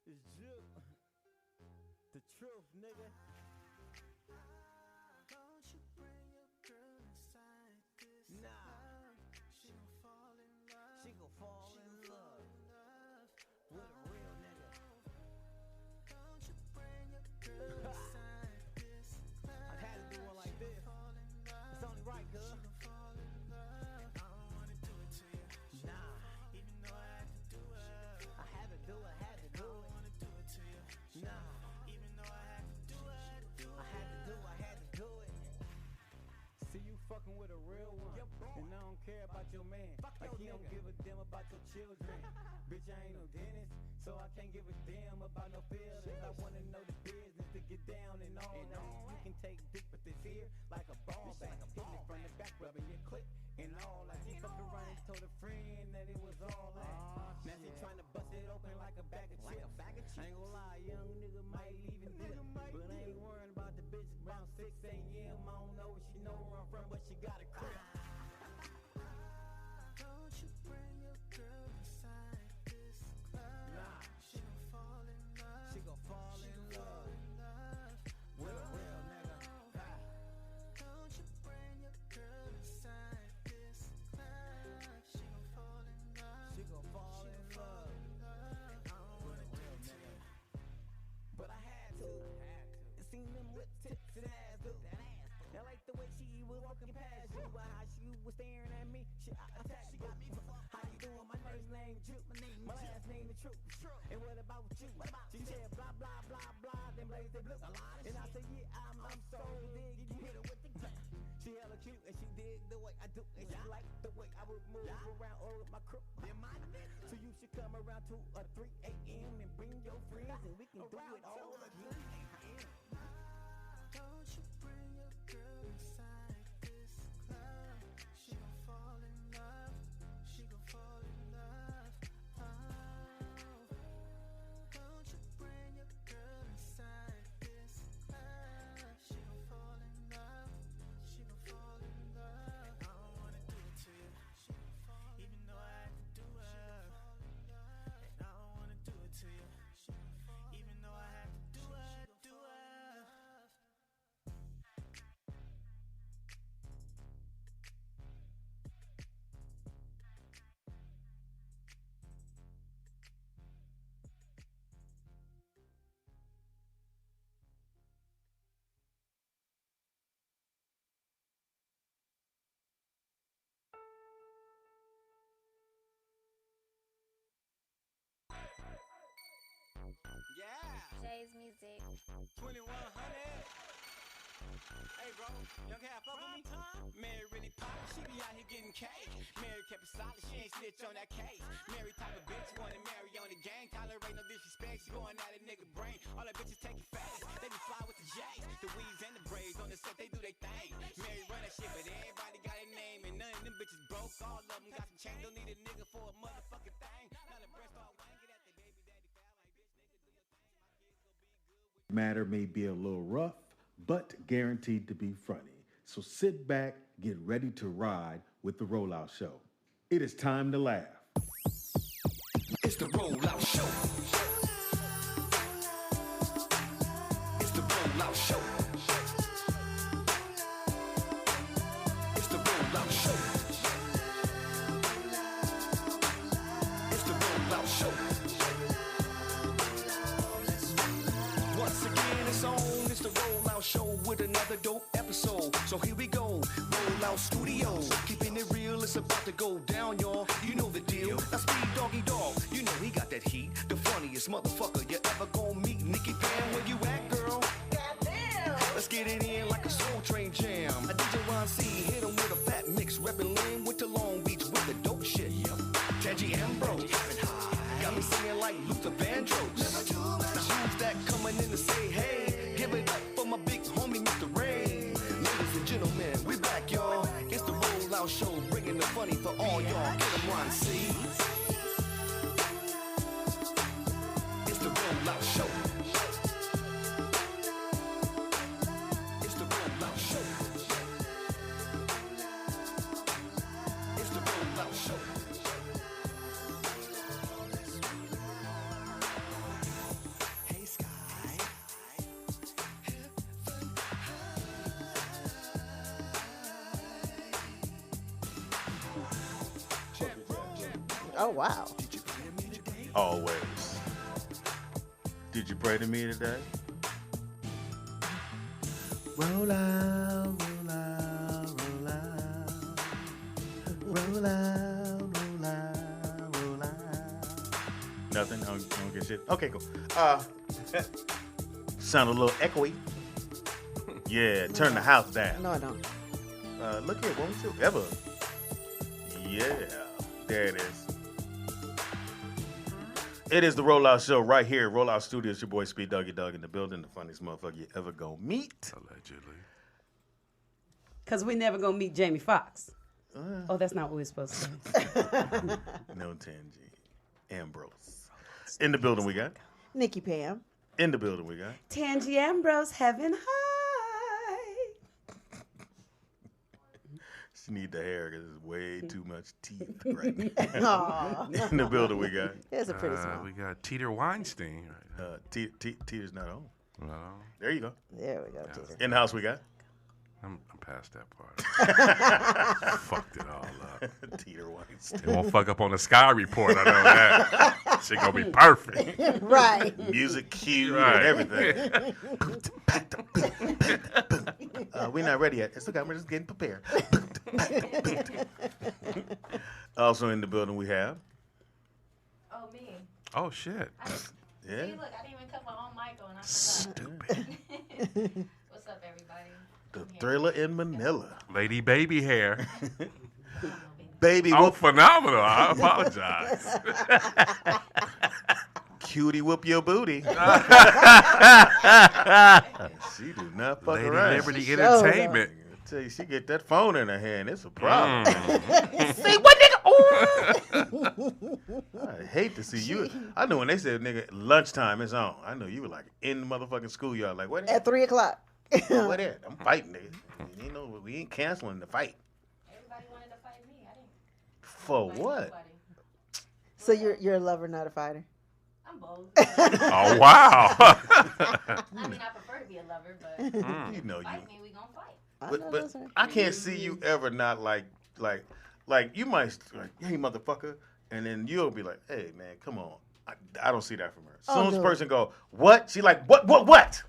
It's Jew. The truth, nigga. Don't you bring your girl inside this love. She gon' fall in love. She gon' fall in love with a real nigga. Don't you bring your girl inside this club. I had to do one like this. It's only right, cuz. She gon' fall in love. I don't wanna do it to you. Nah. Even though I had to do it. I had to do it, had to do I don't it. wanna do it to you. Nah. Even though I had to do it. I had to do it. See you fucking with a real one. And I don't care about your man. Like he don't give a damn about your children. Bitch, I ain't no dentist, so I can't give a damn about no feelings. I wanna know the business to get down and all that. You can take dick with this here like a ball back. Hitting it from the back, rubbing your clip and all that. She fucked around and told a friend that it was all that. Now she trying to bust it open like a bag of chips. I ain't gonna lie, young nigga might even dip. But I ain't worrying about the bitch around 6 a.m. I don't know where she know where I'm from, but she got a crib. Don't you bring your girl inside this club. Nah. She gon' fall in love. She gon' fall in love with a real nigga. Don't you bring your girl inside this club. She gon' fall in love. She gon' fall in love I don't wanna do it to you. but I had to. It seen them lip tips and ass do. I like the way she was walking past you, but how she was staring at me. She attacked. She got me. How you doing? My first name Drew. My last name is True. And what about you? She said blah blah blah blah. Then blaze they blue. And I said yeah, I'm so dig. You hit her with the gun. She hella cute and she dig the way I do. And she like the way I would move around all with my crew. So you should come around 2 or 3 a.m. and bring your friends and we can do it all again. Don't you bring your girl inside this club. She gon' fall in love. She gon' fall in love. Oh. Don't you bring your girl inside this club. She gon' fall in love. She gon' fall in love. I don't wanna do it to you. Even though I had to do it. And I don't wanna do it to you. Even though I had to do it, do it. Yeah, Jay's music. 2100. Hey bro, young cat fuck with me? Mary really poppin', she be out here getting cake. Mary kept it solid, she ain't snitch on that case. Mary type of bitch wanna marry on the gang. Tolerate no disrespect, she going at a nigga brain. All that bitches take it fast, they be fly with the J's. The weeds and the braids on the set, they do their thing. Mary run that shit, but everybody got a name. And none of them bitches broke, all of them got some change. Don't need a nigga for a motherfucking thing. Now the breast all wanking at the baby daddy foul. Like bitch nigga do your thing, my kids gon' be good with Matter may be a little rough, but guaranteed to be funny. So sit back, get ready to ride with the Rollout Show. It is time to laugh. It's the Rollout Show. It's the Rollout Show. It's the Rollout Show. It's the Rollout Show. Once again, it's on. It's the Rollout Show with another dope episode. So here we go. Rollout Studios. Keeping it real, it's about to go down, y'all. You know the deal. Now Speed Doggy Dog. You know he got that heat. The funniest motherfucker you ever gonna meet. Nikki Pam, where you at, girl? Goddamn. Let's get it in like a Soul Train jam. A DJ Ron C hit him with a fat mix. Reppin' Lynn went to Long Beach with the dope shit. Yep. Teddy Ambrose. Got me singing like Luther Vandross. Now who's that coming in to say hey? Give it up for my big homie, Mr. Ray. Ladies and gentlemen, we back, y'all. It's the Rollout Show, bringing the funny for all y'all. Get 'em, Ron C. It's the Rollout Show. It's the Rollout Show. It's the Rollout Show. Oh, wow. Always. Did you pray to me today? Roll out, roll out, roll out. Roll out, roll out, roll out. Nothing? I don't get shit? Okay, cool. Sound a little echoey. Yeah, turn the house down. No, I don't. Look here, won't you ever? Yeah, there it is. It is the Rollout Show right here. Rollout Studios. Your boy Speed Doggy Dog in the building. The funniest motherfucker you ever gonna meet. Allegedly. Because we never gonna meet Jamie Foxx. Oh, that's not what we're supposed to say. No Tangy. Ambrose. In the building we got. Nikki Pam. In the building we got. Tangy Ambrose, heaven high. She need the hair because there's way too much teeth right now. Aw. In the building we got. It's a pretty small. We got Teeter Weinstein. Teeter's not on. Well, There you go. There we go, Teeter. In the house we got. I'm past that part. Fucked it all up. Teeter Weinstein. It won't fuck up on the Sky Report. I know that. Shit gonna be perfect. Right. Music cue Right. and everything. We're not ready yet. It's okay. We're just getting prepared. Also in the building we have. Oh, me. Oh shit. Yeah. See, look, I didn't even cut my own mic on. I forgot. Stupid. What's up, everybody? The Thriller in Manila. Lady Baby hair. Baby Oh, whoop. phenomenal. I apologize. Cutie whoop your booty. She do not fuck Lady around. Liberty She Entertainment. I tell you, she get that phone in her hand. It's a problem. See what nigga? I hate to see you. I know when they said, nigga, lunchtime is on. I know you were like in the motherfucking schoolyard. Like, what? At 3 o'clock. What at? I'm fighting, nigga. You know, we ain't canceling the fight. Everybody wanted to fight me. I didn't For fight what? nobody. So you're a lover, not a fighter? I'm both. Oh, wow. I mean, I prefer to be a lover, but You know you. fight me, we gonna fight. I know But that's right. I can't see you ever not like you might like, hey motherfucker, and then you'll be like, hey man, come on. I don't see that from her. As soon as the no. person go, what? She like, what? Once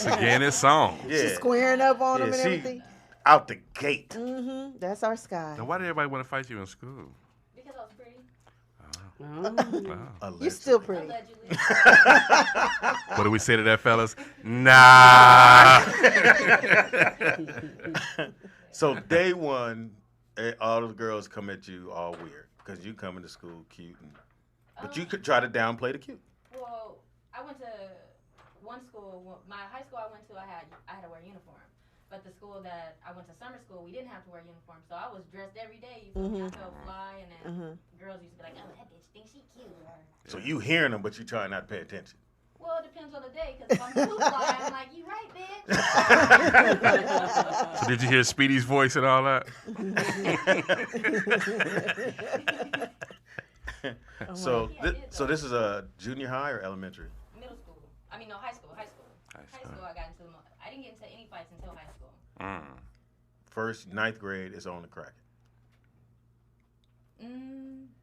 again, it's on. Yeah. She's squaring up on him and she everything. out the gate. Mm-hmm. That's our Sky. Now, why did everybody want to fight you in school? Because I was pretty. Wow. You're still pretty. Allegedly. What do we say to that, fellas? Nah. So day one, all the girls come at you all weird because you come into school cute, but you could try to downplay the cute. Well, I went to one school. My high school I went to, I had to wear a uniform. But the school that I went to summer school, we didn't have to wear uniform. So I was dressed every day. You feel me? I felt fly. And then girls used to be like, oh, that bitch thinks she cute. So you hearing them, but you try not to pay attention. Well, it depends on the day. Because if I'm too fly, I'm like, you right, bitch. So did you hear Speedy's voice and all that? So Yeah, I did, so though. this is a junior high or elementary? Middle school. I mean, no, high school. High school, I got into I didn't get into any fights until high school. First, 9th grade is on the crack.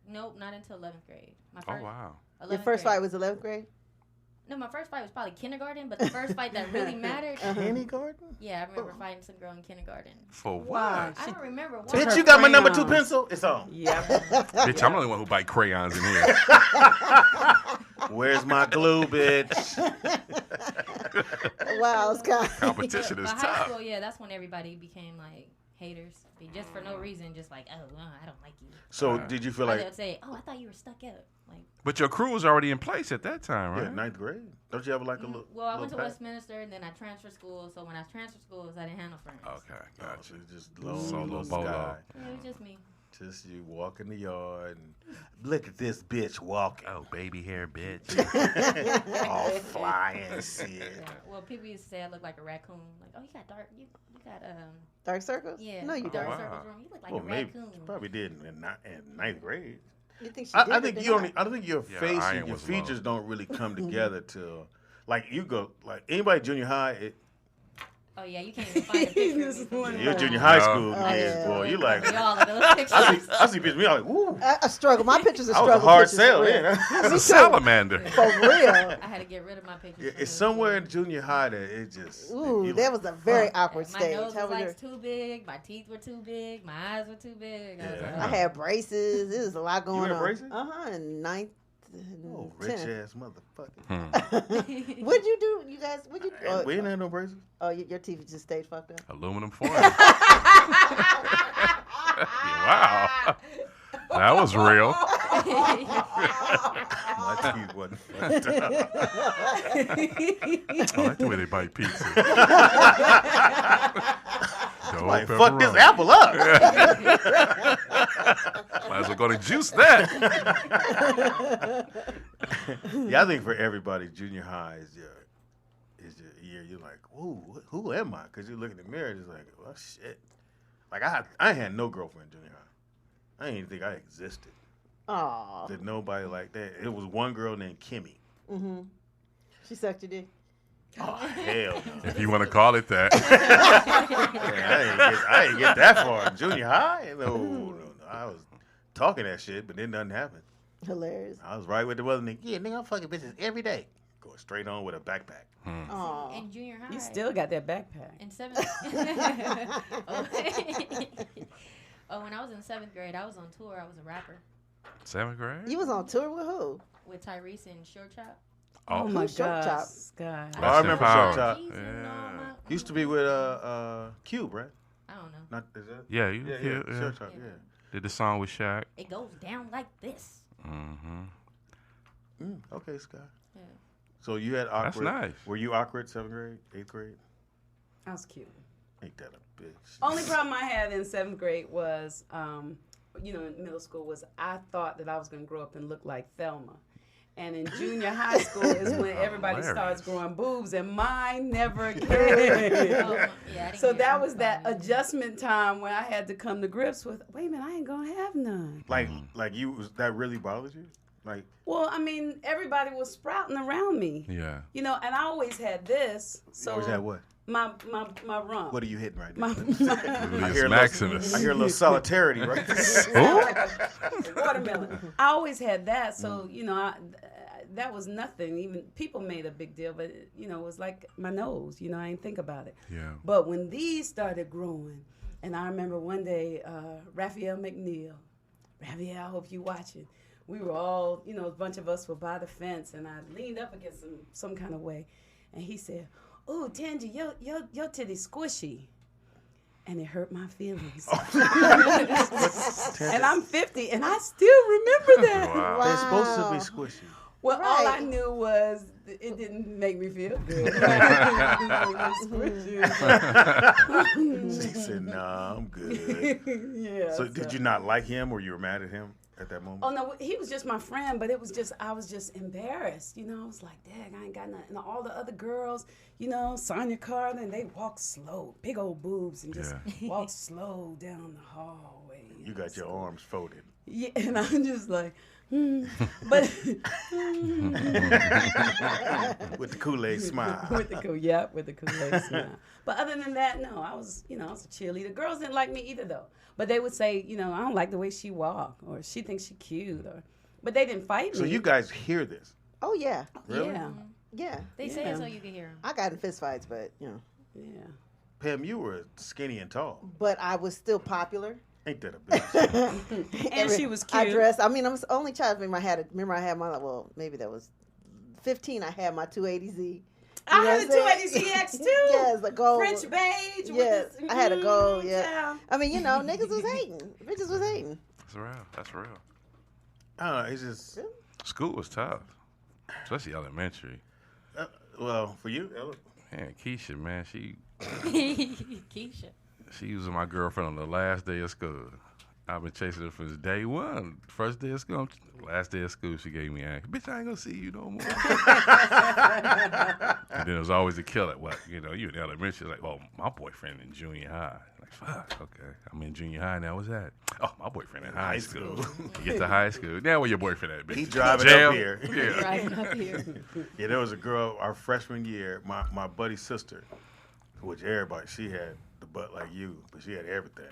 Nope, not until 11th grade. My Oh, first, wow. 11th Your first grade. fight was 11th grade? No, my first fight was probably kindergarten, but the first fight that really mattered. Kindergarten? Yeah, I remember fighting some girl in kindergarten. For what? Wow. I don't remember why. Bitch, you got my number 2 crayons. pencil? It's on. Yeah. Bitch, I'm the only one who bite crayons in here. Where's my glue, bitch? Wow, Sky. Competition is But high tough. school, yeah, that's when everybody became like haters, just for no reason, just like, oh, I don't like you. So did you feel Or like, they'd say, oh, I thought you were stuck up. Like, But your crew was already in place at that time, yeah, right? 9th grade? Don't you have like a little? well, I went to little pack? Westminster and then I transferred schools. So when I transferred schools, I didn't have no friends. Okay, Oh, gotcha. so it's just lone Solo little bolo. guy. Yeah, it was just me. Just you walk in the yard and look at this bitch walking. Oh, baby hair, bitch. All fly and shit. Yeah. Well, people used to say I look like a raccoon. Like, oh, you got dark, you got Dark circles? yeah, No, you dark don't. wow. circles. Wrong. You look like Well, a maybe raccoon. probably did in 9th grade. You think she I did think it, you then only. I don't think your Yeah, face iron and your was low. features don't really come together till like you go like anybody junior high. Oh yeah, you can't even find a picture of me. from You're junior junior high. high school Oh, years, yeah. boy. You like, See all of those pictures. I see pictures of me, I'm like, woo. I struggle. My pictures are I was a struggle hard pictures. sell, for real. man. Me It's a too. salamander. For real. I had to get rid of my pictures. from It's the somewhere school. in junior high that it just. Ooh, you that like, was a very fuck. awkward My stage. nose How was was your- like too big. My teeth were too big. My eyes were too big. I was Yeah. like, I had braces. It was a lot going had on. braces? In ninth. Oh, rich 10th. ass motherfucker. What'd you do? You guys, what'd you do? We ain't had no braces. Oh, your teeth just stayed fucked up. Aluminum foil. Wow. That was real. My teeth wasn't fucked up. I like the way they bite pizza. Like, fuck this apple up. Might as well go to juice that. Yeah, I think for everybody, junior high is your year. You're like, whoa, who am I? Because you look in the mirror, it's like, well, shit. Like, I had no girlfriend in junior high. I didn't even think I existed. Aw. There's nobody like that. It was one girl named Kimmy. Mm-hmm. She sucked your dick. Oh, hell no. If you want to call it that. Man, I didn't get that far in junior high. No. I was talking that shit, but then nothing happened. Hilarious. I was right with the other nigga. Yeah, nigga, I'm fucking bitches every day. Going straight on with a backpack. Aw. in junior high. You still got that backpack. In seventh. Oh, when I was in 7th grade, I was on tour. I was a rapper 7th grade? You was on tour with who? with Tyrese and Short Chop. Oh my Who's Short gosh, Chop? Sky. Oh, I remember Short Chop. Jeez, and all my- Used to be with Cube, right? I don't know. Not is that? Yeah, you Yeah, yeah, yeah. Short Chop, Yeah. yeah. Did the song with Shaq. It goes down like this. Mm-hmm. Okay, Scott. Yeah. So you had awkward. nice. Were you awkward 7th grade, 8th grade? That was cute. Ain't that a bitch? Only problem I had in 7th grade was, in middle school was I thought that I was going to grow up and look like Thelma. And in junior high school is when everybody starts growing boobs, and mine never came. Oh, yeah, I didn't So hear that you. was that adjustment time where I had to come to grips with, wait a minute, I ain't going to have none. Like you was that really bothered you? Like Well, I mean, everybody was sprouting around me. Yeah. And I always had this. you So always had what? my rump. What are you hitting right now? My Julius hear a Maximus. I hear a little solidarity right watermelon. I always had that, so that was nothing. Even people made a big deal, but it was like my nose. I didn't think about it. Yeah. But when these started growing, and I remember one day, Raphael McNeil, I hope you watching. We were all, a bunch of us were by the fence, and I leaned up against him some kind of way, and he said, "Oh, Tangy, your titty's squishy." And it hurt my feelings. And I'm 50, and I still remember that. Wow. They're supposed to be squishy. Well, all I Right. knew was it didn't make me feel good. She said, "Nah, I'm good." Yeah. So did you not like him, or you were mad at him at that moment? Oh no, he was just my friend, but I was just embarrassed. I was like, dang, I ain't got nothing. And all the other girls, Sonia Carter, and they walk slow, big old boobs, and just walk slow down the hallway. You got your arms folded. Yeah, and I'm just like, but With the Kool-Aid smile. with the Kool-Aid smile. But other than that, no, I was a cheerleader. Girls didn't like me either, though. But they would say, I don't like the way she walk, or she thinks she cute, but they didn't fight me. So you guys hear this? Oh, yeah. Really? Yeah, Yeah. They say Yeah. it so you can hear them. I got in fist fights, but, yeah. Pam, you were skinny and tall. But I was still popular. Ain't that a bitch? And she was I cute. dressed. I mean, I was the only child. Remember, I had my, maybe that was 15. I had my 280Z. I had a 280ZX too. Yes, the gold. French beige. Yes, with this, I had a gold. Yeah. child. I mean, niggas was hating. Bitches was hating. That's real. That's real. I don't know. It's just, School was tough, especially elementary. well, for you, Ella. Man, Keisha, man, she Keisha. was my girlfriend on the last day of school. I've been chasing her since day one. First day of school, last day of school, she gave me an bitch, I ain't gonna see you no more. And then it was always a killer. What, you in elementary, like, oh, my boyfriend in junior high. Like, fuck, okay. I'm in junior high now. What's that? Oh, my boyfriend in high school. You get to high school. Now where your boyfriend at, bitch? He driving Jail? up here. Yeah. Driving up here. Yeah, there was a girl our freshman year, my buddy's sister, which everybody, she had the butt like you, but she had everything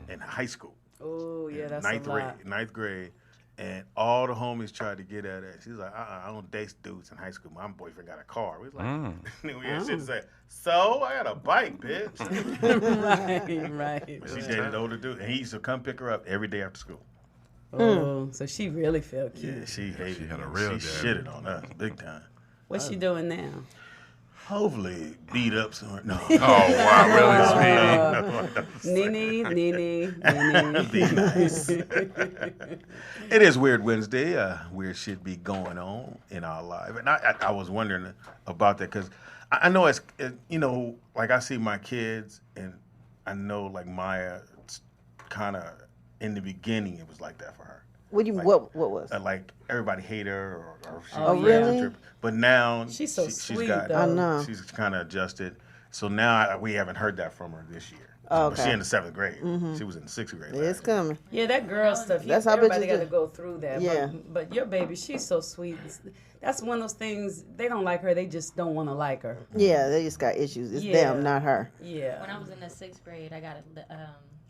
in high school. Oh, yeah, that's ninth a lot. Ninth grade. And all the homies tried to get at her. She's like, I don't date dudes in high school. My boyfriend got a car. We was like, we had shit to say. So I got a bike, bitch. Right. But she dated an older dude, and he used to come pick her up every day after school. Oh, so she really felt cute. Yeah, she hated. She had a him. real She daddy. shitted on us big time. What's she doing now? Hopefully, beat up somewhere. No. Oh, wow, really, Nene. Be nice. It is Weird Wednesday. Weird shit be going on in our life, and I was wondering about that because I know like I see my kids, and I know like Maya, kind of in the beginning it was like that for her. What do you? Like, what was? Like everybody hate her, or she Oh, was really? trip. But now She's so she's sweet, got, though. I know. She's kind of adjusted. So now we haven't heard that from her this year. Oh, But okay. she in the 7th grade. She was in the 6th grade. It's last year. coming. Yeah, that girl stuff. That's how everybody bitches got to do. go through that. Yeah. But your baby, she's so sweet. That's one of those things. They don't like her. They just don't want to like her. Yeah, they just got issues. It's Yeah. them, not her. Yeah. When I was in the 6th grade, I got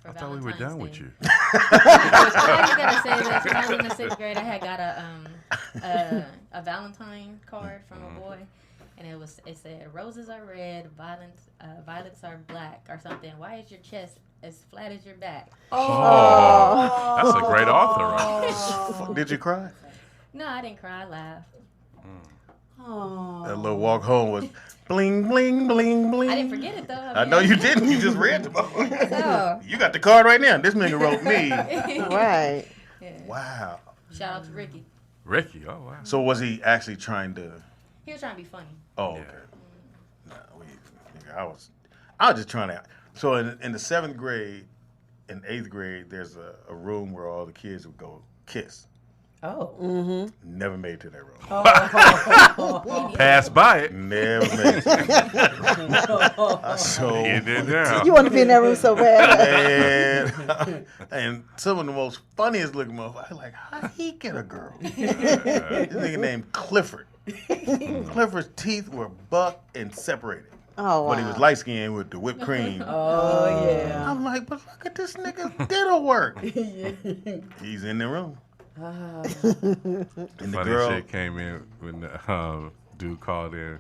for I thought we were done with Day. you. I just gotta say this. When I was in the 6th grade, I had got a Valentine card from a boy, and it said roses are red, violets are black, or something. Why is your chest as flat as your back? Oh, that's a great author. Right? Did you cry? No, I didn't cry. I laughed. Oh. That little walk home was bling, bling, bling, bling. I didn't forget it though. I know you didn't. You just read the book. So, You got the card right now. This nigga wrote me. Right. yeah. Wow. Shout out to Ricky. Ricky, oh, wow. So was he actually trying to? He was trying to be funny. Oh, Yeah. okay. Nigga, I was just trying to. So in the 7th grade, in 8th grade, there's a room where all the kids would go kiss. Oh. Never made it to that room. Pass by it. Never made it. So Get it down. You want to be in that room so bad. and some of the most funniest looking motherfuckers, like, how he get a girl? This nigga named Clifford. Clifford's teeth were buck and separated. Oh, wow. But he was light skinned with the whipped cream. Oh, yeah. I'm like, but look at this nigga dental work. He's in the room. And the Funny girl, shit came in when the dude called in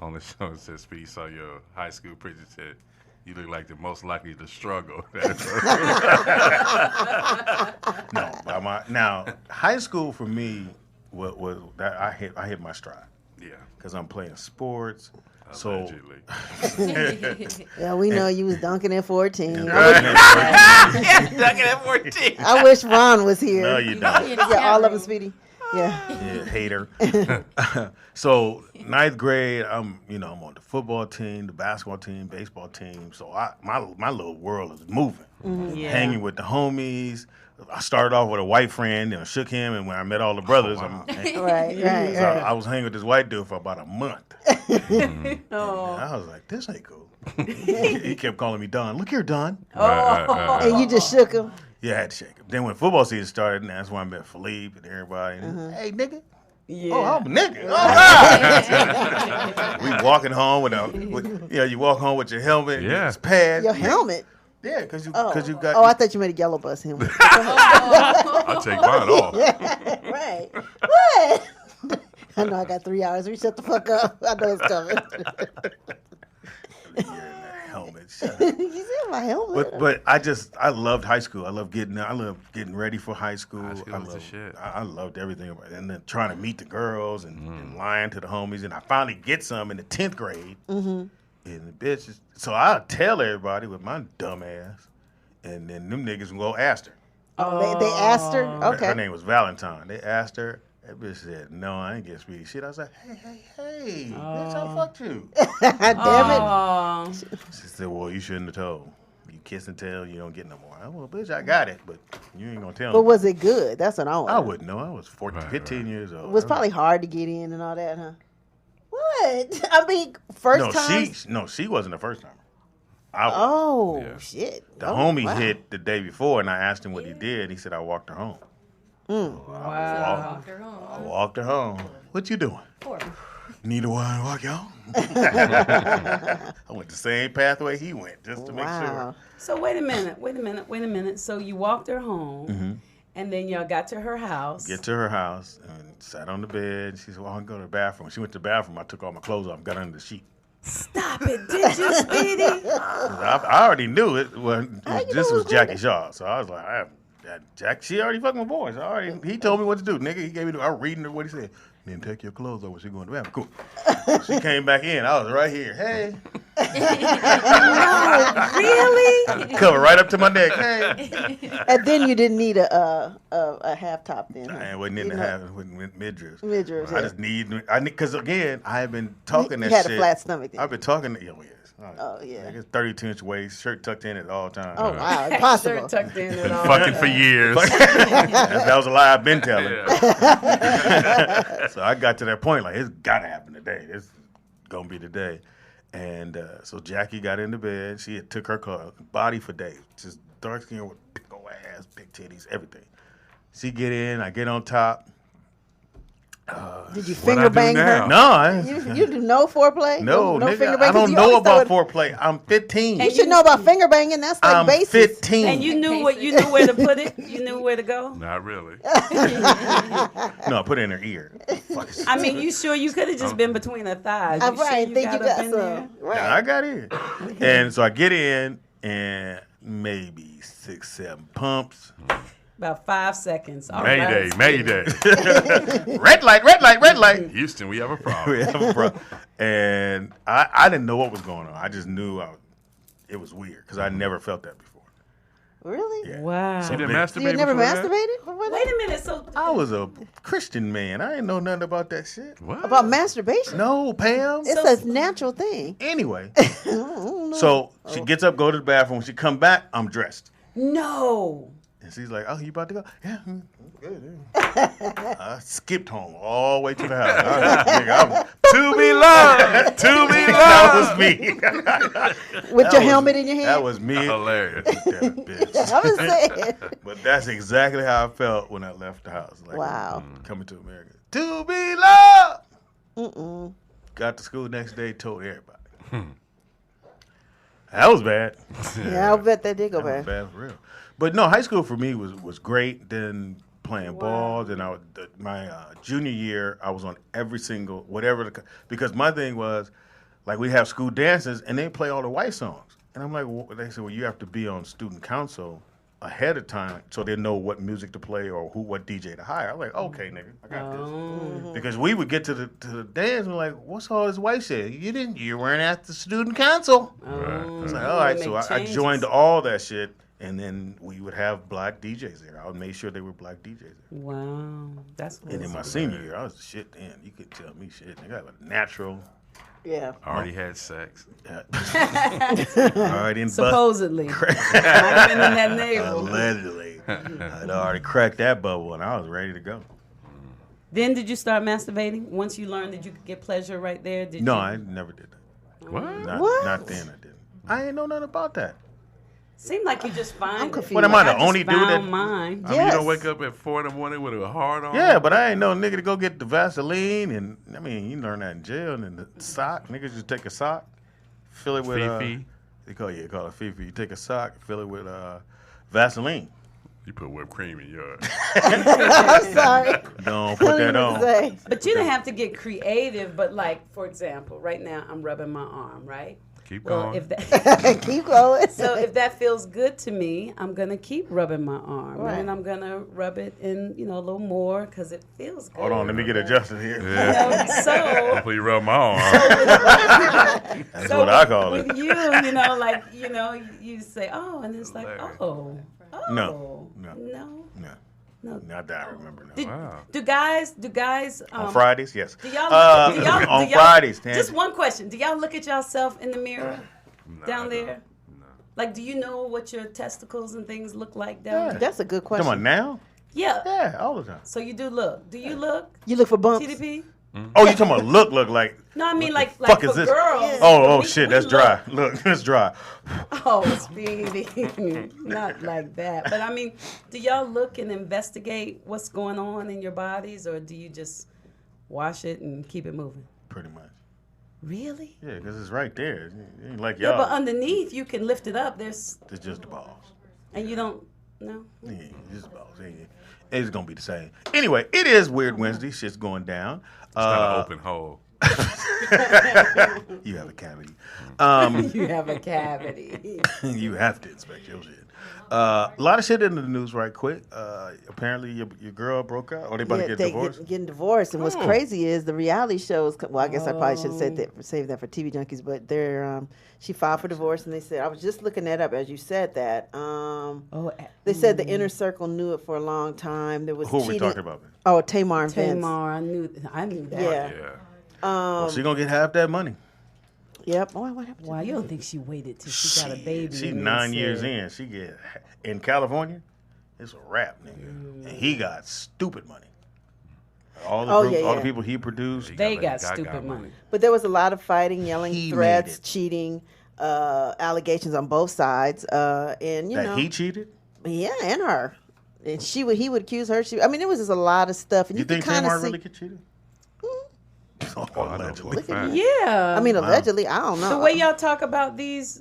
on the show and said, Speedy, saw your high school picture, said, you look like the most likely to struggle. now high school for me was that I hit my stride Yeah, because I'm playing sports. allegedly. Yeah, we know you was dunking at 14. Right. I wish Ron was here. No, you don't. Yeah, all of them, Speedy. Yeah. Yeah, hater. So 9th grade, I'm on the football team, the basketball team, baseball team. So my little world is moving, Yeah. hanging with the homies. I started off with a white friend, and I shook him, and when I met all the brothers, Right. so I was hanging with this white dude for about a month. Oh. I was like, this ain't cool. He kept calling me Don. Look here, Don. Right. And you just shook him. Yeah, I had to shake him. Then when football season started, and that's when I met Philippe and everybody. And, hey, nigga. Yeah. Oh, I'm a nigga. All right. We walking home you walk home with your helmet, Yeah. your pads. Your helmet. Yeah, because you Oh, got. I thought you made a yellow bus helmet. I'll take mine off. Right. What? I know I got 3 hours. We shut the fuck up. I know it's coming. Helmet. Shut up. You said my helmet. But I loved high school. I loved getting ready for high school. High school was the shit. I loved everything about it. And then trying to meet the girls and lying to the homies. And I finally get some in the 10th grade. And the bitches. So I'll tell everybody with my dumb ass. And then them niggas will go ask her. Oh, they asked her? Okay. Her name was Valentine. They asked her. That bitch said, no, I ain't get Speedy shit. I was like, hey, bitch, I fucked you. Damn Oh. She said, well, you shouldn't have told. You kiss and tell, you don't get no more. Well, bitch, I got it, but you ain't going to tell But me. was it good? That's what I want. I wouldn't know. I was 14, Right, 15 years old. It was probably hard to get in and all that, huh? What? I mean, first time. She wasn't the first time. I was. Oh, Yeah. shit. The Oh, homie wow. hit the day before, and I asked him what he did. He said, I walked her home. Wow. Walked her home. I walked her home. What you doing? Poor. Need a while to walk y'all? I went the same pathway he went just to make sure. So wait a minute. So you walked her home, and then y'all got to her house. Get to her house and sat on the bed. She said, well, I can go to the bathroom. She went to the bathroom. I took all my clothes off and got under the sheet. Stop it. Did you, Speedy? I already knew it. This was Jackie Shaw. So I was like, Jack, she already fucking my boys. He told me what to do, nigga. He gave me I was reading her what he said. Then take your clothes off when she going to the bathroom. Cool. She came back in. I was right here. Hey. No, really? Covered right up to my neck. Hey. And then you didn't need a half top then. I wasn't in the half midriffs. Midriffs, I just because again, I have been talking that you shit. had a flat stomach then. I've been talking. Oh, yeah. Like it's 32-inch waist, shirt tucked in at all times. Oh, wow. Impossible. Shirt tucked in Been and all. fucking for years. That was a lie I've been telling. Yeah. So I got to that point, like, it's got to happen today. It's going to be the day. And so Jackie got into bed. She had took her body for days. Just dark skin with big old ass, big titties, everything. She get in, I get on top. Did you finger bang her? No. You do no foreplay? No, nigga, finger bang? I don't know about foreplay. I'm 15. You should know about finger banging. That's like I'm basic. 15. And you knew where to put it? You knew where to go? Not really. No, I put it in her ear. I mean, you sure you could have just been between her thighs? I'm right. Sure Think you got up in there? some. Right. Nah, I got in. And so I get in and maybe 6-7 pumps. About 5 seconds. All Mayday, right. Mayday. Red light. Houston, we have a problem. We have a problem. And I didn't know what was going on. I just knew it was weird because I never felt that before. Really? Yeah. Wow. You didn't big. masturbate You never before that? masturbated? before that? Wait a minute. So I was a Christian man. I didn't know nothing about that shit. What? About masturbation? No, Pam. It's a natural thing. Anyway. So she gets up, go to the bathroom. When she come back, I'm dressed. no. And she's like, oh, you about to go? Yeah. Good. I skipped home all the way to the house. To be loved. To be That loved. was me. With your helmet in your hand? That was me. Hilarious. That bitch. I was saying. But that's exactly how I felt when I left the house. Like, Wow. Coming to America. To be loved. Mm-mm. Got to school next day, told everybody. That was bad. Yeah, I'll bet that did go That was bad. bad for real. But no, high school for me was great. Then playing ball. Then my junior year, I was on every single because my thing was like we have school dances and they play all the white songs. And I'm like, they said, well, you have to be on student council ahead of time so they know what music to play or what DJ to hire. I'm like, okay, nigga, I got this. Because we would get to the dance and we're like, what's all this white shit? You weren't at the student council. I was like, all right, so I joined all that shit. And then we would have black DJs there. I would make sure they were black DJs there. Wow. That's cool. And in my senior year, I was the shit then. You could tell me shit. Nigga, I was natural. Yeah. Already had sex. Already in Supposedly. Might have been in that neighborhood. Allegedly. I'd already cracked that bubble and I was ready to go. Then did you start masturbating? Once you learned that you could get pleasure right there? No, I never did that. What? Not then I didn't. I ain't know nothing about that. Seemed like you just find I'm it. confused. What am I, the only dude that... found mine. I mean, you don't wake up at 4 in the morning with a hard on? Yeah, but I ain't no nigga to go get the Vaseline. And I mean, you learn that in jail. And the sock, niggas just take a sock, fill it with... Fifi. They call it Fifi. You take a sock, fill it with Vaseline. You put whipped cream in yours. I'm sorry. Don't put that on. Say. But you didn't have to get creative. But like, for example, right now I'm rubbing my arm, right? Keep Well, going. if that Keep going. so if that feels good to me, I'm gonna keep rubbing my arm, Right. and I'm gonna rub it in, a little more because it feels good. Hold on, let me get adjusted here. Yeah. So Hopefully you rub my arm. That's what I call it. with you, you say, oh, and it's like, oh, No. no. Not that I remember. No. Did- Wow. Do guys On Fridays, yes. Do y'all, On Fridays, Tandy. just one question. Do y'all look at yourself in the mirror down there? No. Like, do you know what your testicles and things look like down there? That's a good Come on question. now? Yeah. Yeah, all the time. So you do look. Do you look? You look for bumps. TDP? Oh, you talking about look like? No, I mean like fuck for is this? girls. Oh we- shit, we that's look- dry. Look, that's dry. Oh, Speedy. Not like that. But I mean, do y'all look and investigate what's going on in your bodies, or do you just wash it and keep it moving? Pretty much. Really? Yeah, because it's right there. It ain't like Yeah, y'all. but underneath you can lift it up. It's just the balls. And you don't know. Yeah, just the balls. It's gonna be the same. Anyway, it is Weird Wednesday. Shit's going down. It's not an open hole. You have a cavity. You have a cavity. You have to inspect your shit. A lot of shit in the news right quick. Apparently your girl broke up, or they about to get divorced. Getting divorced. And what's crazy is the reality shows. Well, I guess I probably should have saved that for TV junkies. But they're she filed for divorce, and they said I was just looking that up as you said that. They said the inner circle knew it for a long time. There was Who are we cheating. talking about? Oh, Tamar and Vince. Tamar, I knew that. Yeah. Well, she gonna get half that money. Yep. Oh, what happened? Why you don't think she waited till she got a baby? She and 9 then years said- in. She get in California. It's a rap, nigga. And he got stupid money. All the people he produced. They got stupid money. But there was a lot of fighting, yelling, He threats, made it. cheating, allegations on both sides, and you know That he cheated. Yeah, and her, and he would accuse her. I mean, it was just a lot of stuff. And You think kind Tamar of really could cheat? I know Allegedly. for a fact. Yeah. I mean, allegedly, I don't know. the way y'all talk about these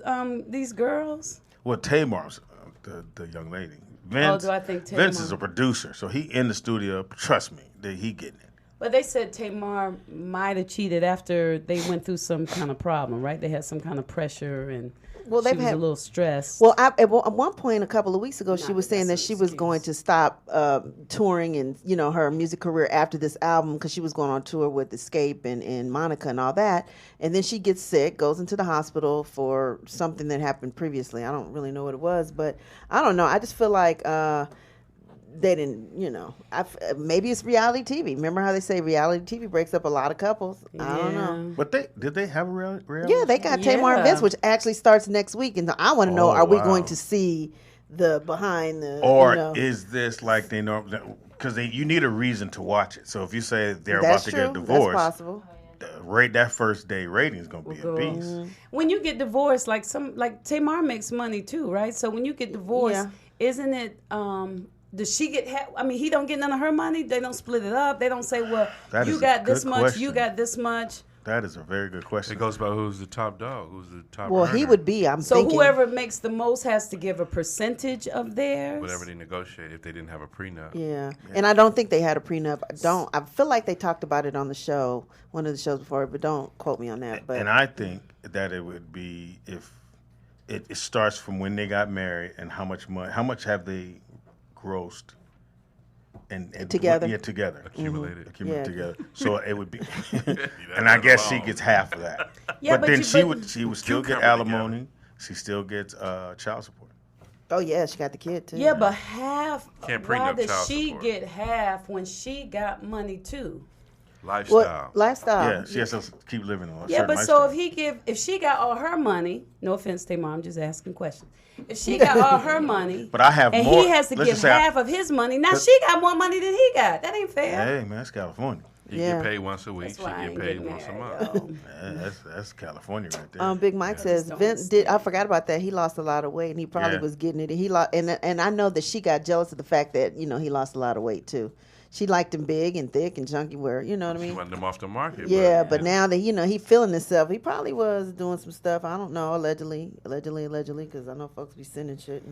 girls. Well, Tamar's the young lady. Vince, do I think Vince Tamar- is a producer, so he in the studio. Trust me, that he getting it. But they said Tamar might have cheated after they went through some kind of problem, right? They had some kind of pressure and Well, she they've was had- a little stressed. Well, at one point a couple of weeks ago, she was saying that she was going to stop touring and her music career after this album because she was going on tour with Escape and Monica and all that. And then she gets sick, goes into the hospital for something that happened previously. I don't really know what it was, but I don't know. I just feel like they didn't, maybe it's reality TV. Remember how they say reality TV breaks up a lot of couples? I don't know. But did they have a reality? Yeah, they got Tamar and Vince, which actually starts next week. And I want to know, are we going to see the behind the... Or is this like they know... Because you need a reason to watch it. So if you say they're about to get divorced... That's possible. That first day rating is going to be a beast. When you get divorced, like Tamar makes money too, right? So when you get divorced, isn't it... does she get... he don't get none of her money. They don't split it up. They don't say, well, That you is got a this good much, question. you got this much. That is a very good question. It goes by who's the top dog, who's the top Well, earner. he would be, I'm So thinking. whoever makes the most has to give a percentage of theirs? Whatever they negotiate if they didn't have a prenup. Yeah. And I don't think they had a prenup. I feel like they talked about it on the show, one of the shows before, but don't quote me on that. But And I think that it would be if it starts from when they got married and how much have they grossed and Together. Yeah, together. Accumulated. Yeah. Together. So it would be and I guess she gets half of that. Yeah, but but then you- she but would still get come alimony. She still gets child support. oh yeah, she got the kid too. Yeah, but half. Can't Why prenup does child she support. get half when she got money too? Lifestyle. What lifestyle? Yeah, she has to keep living on a Yeah, certain but lifestyle. so if she got all her money, no offense, Tamar, I'm just asking questions. If she got all her money, But I have and more. he has to Let's give just say half of his money, now she got more money than he got. That ain't fair. Hey man, that's California. You Yeah. get paid once a week. That's She why I get ain't paid getting once a married, month. yo. That's California right there. Big Mike says don't Vince did. I forgot about that. He lost a lot of weight, and he probably Yeah. was getting it. And he lost, and I know that she got jealous of the fact that he lost a lot of weight too. She liked him big and thick and chunky. Where you know what I She mean? wanted them off the market. Yeah, but now that he feeling himself, he probably was doing some stuff. I don't know, allegedly, because I know folks be sending shit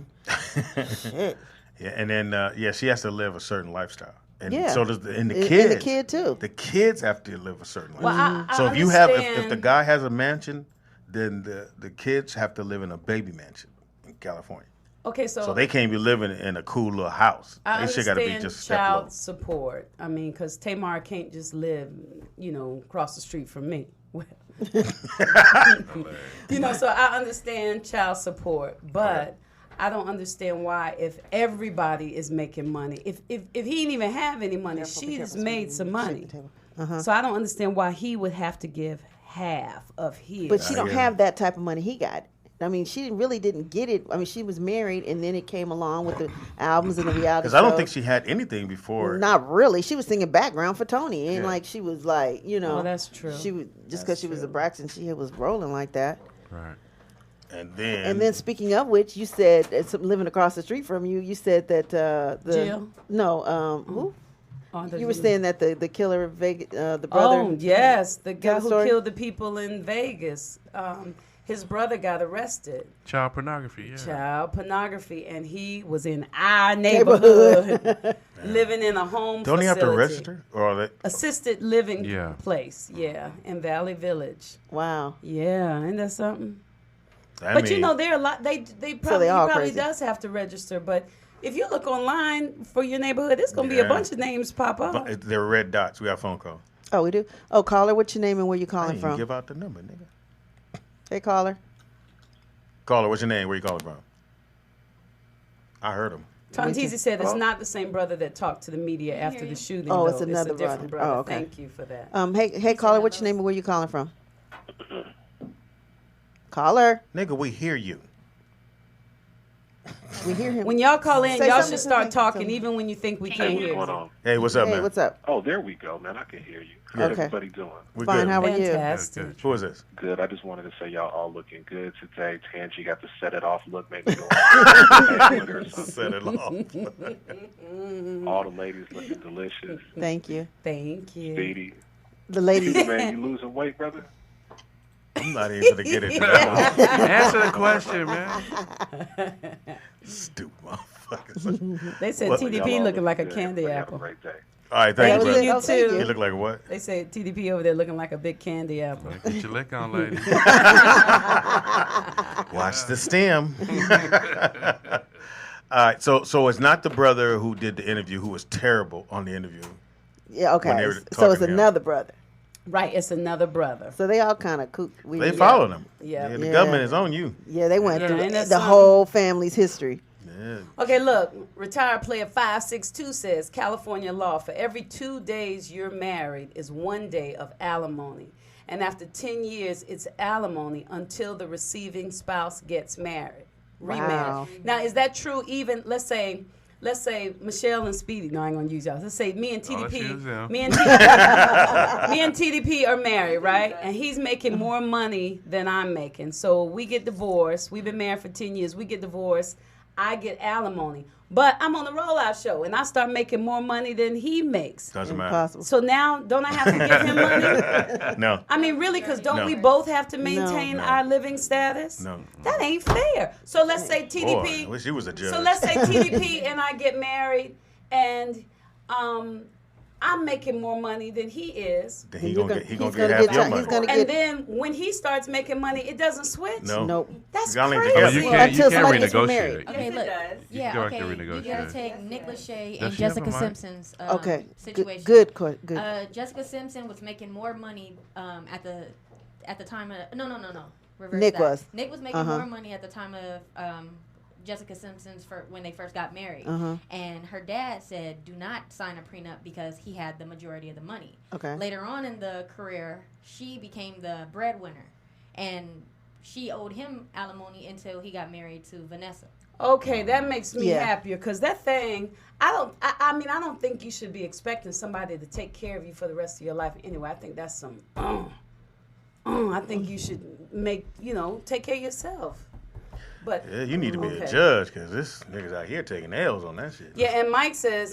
and shit. Yeah, and then she has to live a certain lifestyle, and Yeah. so does the And kids. the kid too. The kids have to live a certain Well, lifestyle. I So if you have, if the understand- guy has a mansion, then the kids have to live in a baby mansion in California. Okay, So they can't be living in a cool little house. I They shit got to be understand just a step child low. support. I mean, because Tamar can't just live, across the street from me. So I understand child support, but I don't understand why, if everybody is making money, if he didn't even have any money, she just made some money. So I don't understand why he would have to give half of his. But she don't have that type of money he got. I mean, she really didn't get it. I mean, she was married, and then it came along with the albums and the reality Because I don't shows. think she had anything before. Not really. She was singing background for Tony, and like she was like, Oh, that's true. She was just because she was a Braxton, she was rolling like that. Right. And then, And then speaking of which, you said living across the street from you. You said that Jill? No, who? You were saying that the killer of Vegas, the brother. Oh yes, the guy the who story? killed the people in Vegas. His brother got arrested. Child pornography, yeah. Child pornography, and he was in our neighborhood, living in a home. Don't facility. he have to register or assisted living Yeah. place? Yeah, in Valley Village. Wow. Yeah, ain't that something? I But mean, you know, there are a lot. They probably they all he probably crazy. does have to register. But if you look online for your neighborhood, there's gonna be a Yeah. bunch of names pop up. they're red dots. We got a phone call. Oh, we do. Oh, caller, what's your name and where you I calling didn't from? give out the number, nigga. Hey, caller. Caller, what's your name? Where you calling from? I heard him. Tontizi said it's not the same brother that talked to the media after the shooting. Oh, though. it's another a different brother. Oh, okay. Thank you for that. Hey, caller, what's your name and where you calling from? Caller, Nigga, we hear you. we hear him. When y'all call in, Say y'all something. should start Okay. talking, even when you think we can't Hey, hear what's you. going on? Hey, what's up, Hey, man? what's up? Oh, there we go, man. I can hear you. How's Okay. everybody doing? We Fine. good. How are you? Fantastic. Who is this? Good. I just wanted to say y'all all looking good today. Tangi got the set it off look, maybe go or something. Set it off. All the ladies looking delicious. Thank you. Thank you. Speedy. The ladies. Man, you losing weight, brother? I'm not even gonna get into that Answer the question, man. one. Stupid motherfuckers. They said What? Y'all TDP all looking like a good. candy Everybody have apple. a great day. All right, thank you, was brother. it. You Oh, thank too. You look like what? They say TDP over there looking like a big candy apple. Get your lick on, lady. Watch the stem. All right, so it's not the brother who did the interview who was terrible on the interview. Yeah, When they okay. were So it's talking to him. another brother. Right, it's another brother. So they all kind of kook. They followed him. Yeah. The Yeah. government is on you. Yeah, they went Yeah, through ain't that the something? whole family's history. Yeah. Okay, look, retired player 562 says California law for every 2 days you're married is 1 day of alimony. And after 10 years, it's alimony until the receiving spouse gets married, remarried. Wow. Now, is that true even, let's say Michelle and Speedy, no, I ain't gonna use y'all. Let's say me and let's TDP, use them. me and TDP are married, right? And he's making more money than I'm making. So we get divorced. We've been married for 10 years. We get divorced. I get alimony. But I'm on the rollout show, and I start making more money than he makes. Doesn't matter. Impossible. So now, don't I have to give him money? No. I mean, really, because don't No. we both have to maintain No. our living status? No. That ain't fair. So let's say TDP. Boy, I wish he was a judge. So let's say TDP and I get married, and I'm making more money than he is. Then he You're gonna gonna- get half he's your gonna money. he's gonna And get then when he starts making money, it doesn't switch. No. nope. That's Y'all ain't crazy. together. You can't Until somebody gets renegotiate. remarried. Okay, Yes, it look. does. You Yeah, can okay. You renegotiate. gotta take Nick Lachey Does and she have a Jessica mic? Simpson's Okay. situation. Good. Jessica Simpson was making more money at the time of no. Reverse Nick that. was. Nick was making Uh-huh. more money at the time of Jessica Simpson's when they first got married. Uh-huh. And her dad said, "Do not sign a prenup," because he had the majority of the money. Okay. Later on in the career, she became the breadwinner, and she owed him alimony until he got married to Vanessa. Okay, that makes me Yeah. happier because that thing, I mean, I don't think you should be expecting somebody to take care of you for the rest of your life. Anyway, I think that's some, I think you should take care of yourself. But Yeah, you need to be okay. a judge because this niggas out here taking L's on that shit. Yeah, and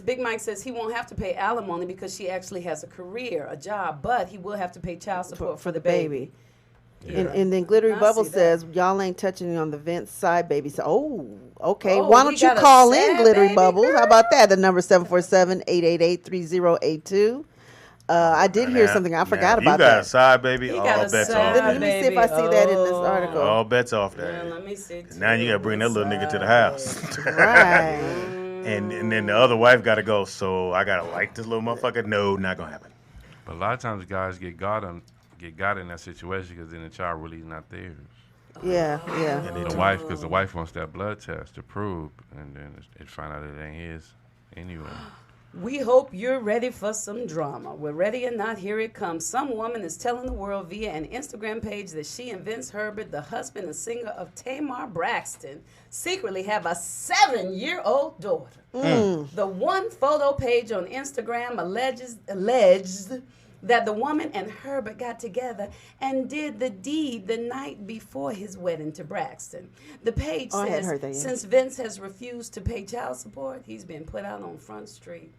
Big Mike says he won't have to pay alimony because she actually has a career, a job, but he will have to pay child support for the baby. And then Glittery I Bubble see that. says, y'all ain't touching on the Vince side baby. So, okay. Oh, Why we don't you got a call in, sad Glittery baby Bubbles? girl. How about that? The number 747-888-3082. I did hear something. I forgot about You got a that. side baby, He all got a bets side off. Let me see if I see that in this article. All bets off Yeah, that. let me see. Now you gotta bring that little nigga to the house. Right. and then the other wife gotta go. So I gotta like this little motherfucker. No, not gonna happen. But a lot of times guys get got in that situation because then the child really is not theirs. Yeah. And The wife, because the wife wants that blood test to prove, and then it find out it ain't his anyway. We hope you're ready for some drama. We're ready or not, here it comes. Some woman is telling the world via an Instagram page that she and Vince Herbert, the husband and singer of Tamar Braxton, secretly have a 7-year-old daughter. The one photo page on Instagram alleged that the woman and Herbert got together and did the deed the night before his wedding to Braxton. The page I hadn't says, heard that yet. since Vince has refused to pay child support, he's been put out on Front Street.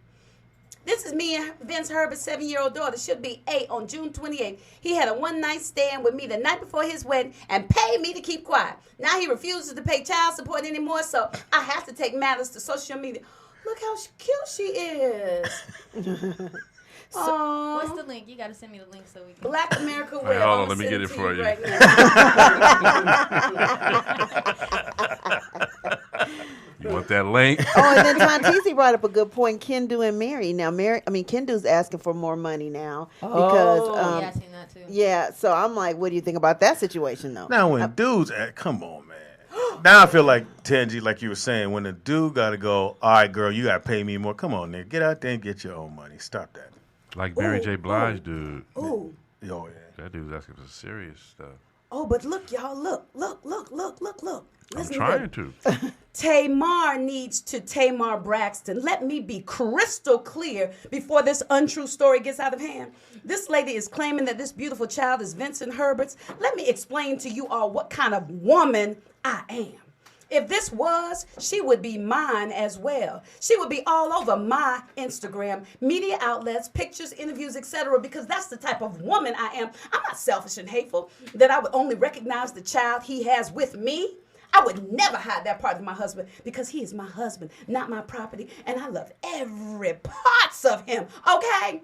This is me and Vince Herbert's 7-year-old daughter. Should be 8 on June 28th. He had a one-night stand with me the night before his wedding and paid me to keep quiet. Now he refuses to pay child support anymore, so I have to take matters to social media. Look how cute she is. What's the link? You got to send me the link so we can. Black America Web. Right, hold on, let me get it for you. Right You want that link? Oh, and then Tontisi brought up a good point. Kendu and Mary. Now, Kendu's asking for more money now because yeah, I seen that too. yeah. So I'm like, what do you think about that situation, though? Now, when dudes, come on, man. Now I feel like, Tangi, like you were saying, when a dude got to go, all right, girl, you got to pay me more. Come on, nigga. Get out there and get your own money. Stop that. Like Mary J. Blige, dude. Ooh. Oh, yeah. That dude's asking for serious stuff. Oh, but look, y'all. Look. I'm Listen trying to. Tamar needs to Tamar Braxton. Let me be crystal clear before this untrue story gets out of hand. This lady is claiming that this beautiful child is Vincent Herbert's. Let me explain to you all what kind of woman I am. If this was, she would be mine as well. She would be all over my Instagram, media outlets, pictures, interviews, etc. because that's the type of woman I am. I'm not selfish and hateful that I would only recognize the child he has with me. I would never hide that part of my husband because he is my husband, not my property, and I love every parts of him, okay?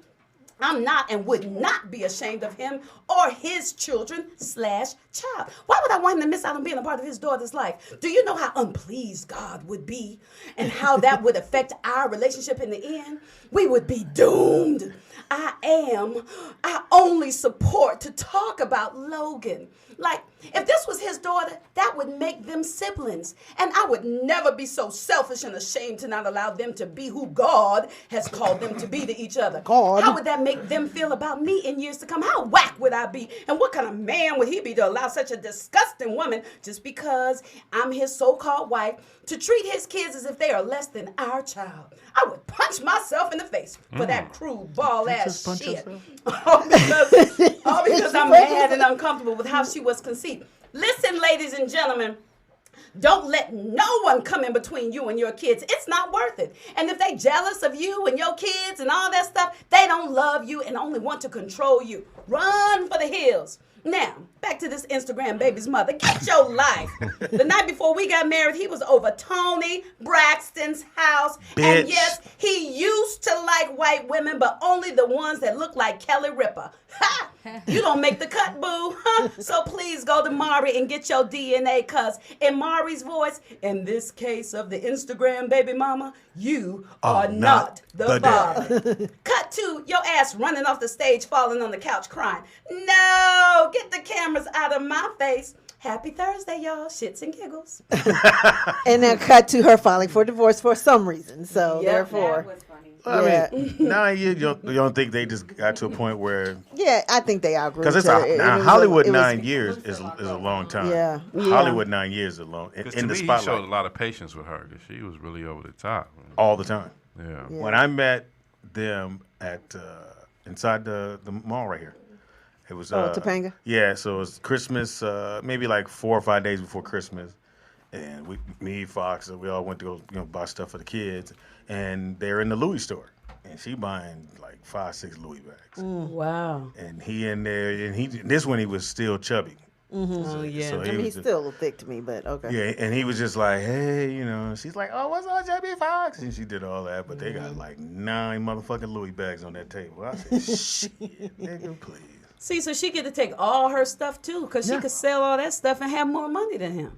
I'm not and would not be ashamed of him or his children/child. Why would I want him to miss out on being a part of his daughter's life? Do you know how unpleased God would be and how that would affect our relationship in the end? We would be doomed. I only support to talk about Logan. Like, if this was his daughter, that would make them siblings. And I would never be so selfish and ashamed to not allow them to be who God has called them to be to each other. God. How would that make them feel about me in years to come? How whack would I be? And what kind of man would he be to allow such a disgusting woman, just because I'm his so-called wife, to treat his kids as if they are less than our child? I would punch myself in the face for that crude ball-ass shit. all because I'm mad and uncomfortable with how she was conceived. Listen, ladies and gentlemen, don't let no one come in between you and your kids. It's not worth it. And if they jealous of you and your kids and all that stuff, they don't love you and only want to control you. Run for the hills. Now, back to this Instagram baby's mother. Get your life. The night before we got married, he was over Tony Braxton's house. Bitch. And yes, he used to like white women, but only the ones that look like Kelly Ripa. Ha! You don't make the cut, boo. Huh? So please go to Mari and get your DNA, cuz in Mari's voice, in this case of the Instagram baby mama, you are not the father. Cut to your ass running off the stage, falling on the couch crying. No, get the cameras out of my face. Happy Thursday, y'all. Shits and giggles. And then cut to her filing for divorce for some reason. So therefore, That was funny. I mean, 9 years, you don't think they just got to a point where... yeah, I think they outgrew Because each other. Hollywood 9 years is a long time. Yeah. Hollywood 9 years is a long... Because In to the me, spotlight. he showed a lot of patience with her because she was really over the top. All the time. Yeah. When I met them at inside the mall right here, it was Topanga? Yeah, so it was Christmas, maybe like 4 or 5 days before Christmas, and me, Fox, we all went to go buy stuff for the kids, and they're in the Louis store, and she buying like 5-6 Louis bags, Wow. and he in there, and this one he was still chubby. Oh, yeah. So I mean, he's just- still a little thick to me, but okay. Yeah, and he was just like, hey, she's like, oh, what's up, JB Fox? And she did all that, but they got like 9 motherfucking Louis bags on that table. I said, shit, nigga, please. See, so she get to take all her stuff too, because she could sell all that stuff and have more money than him.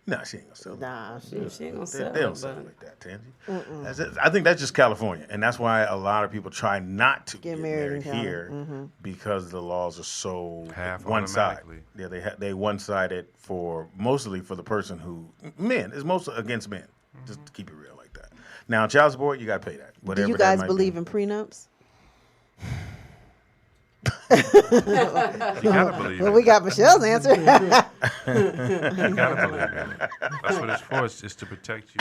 Nah, she ain't gonna sell it. Nah, She ain't gonna They sell don't it. sell it But like that, Tangi. I think that's just California, and that's why a lot of people try not to get married in here Cali. because the laws are so Half one-sided. automatically. Yeah, they one-sided mostly for the person who it's mostly against men. Just to keep it real like that. Now, child support, you got to pay that. Do Whatever you that guys might believe be. in prenups? You gotta believe Well, it. we got Michelle's answer. You gotta believe in it. That's what it's for. It's to protect you.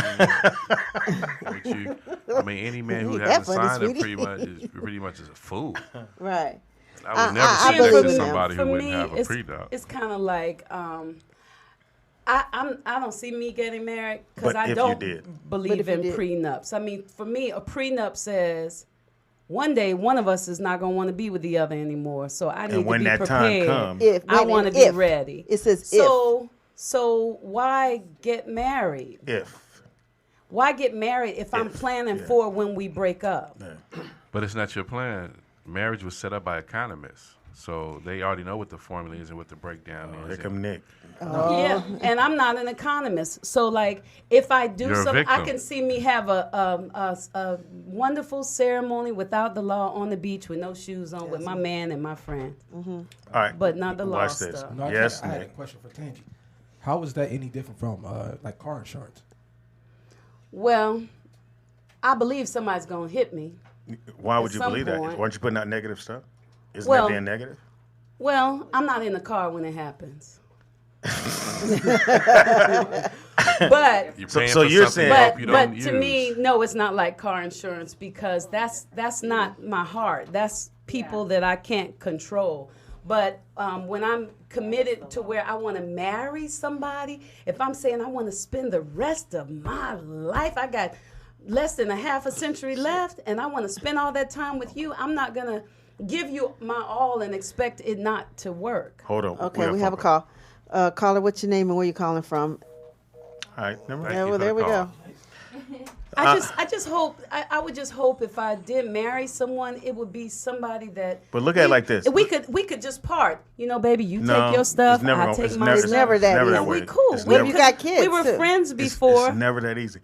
I mean, any man who Need hasn't that for this signed it meeting. pretty much is a fool. Right. I would I never say believe that to in them. somebody for who wouldn't me, have a prenup. it's kind of like I don't see me getting married because But I if you don't did. believe But if in you did. prenups. I mean, for me, a prenup says one day one of us is not going to want to be with the other anymore. So I need And when to be that prepared. time comes, I want to be ready. It says So why get married? Why get married if I'm planning for when we break up? But it's not your plan. Marriage was set up by economists, so they already know what the formula is and what the breakdown is. Here come Nick. Yeah, and I'm not an economist, so like if I do something, I can see me have a wonderful ceremony without the law on the beach with no shoes on, with my man and my friend. All right, but not the law watch this. stuff. No, Yes, I had a Nick. question for Tangi. How is that any different from like car insurance? Well, I believe somebody's gonna hit me. Why would at you some believe that? point. Weren't you putting out negative stuff? Isn't Well, that being negative? Well, I'm not in the car when it happens. But so you're saying, but to me, no, it's not like car insurance because that's not my heart. That's people that I can't control. But when I'm committed to where I want to marry somebody, if I'm saying I want to spend the rest of my life, I got less than a half a century left, and I want to spend all that time with you, I'm not going to give you my all and expect it not to work. Hold on. Okay, we have a call. Caller, what's your name and where you calling from? All right, never mind. Yeah, well, there we go. I just hope I would just hope if I did marry someone, it would be somebody that. But look at it like this. We could just part. You know, baby, you No, take your stuff, it's never I gonna- take it's my never- stuff. it's never that Never that way. We cool. It's We never- You got kids, We were too. friends It's before. never that easy.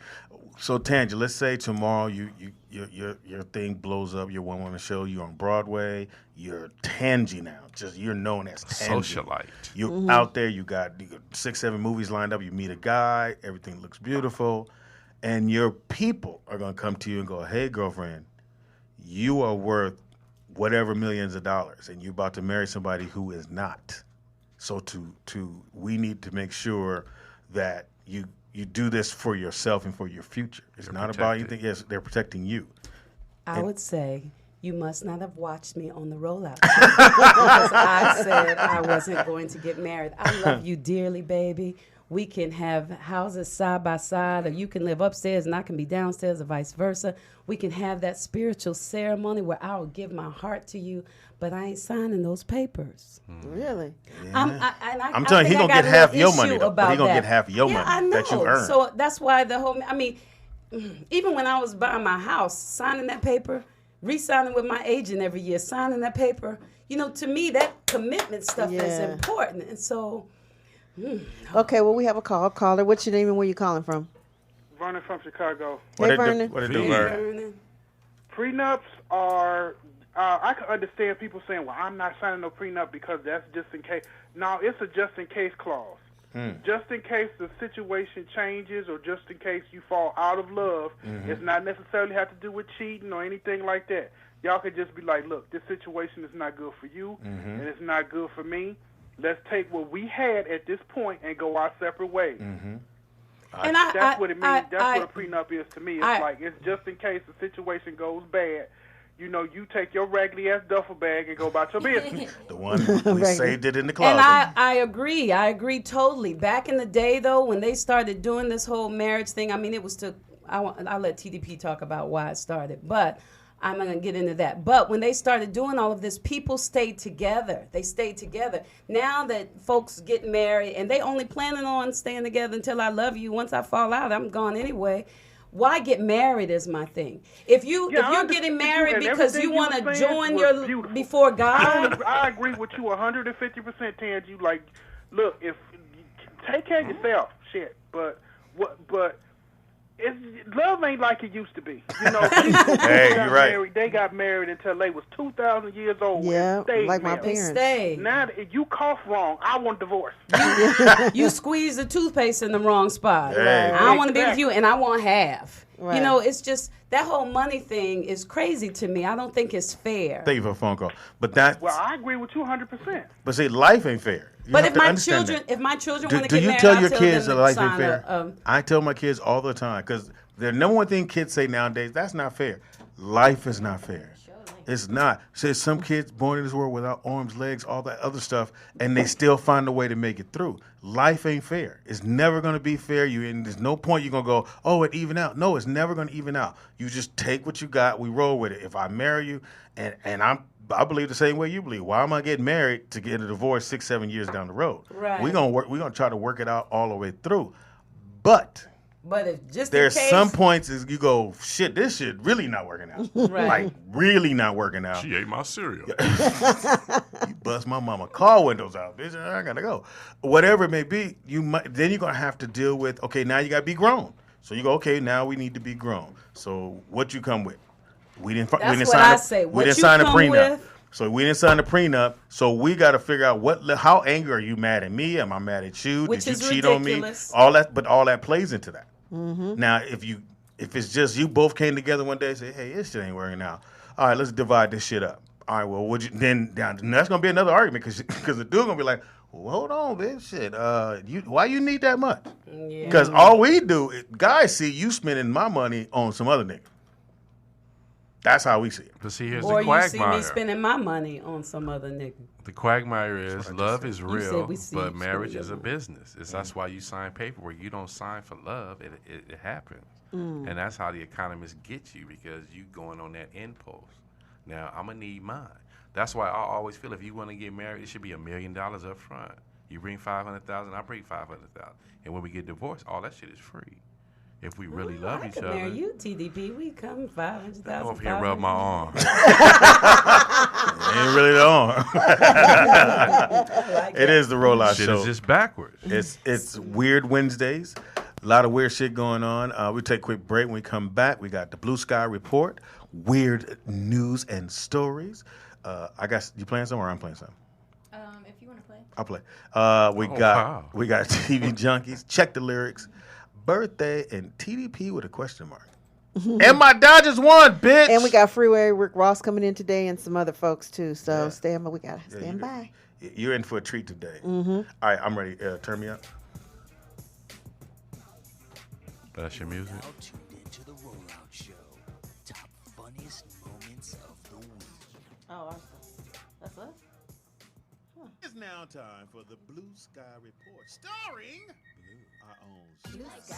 So Tangi, let's say tomorrow your thing blows up. You're one on the show. You're on Broadway. You're Tangi now. You're known as Tangi. Socialite. You're out there. You got 6-7 movies lined up. You meet a guy. Everything looks beautiful, and your people are gonna come to you and go, "Hey, girlfriend, you are worth whatever millions of dollars, and you're about to marry somebody who is not. So we need to make sure that you do this for yourself and for your future. It's not about anything. Yes, they're protecting you. I would say you must not have watched me on the rollout because I said I wasn't going to get married. I love you dearly, baby. We can have houses side by side, or you can live upstairs and I can be downstairs, or vice versa. We can have that spiritual ceremony where I will give my heart to you, but I ain't signing those papers. Really? I'm telling you, he gonna get half your money, though. But he gonna get half your money I know. that you earn. So that's why even when I was buying my house, signing that paper, re-signing with my agent every year, signing that paper, to me, that commitment stuff is important. And so... Okay, well, we have a caller. What's your name and where you calling from? Vernon from Chicago. Hey, Vernon. What it do, Vernon? Prenups are, I can understand people saying, well, I'm not signing no prenup because that's just in case. No, it's a just in case clause. Just in case the situation changes or just in case you fall out of love. It's not necessarily have to do with cheating or anything like that. Y'all could just be like, look, this situation is not good for you and it's not good for me. Let's take what we had at this point and go our separate ways. And that's what it means. That's what a prenup is to me. It's like it's just in case the situation goes bad. You take your raggedy ass duffel bag and go about your business. The one we saved it in the closet. And I agree. I agree totally. Back in the day, though, when they started doing this whole marriage thing, I mean, it was I'll let TDP talk about why it started, but I'm not going to get into that. But when they started doing all of this, people stayed together. They stayed together. Now that folks get married and they only planning on staying together until I love you. Once I fall out, I'm gone anyway. Why get married is my thing. If you're getting married because you want to join before God. I agree with you 150%, Tangi. Like, look, if take care of yourself, shit. But love ain't like it used to be. People hey, you're right. Married, they got married until they was 2,000 years old. Yeah, like my married. parents. Now, if you cough wrong, I want divorce. You squeeze the toothpaste in the wrong spot. Hey. I don't want to be with you, and I want half. Right. It's just that whole money thing is crazy to me. I don't think it's fair. Thank you for a phone call. But that. Well, I agree with you 100%. But see, life ain't fair. But if my children want to get married, do you tell your kids that that life ain't fair? I tell my kids all the time because the number one thing kids say nowadays, that's not fair. Life is not fair. It's not. So some kids born in this world without arms, legs, all that other stuff, and they still find a way to make it through. Life ain't fair. It's never going to be fair. And there's no point you're going to go, oh, it even out. No, it's never going to even out. You just take what you got. We roll with it. If I marry you, and I believe the same way you believe. Why am I getting married to get a divorce 6-7 years down the road? Right. We're gonna try to work it out all the way through. But if just there's in case, some points is you go, shit, this shit really not working out. Right. Like really not working out. She ate my cereal. You bust my mama car windows out, bitch. I gotta go. Whatever it may be, then you're gonna have to deal with. Okay, now you gotta be grown. So you go, okay, now we need to be grown. So what you come with? We didn't sign a prenup. So we didn't sign a prenup. So we got to figure out how angry are you mad at me? Am I mad at you? Which Did you is cheat ridiculous. on me? All that plays into that. Mm-hmm. Now, if it's just you both came together one day and say, hey, this shit ain't working out. All right, let's divide this shit up. All right, well, that's gonna be another argument because the dude gonna be like, well, hold on, bitch, shit. Why you need that much? Because all we do, guys see you spending my money on some other nigga. That's how we see it. But see, here's or the quagmire. you see me spending my money on some other nigga. The quagmire is love is real, but marriage is a money. business. That's why you sign paperwork. You don't sign for love. It happens. And that's how the economists get you because you going on that impulse. Now, I'm going to need mine. That's why I always feel if you want to get married, it should be $1 million up front. You bring $500,000, I bring $500,000. And when we get divorced, all that shit is free. If we really love each other. Marry you, TDP. We come $500,000. Come up here and rub my arm. Ain't really the arm. It is the rollout shit show. It's just backwards. It's Weird Wednesdays. A lot of weird shit going on. We take a quick break. When we come back, we got the Blue Sky Report, weird news and stories. You playing some or I'm playing some? If you want to play. I'll play. We got TV Junkies. Check the lyrics. Birthday and TDP with a question mark. And my Dodgers won, bitch. And we got Freeway Rick Ross coming in today and some other folks too. So we got to stand by. You're in for a treat today. Mm-hmm. All right, I'm ready. Turn me up. That's your music. Now tuned into the Rollout Show. Top funniest moments of the week. Oh, that's us? It's now time for the Blue Sky Report, starring our own Blue Sky.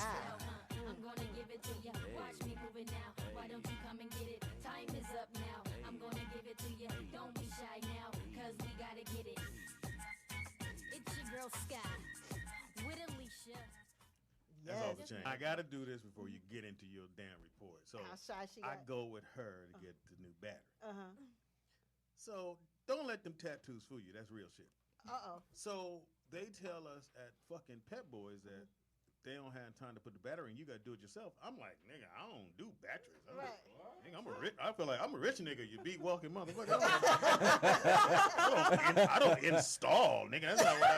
I'm gonna give it to you. Watch me move it now. Why don't you come and get it? Time is up now. I'm gonna give it to you. Don't be shy now, cause we gotta get it. It's your girl Sky with Alicia. That's all the change. I got to do this before you get into your damn report. So I go with her to get the new battery. Uh-huh. So don't let them tattoos fool you. That's real shit. Uh-oh. So they tell us at fucking Pet Boys that they don't have time to put the battery in. You got to do it yourself. I'm like, nigga, I don't do batteries. I feel like I'm a rich nigga. You beat walking motherfucker. I don't install, nigga. That's not what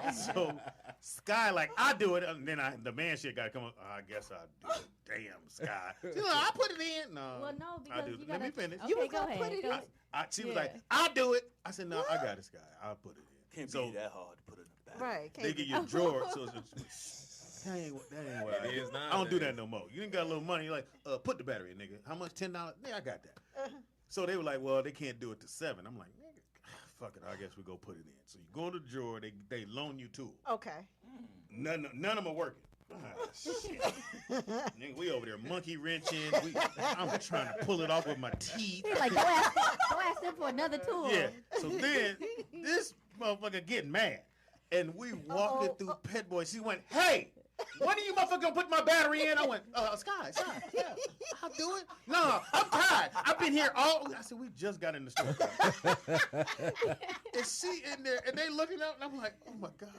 I do. So Sky, like, I do it, and then the man shit got to come up. I guess I do it. Damn, Sky. She's like, I put it in. No. Well, no, because I do. you Let me finish. Okay, you go ahead. She was like, I'll do it. I said, no, I got it, Sky. I'll put it in. Can't be that hard to put it in the battery. Right. They give you a drawer. So that ain't what I do. I don't do that no more. You ain't got a little money. You're like, put the battery in, nigga. How much? $10? Yeah, I got that. So they were like, well, they can't do it to 7. I'm like, nigga, fuck it. I guess we go put it in. So you go to the drawer. They loan you tools. Okay. None of them are working. Shit. Nigga, we over there monkey wrenching. I'm trying to pull it off with my teeth. He's like, go ask them for another tool. Yeah. So then this motherfucker getting mad. And we walked it through Pet Boy. She went, hey, when are you motherfucker gonna put my battery in? I went, Sky, yeah, I'll do it. No, I'm tired. I've been here all. I said, we just got in the store. And she in there, and they looking up, and I'm like, oh my God.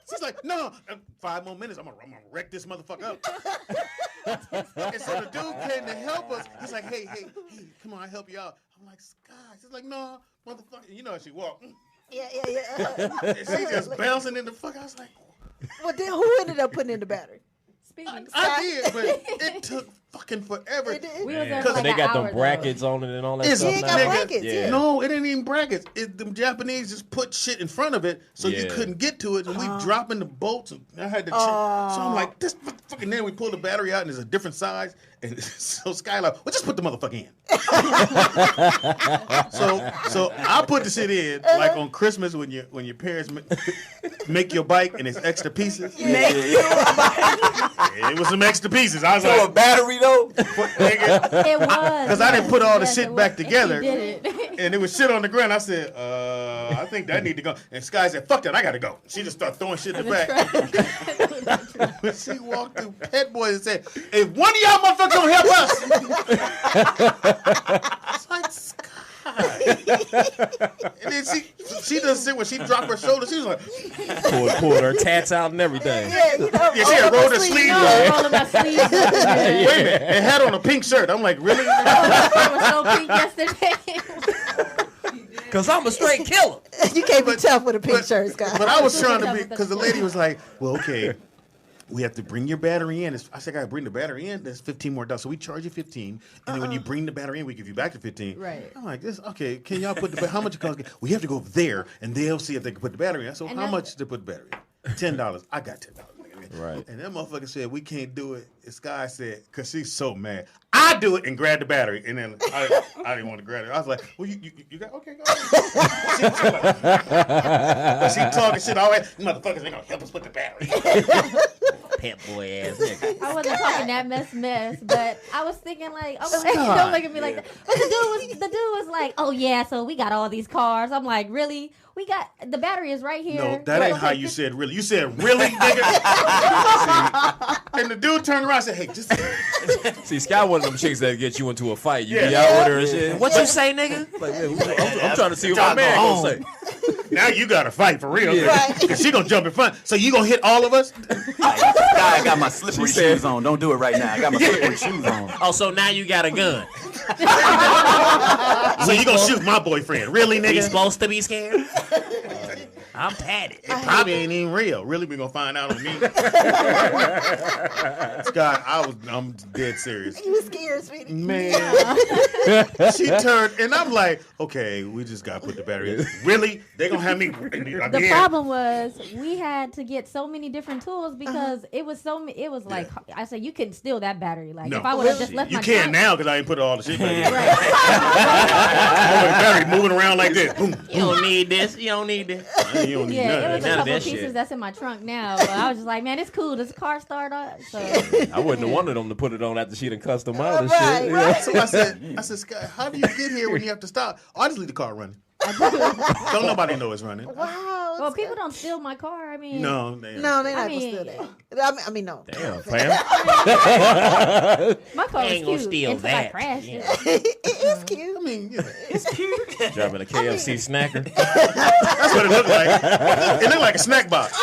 She's like, no, 5 more minutes, I'm gonna wreck this motherfucker up. And so the dude came to help us. He's like, hey, come on, I'll help you out. I'm like, Sky. She's like, no, motherfucker. You know how she walked. Yeah. And she just bouncing in the fuck. I was like, well, then who ended up putting in the battery? speedy. I did, but it took fucking forever. We was there Because for like they an got hour, them brackets on it and all that It's stuff. ain't now. got brackets, yeah. No, it ain't even brackets. Them Japanese just put shit in front of it so you Yeah. couldn't get to it, and we dropping the bolts. And I had to check. So I'm like, this fucking. Then we pull the battery out, and it's a different size. And so Skylar, well, just put the motherfucker in. so I put the shit in like on Christmas when your parents make your bike and it's extra pieces. It was some extra pieces. I was So like, a battery though? It was. because I didn't put all the Yes, shit it back was. together. He did it. And there was shit on the ground. I said, I think that need to go. And Sky said, fuck that, I gotta go. She just started throwing shit in the back. When she walked through Pet Boys and said, if one of y'all motherfuckers don't help us. It's like, Sky. And then she does sit when she dropped her shoulder. She was like, Pulled her tats out and everything. yeah, she had rolled her sleeves up. Rolling my sleeves up. Wait a minute, and had on a pink shirt. I'm like, really? I was so pink yesterday. Because I'm a straight killer. You can't be tough with a pink shirt, Scott. But I was trying to be, because the lady was like, well, okay, we have to bring your battery in. I said, I got to bring the battery in. That's $15 more. So we charge you $15. And then when you bring the battery in, we give you back the $15. Right. I'm like, this, okay, can y'all put how much it costs? We have to go there, and they'll see if they can put the battery in. So And how that's- much to put the battery in? $10. I got $10. Right. And that motherfucker said, we can't do it. And Sky said, because she's so mad, I do it and grab the battery. And then I didn't want to grab it. I was like, well, you got, okay, go ahead. She talking shit all right. Motherfuckers ain't going to help us put the battery. Pet boy ass nigga. I wasn't talking that mess, but I was thinking like, don't look at me like that. But the dude was like, oh yeah, so we got all these cars. I'm like, really? We got the battery is right here. No, that ain't how you said really. You said really, nigga. And the dude turned around and said, hey, just. See, Sky one of them chicks that get you into a fight. You Yeah. be out with her and shit. What you say, nigga? Like, I'm trying to see what my man gonna say. Now you got to fight for real. Yeah. Because she going to jump in front. So you going to hit all of us? I got my slippery shoes on. Don't do it right now. I got my slippery shoes on. Oh, so now you got a gun. So you going to shoot my boyfriend. Really, nigga? We supposed to be scared? I'm padded. It probably ain't even real. Really, we gonna find out on me. Scott, I'm dead serious. You was scared, sweetie. Man. She turned, and I'm like, okay, we just gotta put the battery in. Really? They gonna have me again? The problem was we had to get so many different tools because it was it was like I said you couldn't steal that battery. Like No. if I would have just left You my can trunk, now because I ain't put all the shit back in. The battery moving around like this. Boom. You don't need this. You don't need this. You don't need yeah, none it of was that. a None of couple that pieces shit. that's in my trunk now. But I was just like, man, it's cool. Does the car start up? So I wouldn't have wanted them to put it on after she done cussed them out and Right, shit. right. So I said, Scott, how do you get here when you have to stop? Oh, I just leave the car running. Don't nobody know it's running. Wow. well, people don't steal my car. I mean, No, they ain't. No, they're not I going to mean- steal that. I mean, no. Damn, fam. my car was Ain't gonna cute steal until I that. crashed it. It's cute. I mean, you know, Driving a KFC snacker. that's what it looked like. It looked like a snack box.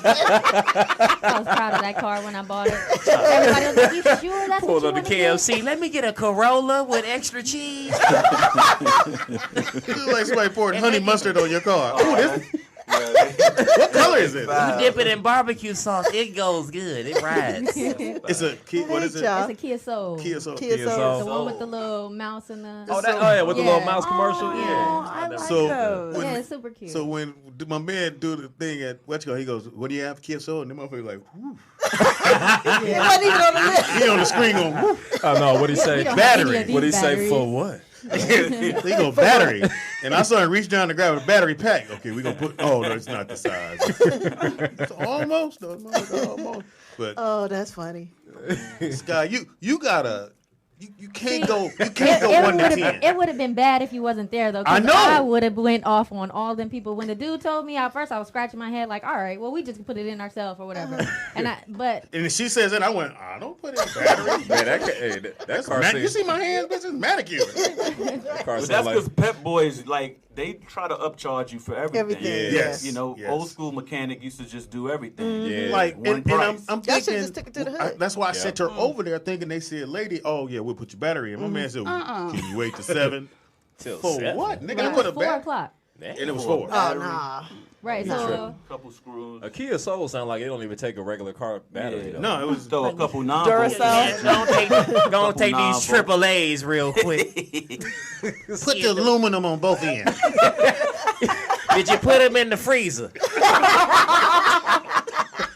I was proud of that car when I bought it. Everybody was like, "You sure that's Pulled what up you the want to do?" KFC. Let me get a Corolla with extra cheese. It looked like somebody poured honey mustard on your car. Ooh, this, what color is it? You dip it in barbecue sauce. It goes good. It rides. It's a what is it? y'all. It's a Kia Soul. Kia Soul. Kia Soul. The one with the little mouse and the. Oh, yeah, with the little Yeah. mouse commercial. Oh, Yeah. I like So, those. Yeah, it's super cute. So when my man do the thing at Wetco, he goes, "What do you have, Kia Soul?" And the motherfucker like, "Whew." It wasn't even on the list. He on the screen going, "Whew." Oh, no. What'd he say? We don't have any Battery. of these What'd he say batteries. for what? He go battery, and I saw him reach down to grab a battery pack. Okay, we gonna put. Oh no, it's not the size. It's almost, though. No, it's almost. But Oh, that's funny. Sky, you gotta. You can't go. You can't It go 1 to would've 10. It would have been bad if you wasn't there though. 'cause I know. I would have went off on all them people. When the dude told me at first, I was scratching my head like, "All right, well, we just put it in ourselves or whatever." But And she says that, I went, I don't put in battery. Man, that car You see my hands, bitch, it's manicured. That car But sound that's like because Pep Boys, like, they try to upcharge you for everything. Everything. Yes. You know, Yes. old school mechanic used to just do everything. Yeah. Like, One and price. I'm Y'all should thinking, just took it to the hood. that's why I sent her over there thinking they said, lady, oh, yeah, we'll put your battery in. My man said, can you wait till 7? till For 7. what? Nigga, I Right. put a 4 battery. o'clock. Damn. And it was 4. Oh, nah. Right. So couple screws. A Kia Soul sound like it don't even take a regular car battery. though. No, it was So a couple non. Gonna take these triple A's real quick. put the aluminum on both ends. Did you put them in the freezer?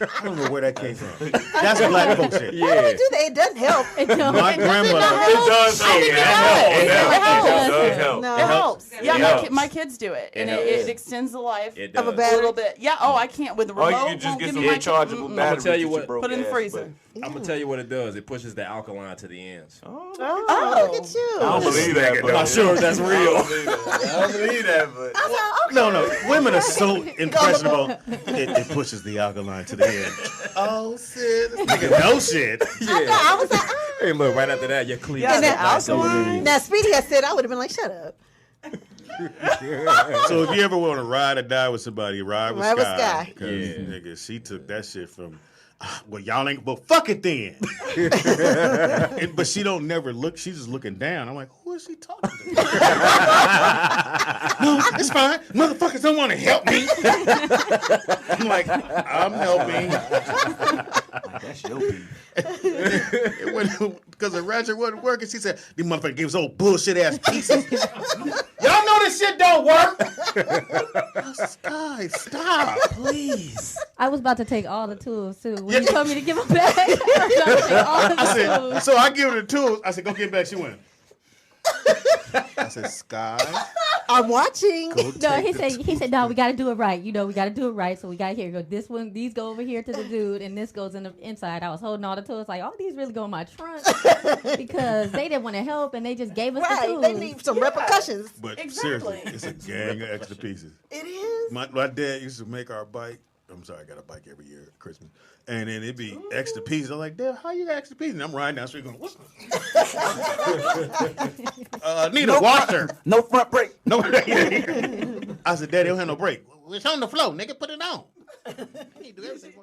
I don't know where that came from. That's black folks shit. Why do they do that? It doesn't help. My grandmother. It does help. It helps. No. It helps. Yeah, helps. my kids do it, and helps. it extends the life It Of a does. a battery. little bit. Yeah. Oh, I can't with the Or remote. you can just won't get give some me my rechargeable kid. batteries. tell you that what- broke Put it in the ass, freezer. I'm gonna tell you what it does. It pushes the alkaline to the ends. Oh, look at you. I don't believe that. I'm not sure if that's real. I don't believe that, but No. Women are so impressionable. It pushes the alkaline to the end. Oh, shit. This nigga know shit. I was like, Hey, look, right after that, your cleat. Yeah, that alkaline. now Speedy had said, I would have been like, shut up. So if you ever want to ride or die with somebody, ride with Ride with Sky. Sky. 'Cause, Yeah. nigga, she took that shit from. Well, y'all ain't. Well, fuck it then. But she don't never look. She's just looking down. I'm like, who is she talking to? No, it's fine. Motherfuckers don't want to help me. I'm like, I'm helping. that's your beat. Because the ratchet wasn't working. She said, these motherfuckers give us old bullshit ass pieces. Y'all know this shit don't work. Sky, stop, please. I was about to take all the tools too. When you told me to give them back, I was about to take all the I said, tools. so I give her the tools. I said, go get it back. She went. I said, Sky. I'm watching. No, he said, no, we got to do it right. You know, we got to do it right. So we got here. Go this one. These go over here to the dude, and this goes in the inside. I was holding all the tools. Like, all these really go in my trunk because they didn't want to help, and they just gave us the Right, tools. they need some repercussions. But Exactly. seriously, it's a gang of extra pieces. It is. My dad used to make our bike. I'm sorry, I got a bike every year at Christmas. And then it'd be extra pieces. I'm like, Dad, how you got extra pieces? And I'm riding down the street going, what? Need a washer. No front brake. No. I said, Daddy, don't have no brake. It's on the floor, nigga. Put it on. He do everything.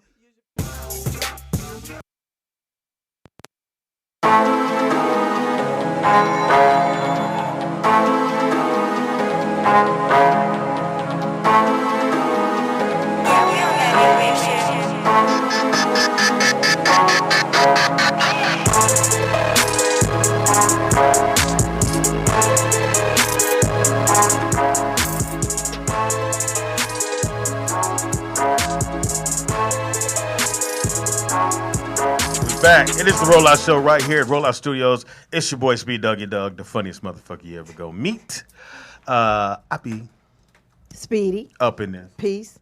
Back. It is the Rollout Show right here at Rollout Studios. It's your boy Speed Doggy Dog, the funniest motherfucker you ever go meet. I be Speedy. up in there. Peace.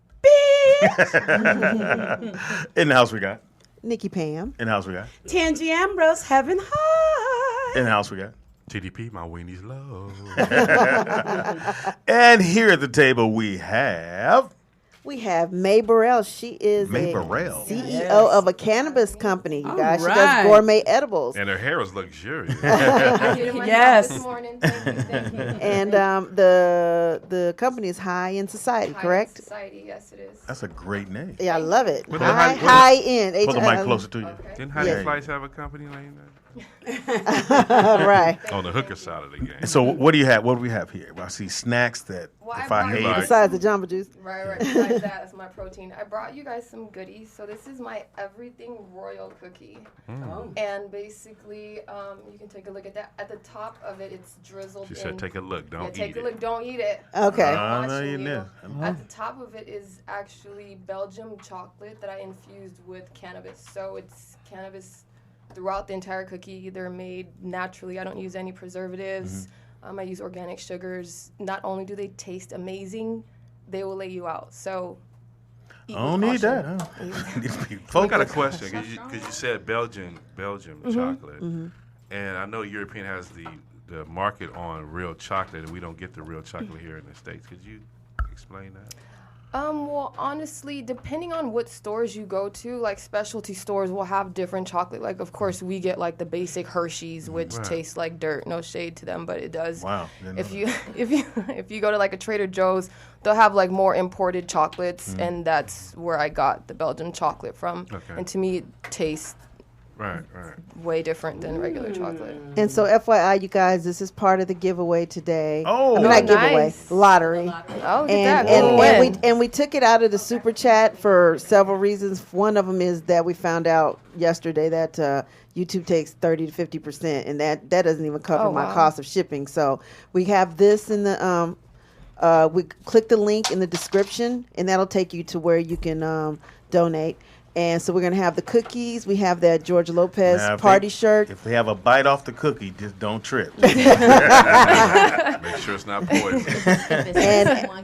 In the house we got. Nikki Pam. In the house we got. Tangy Ambrose, heaven high. In the house we got. TDP, my weenies low. And here at the table we have We have May Burrell. She is May a Burrell. CEO of a cannabis company, you guys. She right. does gourmet edibles. And her hair is luxurious. I did it myself Yes. this morning. Thank you. And the company is High in Society, High correct? Society, yes, it is. That's a great name. Yeah, I love it. With the High, high- high end. Pull the mic closer to you. Okay. Didn't Honey Yeah. Slice have a company like that? Right. On the hooker side of the game. So what do you have? What do we have here? I see snacks that Well, if I I brought hate you it. Besides the Jamba Juice. Right. Besides that, that's my protein. I brought you guys some goodies. So this is my everything royal cookie. And basically, you can take a look at that. At the top of it, it's drizzled She in. said, take a look, don't take eat a it. look, don't eat it. Okay. I'm no, watching you you. know. At the top of it is actually Belgium chocolate that I infused with cannabis. So it's cannabis throughout the entire cookie. They're made naturally. I don't use any preservatives. I use organic sugars. Not only do they taste amazing, they will lay you out. So I don't need that. Huh? I got a question because you said Belgium chocolate, and I know European has the market on real chocolate, and we don't get the real chocolate here in the States. Could you explain that? Well, honestly, depending on what stores you go to, like specialty stores will have different chocolate. Like, of course, we get like the basic Hershey's, which tastes like dirt. No shade to them, but it does. Wow. If you go to like a Trader Joe's, they'll have like more imported chocolates, and that's where I got the Belgian chocolate from. Okay. And to me, it tastes Right. way different than regular chocolate. And so, FYI, you guys, this is part of the giveaway today. Oh, I mean, not giveaway, nice. lottery. Oh, look And, at that. and we took it out of the super chat for several reasons. One of them is that we found out yesterday that YouTube takes 30 to 50%, and that doesn't even cover my cost of shipping. So we have this in the we click the link in the description, and that'll take you to where you can donate. And so we're going to have the cookies. We have that George Lopez party shirt. If they have a bite off the cookie, just don't trip. Make sure it's not poison.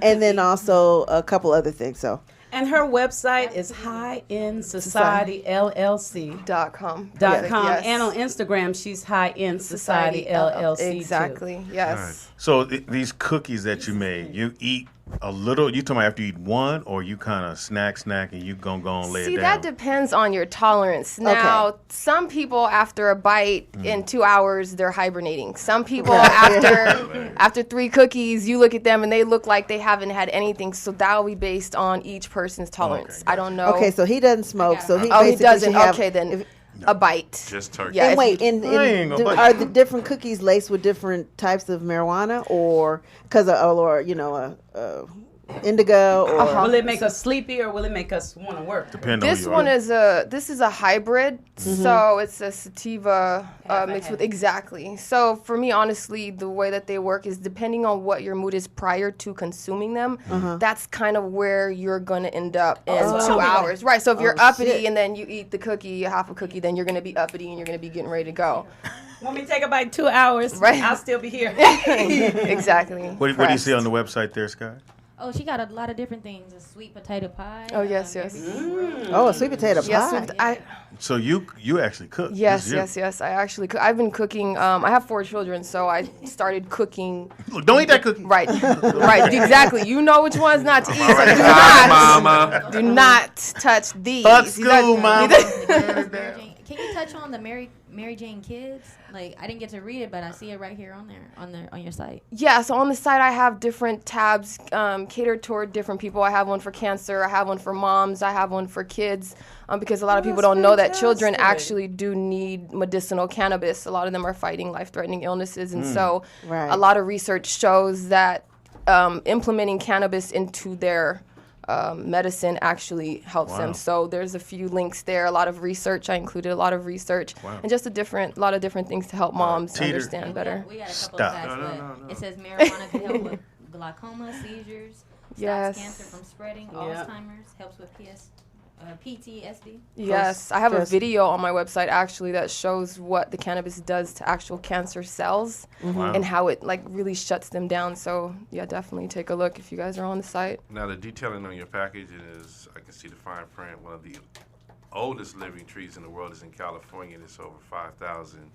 and then also a couple other things. So. And her website is highendsociety.llc.com. Yes. And on Instagram, she's High End Society LLC. Exactly. Too. Yes. Right. So these cookies that you made, you eat a little. You talking about after you eat one, or you kind of snack, and you gonna go and lay See, it down? that depends on your tolerance. Now, some people after a bite in 2 hours, they're hibernating. Some people after 3 cookies, you look at them and they look like they haven't had anything. So that will be based on each person's tolerance. I don't know. Okay, so he doesn't smoke. So he he doesn't. Have, okay, then a bite. Just turkey. Yeah, and wait, are the different cookies laced with different types of marijuana, or indigo, or will it make us sleepy, or will it make us want to work? This one is a hybrid, so it's a sativa mixed with So for me, honestly, the way that they work is depending on what your mood is prior to consuming them. That's kind of where you're gonna end up in 2 hours, right? So if you're uppity and then you eat the cookie, half a cookie, then you're gonna be uppity and you're gonna be getting ready to go. When we take about 2 hours, right? I'll still be here. Exactly. What do you see on the website there, Scott? Oh, she got a lot of different things. A sweet potato pie. Oh, yes. Oh, a sweet potato pie. So you actually cook? Yes. I actually cook. I've been cooking. I have 4 children, so I started cooking. Look, don't eat that cookie. Right. Exactly. You know which ones not to eat. So do not touch these. Fuck school, Mama. Can you touch on the Mary Jane Kids? Like, I didn't get to read it, but I see it right here on your site. Yeah, so on the site I have different tabs catered toward different people. I have one for cancer. I have one for moms. I have one for kids because a lot of people don't know that children actually do need medicinal cannabis. A lot of them are fighting life-threatening illnesses, and so a lot of research shows that implementing cannabis into their medicine actually helps them. So there's a few links there, a lot of research. I included a lot of research and just a lot of different things to help moms understand better. We got a couple of facts, but it says marijuana can help with glaucoma, seizures, stops cancer from spreading, Alzheimer's, helps with PTSD. Yes, I have a video on my website actually that shows what the cannabis does to actual cancer cells and how it really shuts them down. So yeah, definitely take a look if you guys are on the site. Now the detailing on your package is, I can see the fine print. One of the oldest living trees in the world is in California. It's over 5,000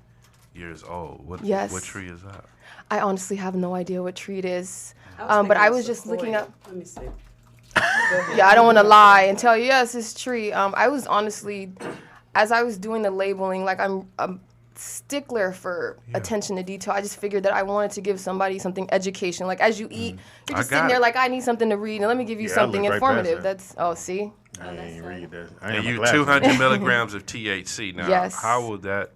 years old. What tree is that? I honestly have no idea what tree it is, but I was just looking up. Let me see. Yeah, I don't want to lie and tell you, yes, it's tree. I was honestly, as I was doing the labeling, I'm a stickler for attention to detail. I just figured that I wanted to give somebody something educational. Like, as you eat, you're just sitting there like, I need something to read, and let me give you something informative. See? I ain't read that. And you 200 milligrams of THC. Now, how will that...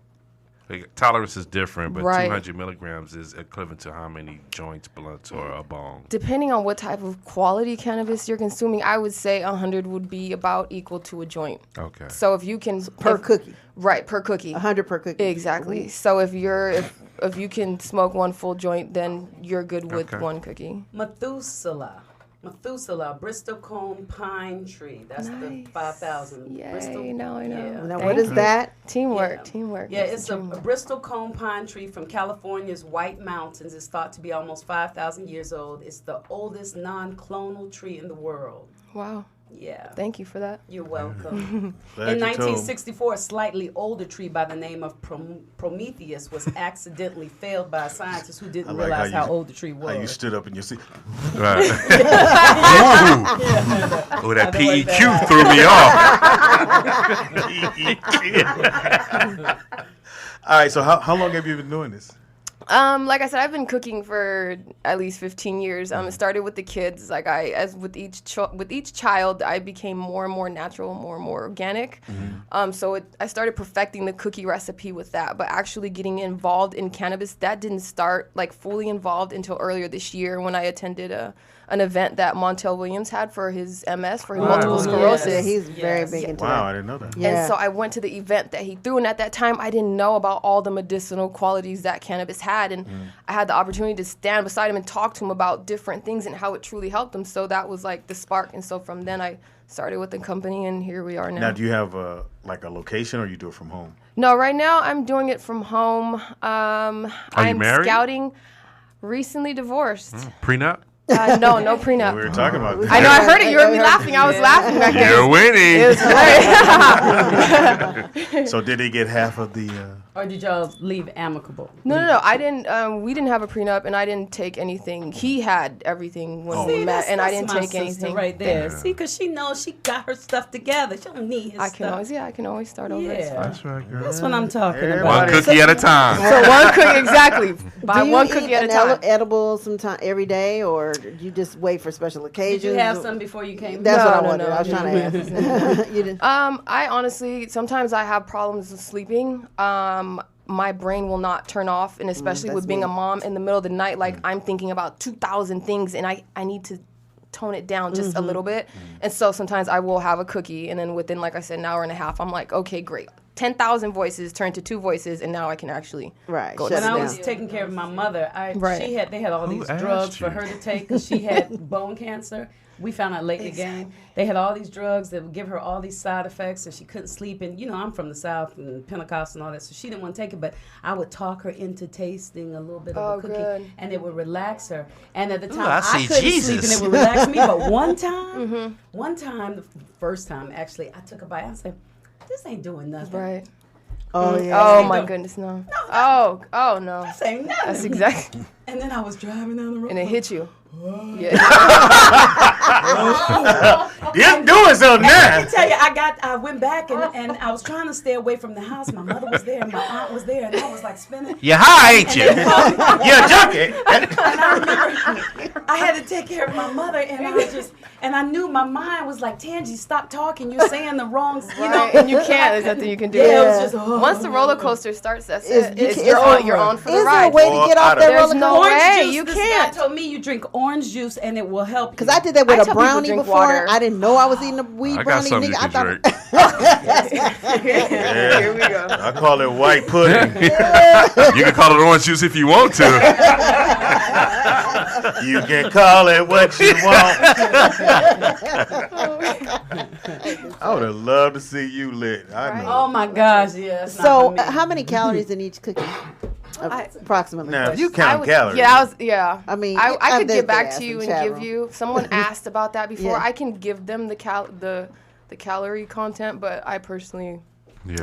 tolerance is different, but 200 milligrams is equivalent to how many joints, blunts, or a bong? Depending on what type of quality cannabis you're consuming, I would say 100 would be about equal to a joint. Okay. So if you can... per cookie. Right, per cookie. 100 per cookie. Exactly. So if you can smoke one full joint, then you're good with one cookie. Methuselah, Bristol cone pine tree. That's the 5,000. Yay, Bristol. now I know. Yeah. Now, what is that? Teamwork. Yeah, it's a Bristol cone pine tree from California's White Mountains. It's thought to be almost 5,000 years old. It's the oldest non-clonal tree in the world. Wow. Yeah. Thank you for that. You're welcome. In 1964, a slightly older tree by the name of Prometheus was accidentally felled by a scientist who didn't realize how old the tree was. How you stood up in your seat. Right. Oh, that PEQ threw me off. All right, so how long have you been doing this? Like I said, I've been cooking for at least 15 years. It started with the kids. Like with each child, I became more and more natural, more and more organic. So I started perfecting the cookie recipe with that. But actually getting involved in cannabis, that didn't start like fully involved until earlier this year when I attended an event that Montel Williams had for his MS, for his multiple sclerosis. Yeah, he's very big into that. Wow, I didn't know that. Yeah. And so I went to the event that he threw, and at that time, I didn't know about all the medicinal qualities that cannabis had, and I had the opportunity to stand beside him and talk to him about different things and how it truly helped him. So that was like the spark, and so from then I started with the company, and here we are now. Now, do you have a location, or you do it from home? No, right now I'm doing it from home. Are you I'm married? Scouting. Recently divorced. Prenup? No prenup. We were talking about that. I know, I heard it. You heard me laughing. I was laughing back there. You're winning. It was hilarious. So did he get half of the... Or did y'all leave amicable? No. I didn't. We didn't have a prenup, and I didn't take anything. He had everything when we met, and I didn't take anything. Right there. See, because she knows she got her stuff together. She don't need his stuff. I can always start over. It's fine. That's right, girl. That's what I'm talking about. One cookie at a time. So one cookie, exactly. Buy one cookie at a time. Edible sometime every day, or you just wait for special occasions? Did you have some before you came? That's what I wondered. I was trying to ask. You didn't? I honestly, sometimes I have problems with sleeping. My brain will not turn off, and especially with being a mom in the middle of the night, like I'm thinking about 2,000 things, and I need to tone it down just a little bit. And so sometimes I will have a cookie, and then within, like I said, an hour and a half, I'm like, okay, great. 10,000 voices turned to 2 voices, and now I can actually go to When sleep. I was taking care of my mother, they had all Who these asked drugs for you? her to take because she had bone cancer. We found out late in the game. They had all these drugs that would give her all these side effects, and she couldn't sleep. And, I'm from the South and Pentecost and all that, so she didn't want to take it. But I would talk her into tasting a little bit of a cookie, and it would relax her. And at the time, I couldn't sleep, and it would relax me. But one time, the first time, actually, I took a bite. I said, this ain't doing nothing. Right. Oh, yeah. Oh, my goodness, no. Oh, no. This ain't nothing. That's exactly. And then I was driving down the road. And it hit you. You're doing something now. I can tell you, I went back and I was trying to stay away from the house. My mother was there, and my aunt was there, and I was like spinning. You're high, ain't you? You're a junkie. And I remember I had to take care of my mother, and I knew my mind was like, Tangi, stop talking. You're saying the wrong, and you can't. There's nothing you can do. Yeah, it was just, once the roller coaster starts, that's it. You're on for the ride. Is there a way to get off that roller coaster? No way. Juice, you this can't. guy told me you drink orange juice and it will help. Because I did that with I a tell people brownie drink before. water. I didn't know I was eating a weed I got brownie. something Nigga, you can I drink. Here we go. I call it white pudding. You can call it orange juice if you want to. You can call it what you want. I would have loved to see you lit. I know. Oh my gosh, yes. So, how many calories in each cookie? Approximately. Now, if you count calories. I mean, I could get back to in you the and chat give room. you. Someone asked about that before. Yeah. I can give them the calorie content, but I personally,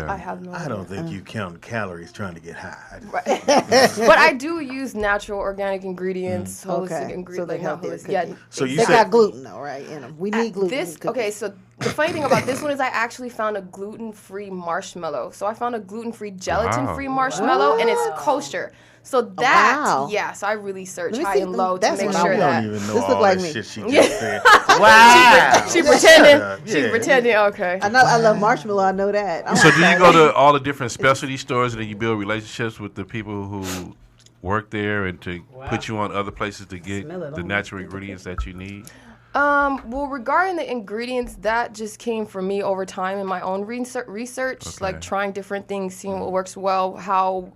I have no. I don't think you count calories trying to get high. Right. But I do use natural organic ingredients, holistic ingredients. So they not have holistic. Yeah. So you they said got gluten though, right? In them. We need gluten. in cookies. Okay, so the funny thing about this one is I actually found a gluten-free marshmallow. So I found a gluten-free, gelatin-free marshmallow, and it's kosher. So that, so I really searched high and low to make sure that. You don't even know This all look like that me. shit she just said. Wow. She pretending. Yeah. She pretending. Okay. I love marshmallow. I know that. So do you go to all the different specialty stores and then you build relationships with the people who work there and to put you on other places to get the natural ingredients that you need? Well, regarding the ingredients, that just came from me over time in my own research, like trying different things, seeing what works well, how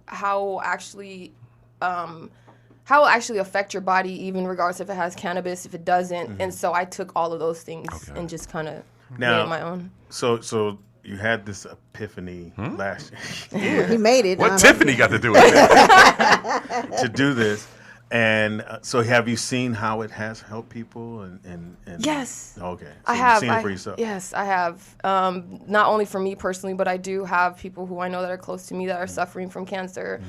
actually affect your body, even regardless if it has cannabis, if it doesn't. And so I took all of those things and just kind of made it my own. So you had this epiphany last year. He made it. What Tiffany got to do with it? To do this. And so have you seen how it has helped people? And Yes. Okay. So I have. You've seen it for yourself? Yes, I have. Not only for me personally, but I do have people who I know that are close to me that are suffering from cancer.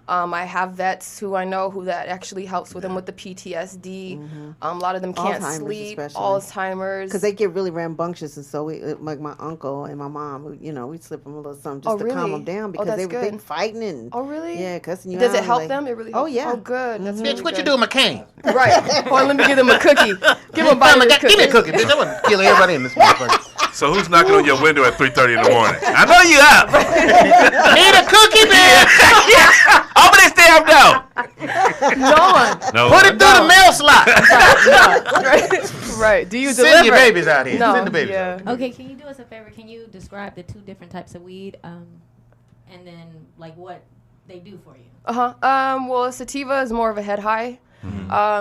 I have vets who I know who that actually helps with them with the PTSD. A lot of them can't sleep. Alzheimer's. Because they get really rambunctious, and so we, like my uncle and my mom, you know, we slip them a little something just to calm them down because they were fighting and really cussing you Does out. it help them? It really helps. Oh yeah. Oh good. That's Bitch, really what good. you do with my cane? Right. Hold on, let me give them a cookie. Give them a Give me a cookie, bitch. I want to kill everybody in this motherfucker. So who's knocking on your window at 3:30 in the morning? I know you up. Need a cookie, bitch. Open this damn door. No one. No. Put it through the mail slot. Right. Do you Send deliver? your babies out here. No. Send the babies out. Okay, can you do us a favor? Can you describe the 2 different types of weed, and then like what they do for you? Well, sativa is more of a head high.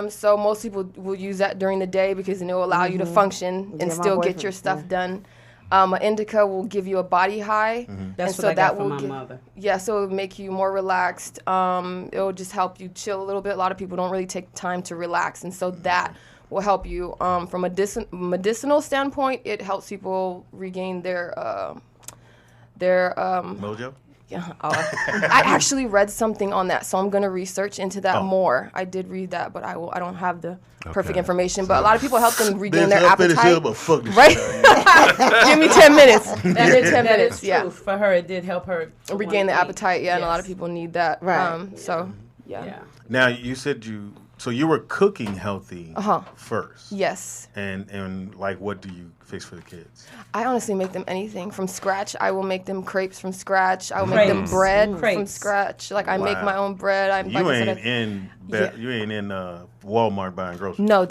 So most people will use that during the day because then it will allow you to function and still get your stuff done. An indica will give you a body high. That's and what I got from my mother. Yeah, so it'll make you more relaxed. It'll just help you chill a little bit. A lot of people don't really take time to relax, and so that will help you. From a medicinal standpoint, it helps people regain their mojo. Yeah, I actually read something on that, so I'm gonna research into that more. I did read that, but I don't have the perfect information. But a lot of people help them regain their appetite. Right? Give me 10 minutes. That is true. For her, it did help her regain the appetite. Yeah, and a lot of people need that. Right. So yeah. Now you said so you were cooking healthy first. Yes. And like, what do you fix for the kids? I honestly make them anything from scratch. I will make them crepes from scratch. I will make them bread from scratch. Like I make my own bread. You ain't in Walmart buying groceries. No,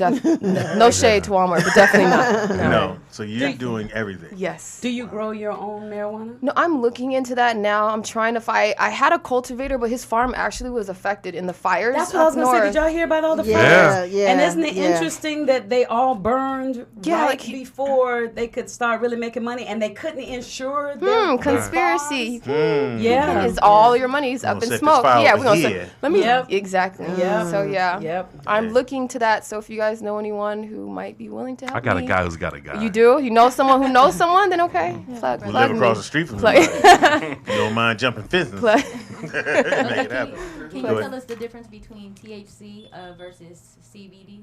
no shade to Walmart, but definitely not. No. So you're doing everything. Yes. Do you grow your own marijuana? No, I'm looking into that now. I'm trying to find. I had a cultivator, but his farm actually was affected in the fires. That's what I was going to say. Did y'all hear about all the fires? Yeah. And isn't it interesting that they all burned before they could start really making money, and they couldn't insure their conspiracy. Yeah. It's all your money's up in smoke. Yeah, we're going to let me. Exactly. Yeah. So yeah. I'm looking to that. So if you guys know anyone who might be willing to help I got me. a guy who's got a guy. You do? You know someone who knows someone? Then okay. Plug live across the street from you. You don't mind jumping fences. Make it happen. Can you tell us the difference between THC versus CBD?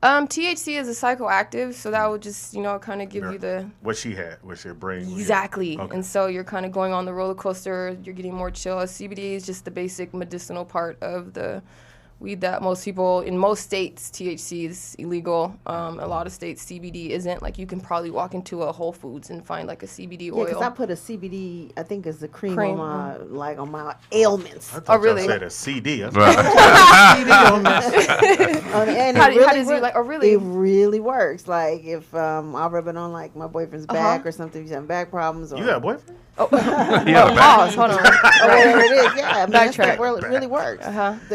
THC is a psychoactive, so that would just, kind of give you the... What she had, what's your brain? Exactly. Okay. And so you're kind of going on the roller coaster, you're getting more chill. CBD is just the basic medicinal part of the weed that most people, in most states, THC is illegal. A lot of states, CBD isn't. Like, you can probably walk into a Whole Foods and find, like, a CBD oil. Yeah, because I put a CBD, I think it's a cream. on my ailments. I thought you said a CD. And it really works. Like, if I'll rub it on, like, my boyfriend's back or something, he's having back problems. Or, you got a boyfriend? Pause. Hold on. Whatever it is, yeah. I mean, Backtrack. It really works.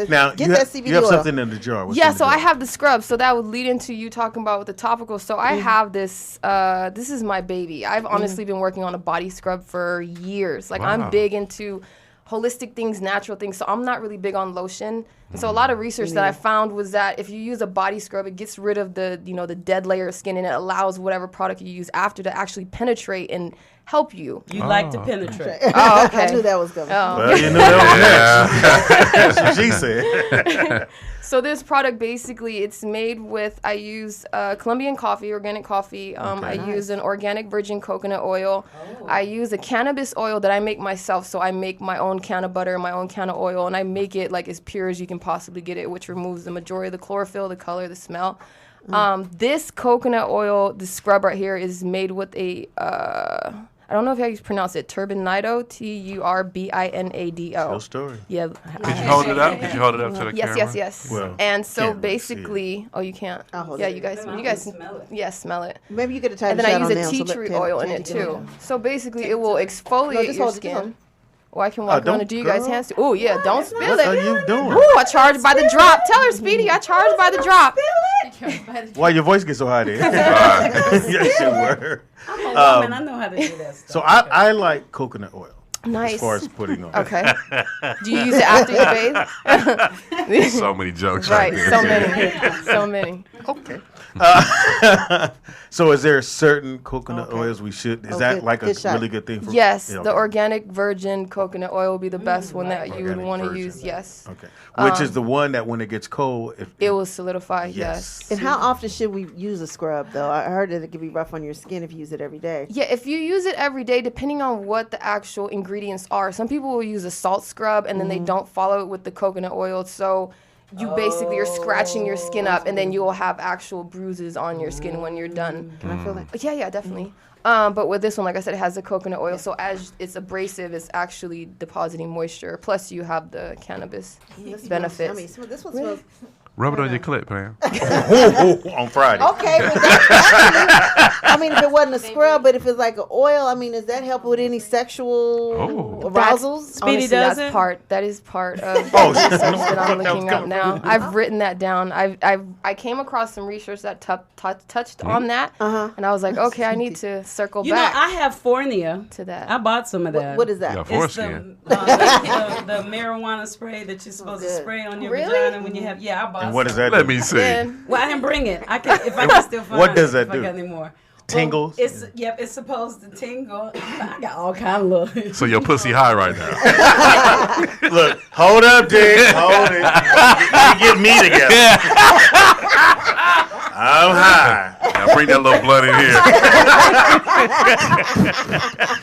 Now, get that CBD you have oil. something in the jar. What's Yeah, so I have the scrub, so that would lead into you talking about with the topical. So I have this, this is my baby. I've honestly been working on a body scrub for years. Like, I'm big into holistic things, natural things, so I'm not really big on lotion. And so a lot of research that I found was that if you use a body scrub, it gets rid of the, the dead layer of skin, and it allows whatever product you use after to actually penetrate and help you. You like to penetrate. Oh, okay. I knew that was coming. Well, you knew that was next. That's what she said. So this product, basically, it's made with, I use Colombian coffee, organic coffee. I use an organic virgin coconut oil. I use a cannabis oil that I make myself. So I make my own can of butter, my own can of oil, and I make it like as pure as you can possibly get it, which removes the majority of the chlorophyll, the color, the smell. This coconut oil, the scrub right here, is made with a... I don't know if how you pronounce it. Turbinado, Turbinado. Tell story. Yeah. Did you hold it up? Did you hold it up to the camera? Yes. Well, and so basically, you can't. You guys smell it. Yeah, smell it. Maybe you get a tiny And then I use shot a tea tree oil in it too. So basically, it will exfoliate your skin. Or I can walk around and do you guys hands too. Oh yeah, don't spill it. What are you doing? Ooh, I charge by the drop. Tell her, Speedy, I charge by the drop. Why your voice gets so high there? Yes, you were. I'm a woman. I know how to do that stuff. So I like coconut oil. Nice. As far as putting on. Okay. Do you use it after you bathe? So many jokes Right. there. So many. So many. Okay. So is there certain coconut oils we should? Is that good- like a good shot. really good thing for? Yes, Yeah, the okay. organic virgin coconut oil will be the best one that you would Organic want to virgin. use. Yes. Okay. Which is the one that when it gets cold, It will solidify. Yes. Yes. And how often should we use a scrub, though? I heard that it can be rough on your skin if you use it every day. Yeah, if you use it every day, depending on what the actual ingredients are, some people will use a salt scrub and then they don't follow it with the coconut oil. So you basically are scratching your skin up and then you will have actual bruises on your skin when you're done. Can I feel that? Yeah, definitely. But with this one, like I said, it has the coconut oil. So as it's abrasive, it's actually depositing moisture. Plus, you have the cannabis benefits. This one smells. Rub it on your clit, man. On Friday. Okay, well, that's I mean, if it wasn't a scrub, but if it's like an oil, I mean, does that help with any sexual arousals? Honestly, that's that is part of the research that I'm looking up now. I've written that down. I came across some research that touched on that, and I was like, okay, I need to circle You back. know, I have Fornia. To that. I bought some of that. What is that? Yeah, It's foreskin. the marijuana spray that you're supposed to spray on your Really? vagina when you have. Yeah, I bought. And what does that Let do? me see. Well, I didn't bring it. I can if I can still find What does it, that if do? I got any more. Tingles? Well, it's supposed to tingle. I got all kind of little. So your pussy high right now. Look, hold up, Dick. Hold it. You get me together. I'm high. Now bring that little blood in here.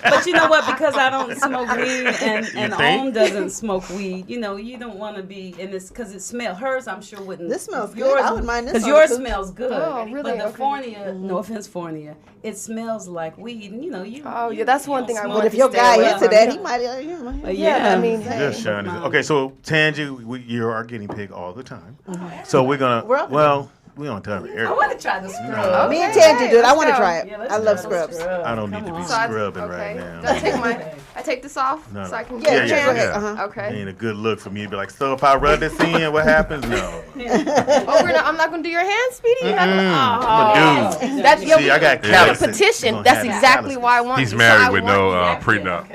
But you know what? Because I don't smoke weed and think? Om doesn't smoke weed, you know, you don't want to be in this because it smells. Hers, I'm sure wouldn't. This smells good. yours, I wouldn't mind this because on yours the cooch. smells good. Oh, really? But the Okay. Fornia, no offense, Fornia, it smells like weed, and you know you. Oh, yeah, that's one thing I smoke want But if to your stay guy away into from. that, he might. Yeah, I mean, Just showing it. Okay, so Tangi, you're our guinea pig all the time. So we're gonna. We're up. Well, we don't tell I everything. want to try the scrub. Me and Tangy do it. I let's want to go. try it. Yeah, let's I love try the scrubs. scrub. I don't need to Come be on. So scrubbing okay. right now. Do I take this off No, so I can Yeah, get go it? ahead. Okay. Ain't a good look for me to be like, so if I rub this in, what happens? No. I'm not gonna do your hands, Speedy. You're not gonna, I'm a dude. That's See, I got the calluses. petition. You're That's gonna have exactly calluses. why I want. He's you. married So I with want no you- prenup.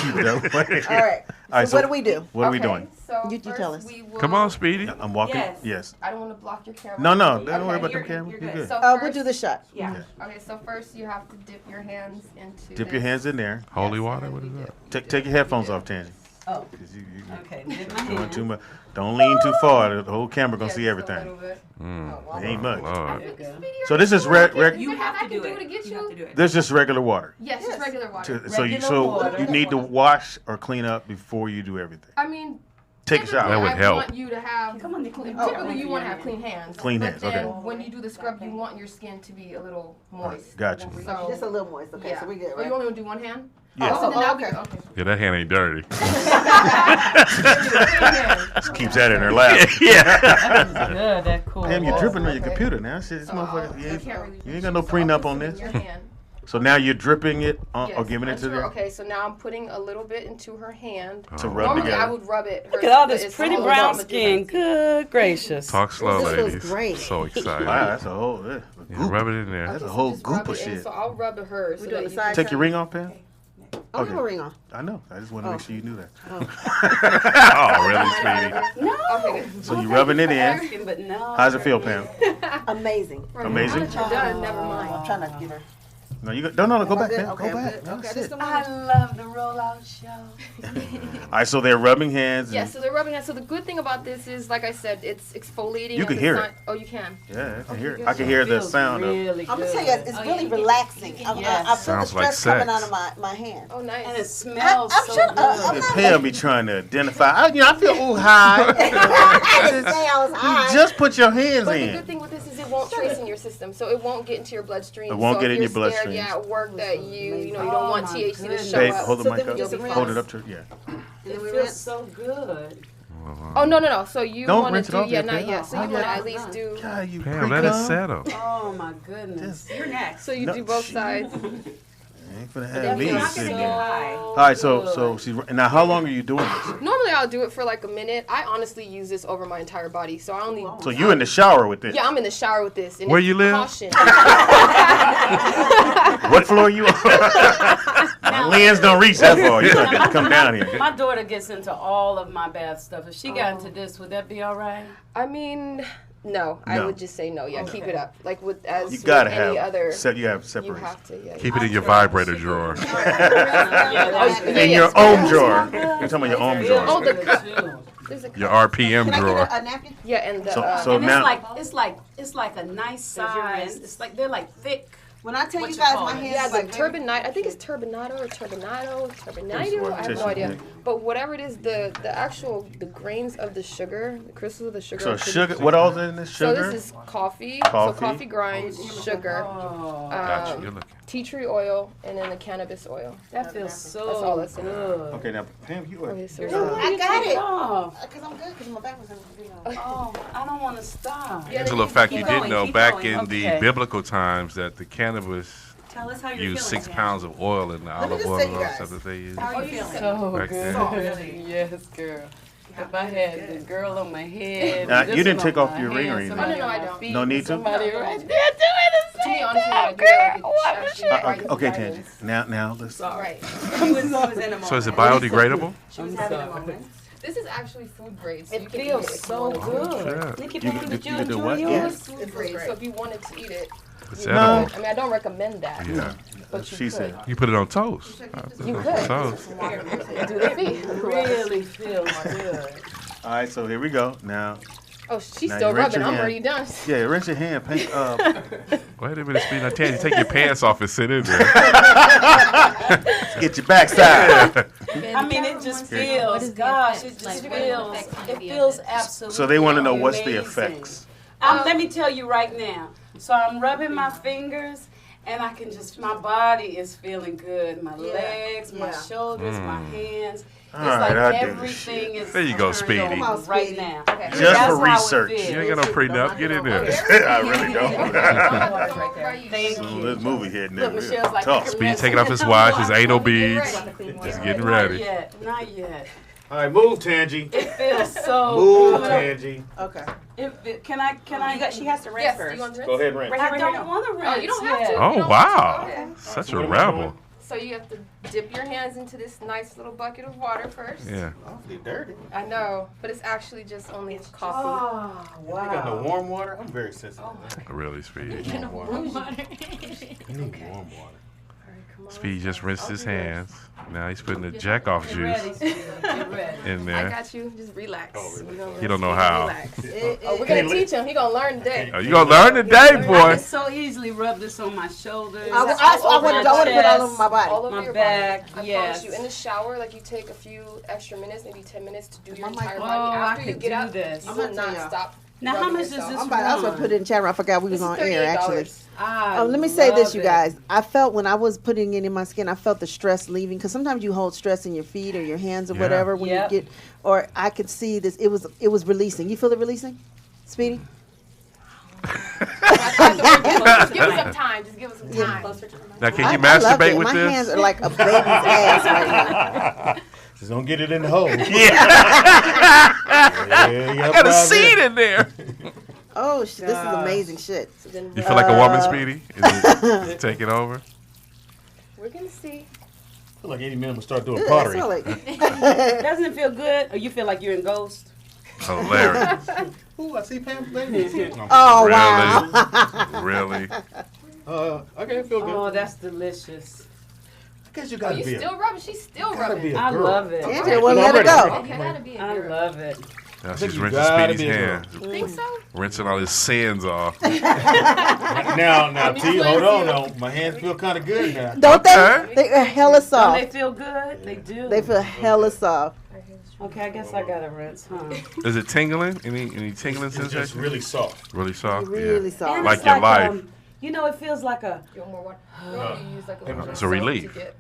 Keep it that way. All right. All right, So what do we do? What are we Okay, doing? So You first tell us. we will- Come on, Speedy. I'm walking. Yes. Yes. I don't want to block your camera. No, don't Okay, worry about the you're- camera. you're You're good. So We'll first- do the shot. Yeah. Okay. So first you have to dip your hands into. Dip your hands in there. Holy water? What is that? Take your headphones off, Tangi. Oh, 'Cause you okay. Dip my doing hand. too much. Don't lean too far. The whole camera gonna see A everything. little bit. It ain't much. Lord. So this is reg. You have to do it. To get you. This is regular water. Yes, it's regular water. So you Regular water. need to wash or clean up before you do everything. I mean, Take a shower. That would I help. want you to have. Come on, Nicole. Typically, you want to have clean hands. Clean but hands, then okay. when you do the scrub, you want your skin to be a little moist. Gotcha. So, Just a little moist. Okay, yeah. so we good, Oh, right? you only want to do one hand? Yes. Oh, then that'll be okay. good. Okay. Yeah, that hand ain't dirty. Just keeps that in her lap. Good, that cool. Damn, you're dripping on your Okay. computer now. Shit, this So motherfucker. I You can't really ain't got no prenup on this. Your hand. So now you're dripping it on, or Yes, giving it to onto her- her Okay, so now I'm putting a little bit into her hand. to rub Normally, I together. would rub it. Look at all but this it's pretty all brown over skin. Good gracious. Talk slow, This feels ladies. great. So excited. Wow, that's a whole Yeah, goop. rub it in there. That's a Okay, so whole just goop rub of it in. shit. So I'll rub her. So We that doing you the can- side Take your ring off, Pam. I have a ring on. I know. I just want to make sure you knew that. Oh, really, Speedy? No. Okay. So you rubbing it in. Asking, but no. How's it feel, Pam? Amazing. Amazing. You're done. Never mind. I'm trying not to get her. No, you go. No, go back, Pam. Okay, Go I'm back. good. No, Okay, sit. just the I one. love the rollout show. All right, so they're rubbing hands. Yeah, and- so they're rubbing it. So the good thing about this is, like I said, it's exfoliating. You at can the hear si- it. Oh, you can. Yeah, I can hear it. good. I can hear the Feels sound of. really I'm gonna good. tell you, it's really relaxing. I feel the Sounds like stress coming sex. out of my hand. Oh, nice. And it smells I'm so sure- good. I'm And Pam be trying to identify. I feel ooh high. I didn't say I was high. Just put your hands But the in. good thing with this is it won't trace in your system, so it won't get into your bloodstream. It won't so get if in you're your scared, bloodstream. Yeah, at work that you don't Oh, want my THC to goodness. show Babe, up. hold the So mic then we up. just Hold rinse. it up to yeah. And then It we feels rinse. so good. Oh no! So you Don't want rinse to it do? off Yeah, yet, not Pam. yet. So Not you want to yet. at least do. God, you Pam, let it pre-cum? settle. Oh my goodness. You're next. So you No, do both she- sides. I ain't finna Yeah, have me you're not sitting gonna there. get high. All right, so she's now. How long are you doing this? Normally I'll do it for like a minute. I honestly use this over my entire body, so I only. So you in the shower with this? Yeah, I'm in the shower with this. And Where it's you live? Caution. What floor you on? Now, Now, Lens don't reach that far. You gotta come down here. My daughter gets into all of my bath stuff. If she got into this, would that be all right? I mean, no. I would just say no. Yeah, keep it up. Like with You gotta with any have. other. You have separation. You have to. Yeah. Keep it in your vibrator drawer. In your own drawer. You're talking about your own drawer. Oh, the cup. There's a Your RPM drawer. A napkin? Yeah, and the. So and now, it's like a nice size. It's like they're like thick. When I tell What you you guys, call my it? hands Yeah, like the turbinite. I think it's turbinado or turbinado. I have no idea. But whatever it is, the grains of the sugar, the crystals of the sugar. so sugar. What all is in this So sugar? this is coffee. Coffee. So coffee grinds, sugar, Gotcha. Good looking. tea tree oil, and then the cannabis oil. That feels so That's all that's in it. good. Okay, now, Pam, you are. Okay, so I got it. Oh, Because I'm good, because my back was I don't want to stop. Angela, in fact, you Keep didn't going, know keep back going. in the Okay. biblical times that the cannabis Tell us how you're used feeling. 6 pounds of oil in the olive oil and all that stuff that they used. How are you feeling? So Back good. then. Yes, girl. If I had the girl on my head. Now, this you didn't one take on off my your ring hand, or anything. somebody No, on I my don't. feet, No need to? Somebody right there doing the To same be honest with you, I thing, do like girl. it actually Okay, right Tangy. Now, let's. All right. She was in a moment. So is it biodegradable? She was having a moment. This is actually food grade. So you It can feels eat it if you so want to. good. Yeah. Nikki, You Pam, can- did you you can do enjoy what? yours? It's food grade. So if you wanted to eat it, It's you edible. could. I mean, I don't recommend that. Yeah. But you She could. said. You put it on toast. You could. Toast. Do the feet. Really feels good. All right, so here we go. Now, Oh, she's Now still you rinse rubbing. your I'm hand. already done. yeah, rinse your hand. Paint, Wait a minute, Speed. Now, Tangy, take your pants off and sit in there. get your backside. I mean, it just What feels, is the gosh, effects? it just Like, what are the feels, effects gonna it be of feels this? absolutely So they want to know what's the amazing. effects. Let me tell you right now. So I'm rubbing my fingers, and I can just, my body is feeling good. My legs, my shoulders, my hands. All It's right, like I do. everything is There you go, turned Speedy. on Come on, right Speedy. now. Okay. Just That's for how it research. feels. You ain't got no prenup. Get in there. I really don't. Thank So you. this movie hitting Look, there. Michelle's like, Tough. Speed taking off his watch, his anal beads. Just getting ready. Not yet, not yet. All right, move, Tangy. It feels so Move, good. Tangy. Okay. Can I? She has to rinse Yes, first. you want to Go rinse? ahead, rinse. Right here, I right here. don't want to rinse. Oh, you don't have yet. to. Oh, You don't wow. Okay. Such a rebel. So you have to dip your hands into this nice little bucket of water first. Yeah. Awfully dirty. I know, but it's actually just only coffee. Oh, You got no wow. warm water? I'm very sensitive. Really, Speed. Warm water. You need warm water. Speed just rinsed his hands. Now he's putting the jack off Get juice ready, Speedy. Get ready. in I there. got you. Just relax. He don't know how. Relax. Oh, we're gonna teach him. He gonna learn today. Oh, you gonna learn today, I boy. can so easily rub this on my shoulders. I want to my put it all chest, over my body. All over my your back. body. I Yes. promise you. In the shower, like you take a few extra minutes, maybe 10 minutes to do your entire Oh, body. I After you could get do out, this. you I'm will gonna tell not y'all. stop. Now, how rubbing much does yourself. this I'm about to also put it in chat room. I forgot we was This is on air, actually. $38. Let me say this, love you it. guys. I felt when I was putting it in my skin, I felt the stress leaving because sometimes you hold stress in your feet or your hands or Yeah. whatever when Yep. you get. Or I could see this. It was releasing. You feel it releasing, Speedy? Just give us some time. Just give us some time. Now, can I you love masturbate it. with My this? hands are like a baby's ass right now. Just don't get it in the hole. I got a seed in there. Oh, this is amazing shit. You feel like a woman, Speedy? Is it taking over? We're gonna see. I feel like any minute I'm gonna start doing Ugh, pottery. smell like- Doesn't it feel good? Or you feel like you're in Ghost? Hilarious. Ooh, I see Pam. Oh, Really? wow. Really? Okay, feel good. Oh, that's delicious. I guess you Oh, gotta you be still rubbing? She's still gotta rubbing. be a I girl. love it. Angela won't let it go. You gotta be a I girl. love it. Now think she's you rinsing gotta Speedy's be a girl. hands. You think so? Rinsing all his sins off. Now, T, hold on, though. My hands feel kind of good now. Don't Okay. they? They're hella Don't soft. they feel good? They do. They feel hella soft. Okay, I guess I gotta rinse, huh? Is it tingling? Any tingling It's sensation? just really soft. Really soft? Really Yeah. soft. And Like it's your life. You know, it feels like a You want more water? You want me to use like a little bit It's of a soap relief. to get,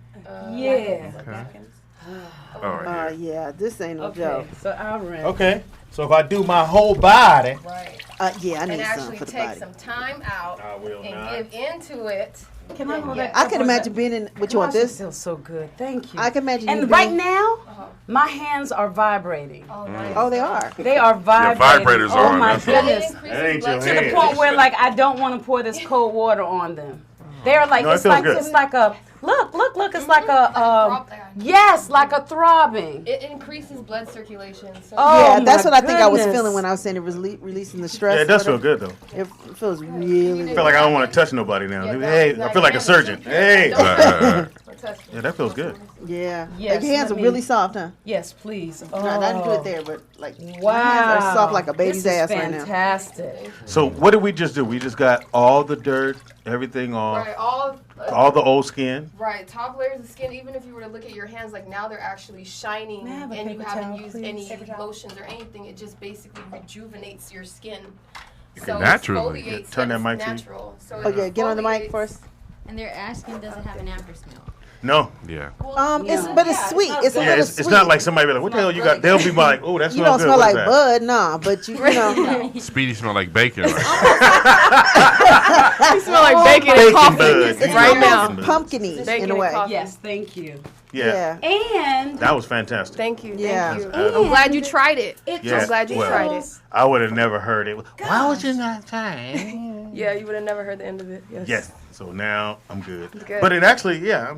yeah. Okay. Oh, All right. Yeah, this ain't no Okay, joke. so I'll rinse. Okay, so if I do my whole body, Right. Yeah, I need And some actually for the take body. some time out I will and not. give into it. Can I hold Yeah. that? I can imagine being in. What you want Gosh, it this? feels so good. Thank you. I can imagine. you And right being- now, my hands are vibrating. Oh, nice. Oh, they are. They are vibrating. vibrators oh on, my that's all. goodness. that ain't your To the hand. point where like I don't want to pour this cold water on them. They're like No, it it's feels like good. it's like a look. Look, it's like a yes, like a throbbing. It increases blood circulation. So Yeah, that's what I think I was goodness. feeling when I was saying it was releasing the stress. Yeah, it does feel good though. It feels really I good. feel like I don't want to touch nobody now. Hey, I feel like a surgeon. Hey. Yeah, that feels good. Yeah. Yes, Like your hands are let me- really soft, huh? Yes, please. Oh. No, I didn't do it there, but like Wow. my hands are soft like a baby's this is ass right now. fantastic. So what did we just do? We just got all the dirt, everything off, Right, all the old skin. Right, top layers of skin. Even if you were to look at your hands, like now they're actually shining, May I have a and you paper haven't towel, used please? any Paper towel? lotions or anything. It just basically rejuvenates your skin. You can naturally exfoliates, turn that it's mic to you. natural. So Oh it yeah, get on the mic exfoliates. first. And they're asking, does it have an after smell? No. Yeah. But it's sweet. It's a Yeah, little it's sweet. not like somebody be like, what the hell you got? They'll be like, oh, that You smells don't good. smell What is like that? bud, nah. But you know. Speedy smell like bacon. Right? You smell like bacon and Bacon coffee bud. It's right now. almost pumpkiny Bacon in a and way. coffee. Yes, thank you. Yeah. And That was fantastic. Thank you. Yeah. Thank you. And- I'm glad you tried it. Yeah, I'm glad you well, tried it. I would have never heard it. Why would you not try it? Yeah, you would have never heard the end of it. Yes. Yes. So now I'm good. Good. But it actually, yeah.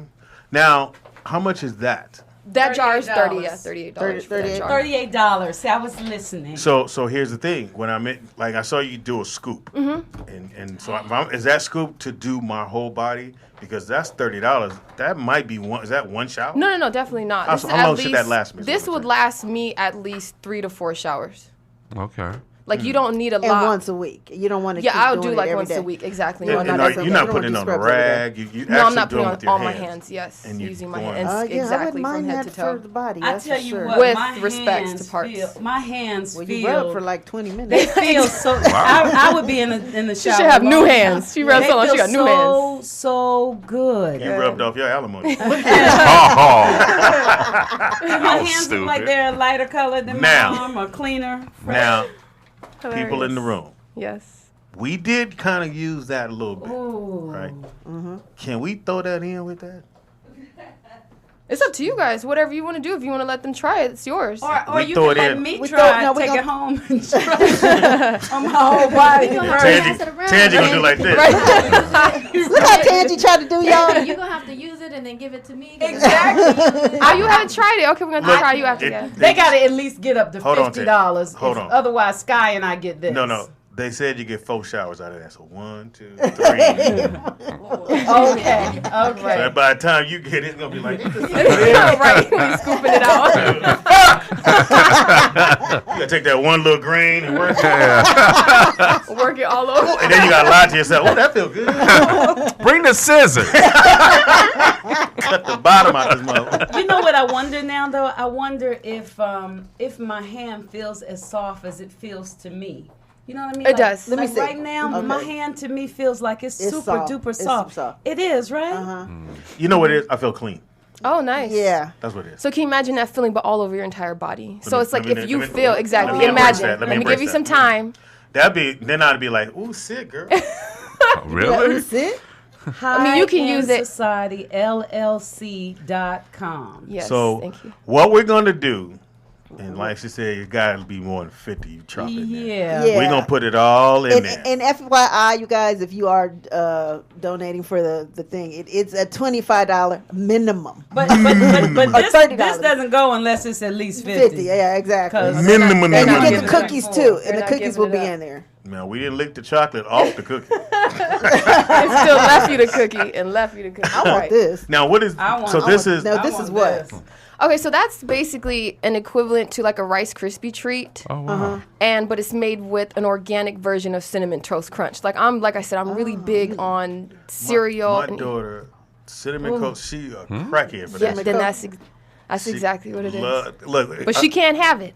Now, how much is that? That jar is $30. $38. Yeah, $38 for that jar. $38. See, I was listening. So here's the thing. When I like I saw you do a scoop, and so is that scoop to do my whole body? Because that's $30. That might be one. Is that one shower? No, definitely not. How This is long at should least- that last me? This would last me at least 3 to 4 showers. Okay. Like you don't need a And lot. once a week. You don't want to. Yeah, keep I'll doing do it like every once day. a week. Exactly. And, No, and not are, every you're day. not putting it on a rag. You No, actually I'm not do putting it it with your on my hands. hands. Yes, And you using my going- hands Yeah, I exactly wouldn't from mind head that to toe. for the body. I that's tell for you sure. what, With my respect hands to parts. my hands Well, feel. you rub for like 20 minutes. They feel so. I would be in the shower. should have a new long hands. time. She rubbed They so long, she feel got new hands. So good. You rubbed off your alimony. My hands look like they're a lighter color than Now. my arm, or cleaner. Now, people Hilarious. in the room. Yes. We did kind of use that a little bit, Ooh. right? Can we throw that in with that? It's up to you guys. Whatever you want to do. If you want to let them try it, it's yours. Or We you throw can it let in. me We try throw- it, no, we take it gonna- home and try it on my whole body. Tangy gonna do like this. Look how Tangy tried to do, y'all. You're going to have to use it and then give it to me. Exactly. Oh, you haven't tried it. Okay, we're gonna try you after that. They got to at least get up to Hold on, $50. Hold on. Otherwise, Sky and I get this. No. They said you get 4 showers out of that. So 1, 2, 3. Okay. So that by the time you get it, it's gonna be like Right, we scooping it out. you gotta take that one little grain and work it. Work it all over. And then you gotta lie to yourself. Oh, that feel good. Bring the scissors. Cut the bottom out of this motherfucker. You know what I wonder now, though? I wonder if my hand feels as soft as it feels to me. You know what I mean? It does. Let me Like see. right now, Okay. my hand to me feels like it's super soft. duper It's soft. soft. It is, right? You know what it is? I feel clean. Oh, nice. Yeah. That's what it is. So can you imagine that feeling, but all over your entire body? So me- it's like let me- if you let me- feel let me exactly. embrace Imagine. that. Let me embrace give you that. some time. Then I'd be like, ooh, sick, girl. Really? That's it? I mean, you can use it. Society LLC.com. Yes. So thank you. what we're gonna do, and like she said, it gotta be more than 50 you chop in there. Yeah. Yeah. We're gonna put it all in And, there. and FYI, you guys, if you are donating for the thing, it's a $25 minimum. But Or this $30. doesn't go unless it's at least 50. Yeah, exactly. 'Cause Minimum. And you minimum. get the cookies too, They're and the not cookies giving will it be up. in there. No, we didn't lick the chocolate off the cookie. It still left you the cookie and left you the cookie. I want this. Now what is? I want- So I this want- is. No, I this want is what? this. Okay, so that's basically an equivalent to like a Rice Krispie treat. Oh wow. But it's made with an organic version of Cinnamon Toast Crunch. Like I said, I'm really big on cereal. My daughter, cinnamon coat. She a crackhead for Yeah, that. then that's She exactly what it is. Look, But she can't have it.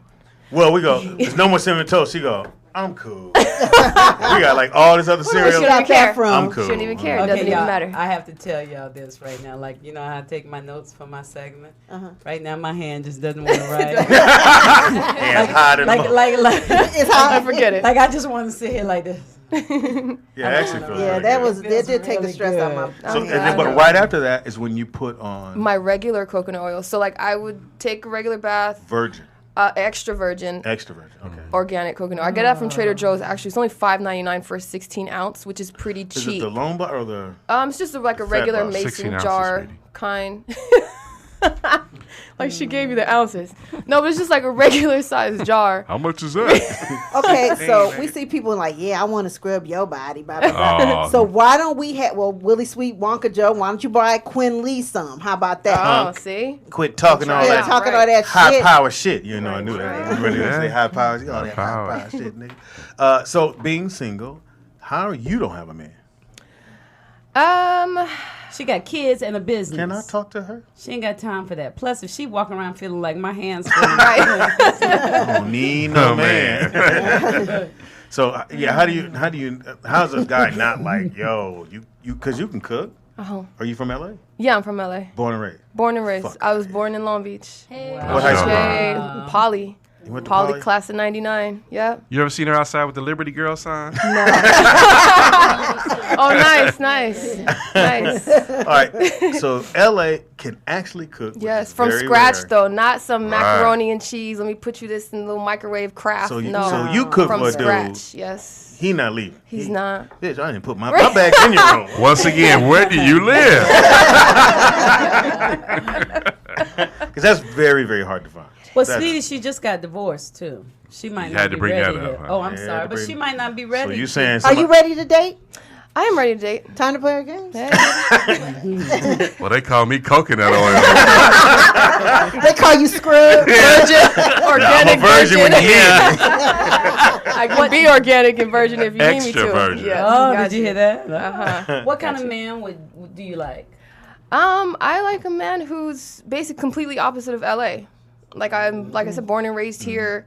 Well, we go. There's no more cinnamon toast. She go. I'm cool. We got like all this other She cereal. don't even care. I'm cool. She don't even care. It Okay, doesn't even y'all, matter. I have to tell y'all this right now. Like, you know how I take my notes for my segment? Right now, my hand just doesn't want to write. Hands high in the mouth. It's hot. I forget it. Like, I just want to sit here like this. Yeah, actually feels Yeah, really that good. was that did take the stress out of my So, hand. and then, but right after that is when you put on My regular coconut oil. So like I would take a regular bath. virgin. Extra virgin. Extra virgin. Okay. Organic coconut. I get that from Trader Joe's. Actually, it's only $5.99 for a 16 ounce, which is pretty cheap. Is it the lone bar or the? It's just like a regular mason jar kind. Like she gave you the ounces. No, but it's just like a regular size jar. How much is that? Okay, so we see people like, yeah, I want to scrub your body. Blah, blah, blah. So why don't we have, Willie Sweet, Wonka Joe, why don't you buy Quinn Lee some? How about that? See? Quit talking all that. Talking all that high shit. Power shit. You know, I knew that. You ready to say high power? You all that high power shit, nigga. So being single, how you don't have a man? She got kids and a business. Can I talk to her? She ain't got time for that. Plus, if she walking around feeling like my hands, I don't need no man. So how's a guy not like, yo, you because you can cook? Are you from LA? Yeah, I'm from LA. Born and raised. Born and raised. I was born in Long Beach. What high school? Poly. You went to Poly class of 99. Yeah. You ever seen her outside with the Liberty Girl sign? No. Oh, nice. All right. So LA can actually cook. Yes, from scratch though, not some macaroni and cheese. Let me put you this in a little microwave craft. So you cook from for a scratch. dude. Yes. He not leaving. He's not. Bitch, I didn't put my bags in your room. Once again, where do you live? Because that's very, very hard to find. Well, Speedy, she just got divorced too. She might not be ready. Oh, I'm sorry, but she might not be ready. So you saying? Are you ready to date? I am ready to date. Time to play our games. Well, they call me coconut oil. They call you scrub, virgin, organic, I'm a virgin when you need me. I can be organic and virgin if you need me to. Extra virgin. Yes, Oh, did you hear that? What kind of man do you like? I like a man who's basically completely opposite of LA. Like I said, born and raised here.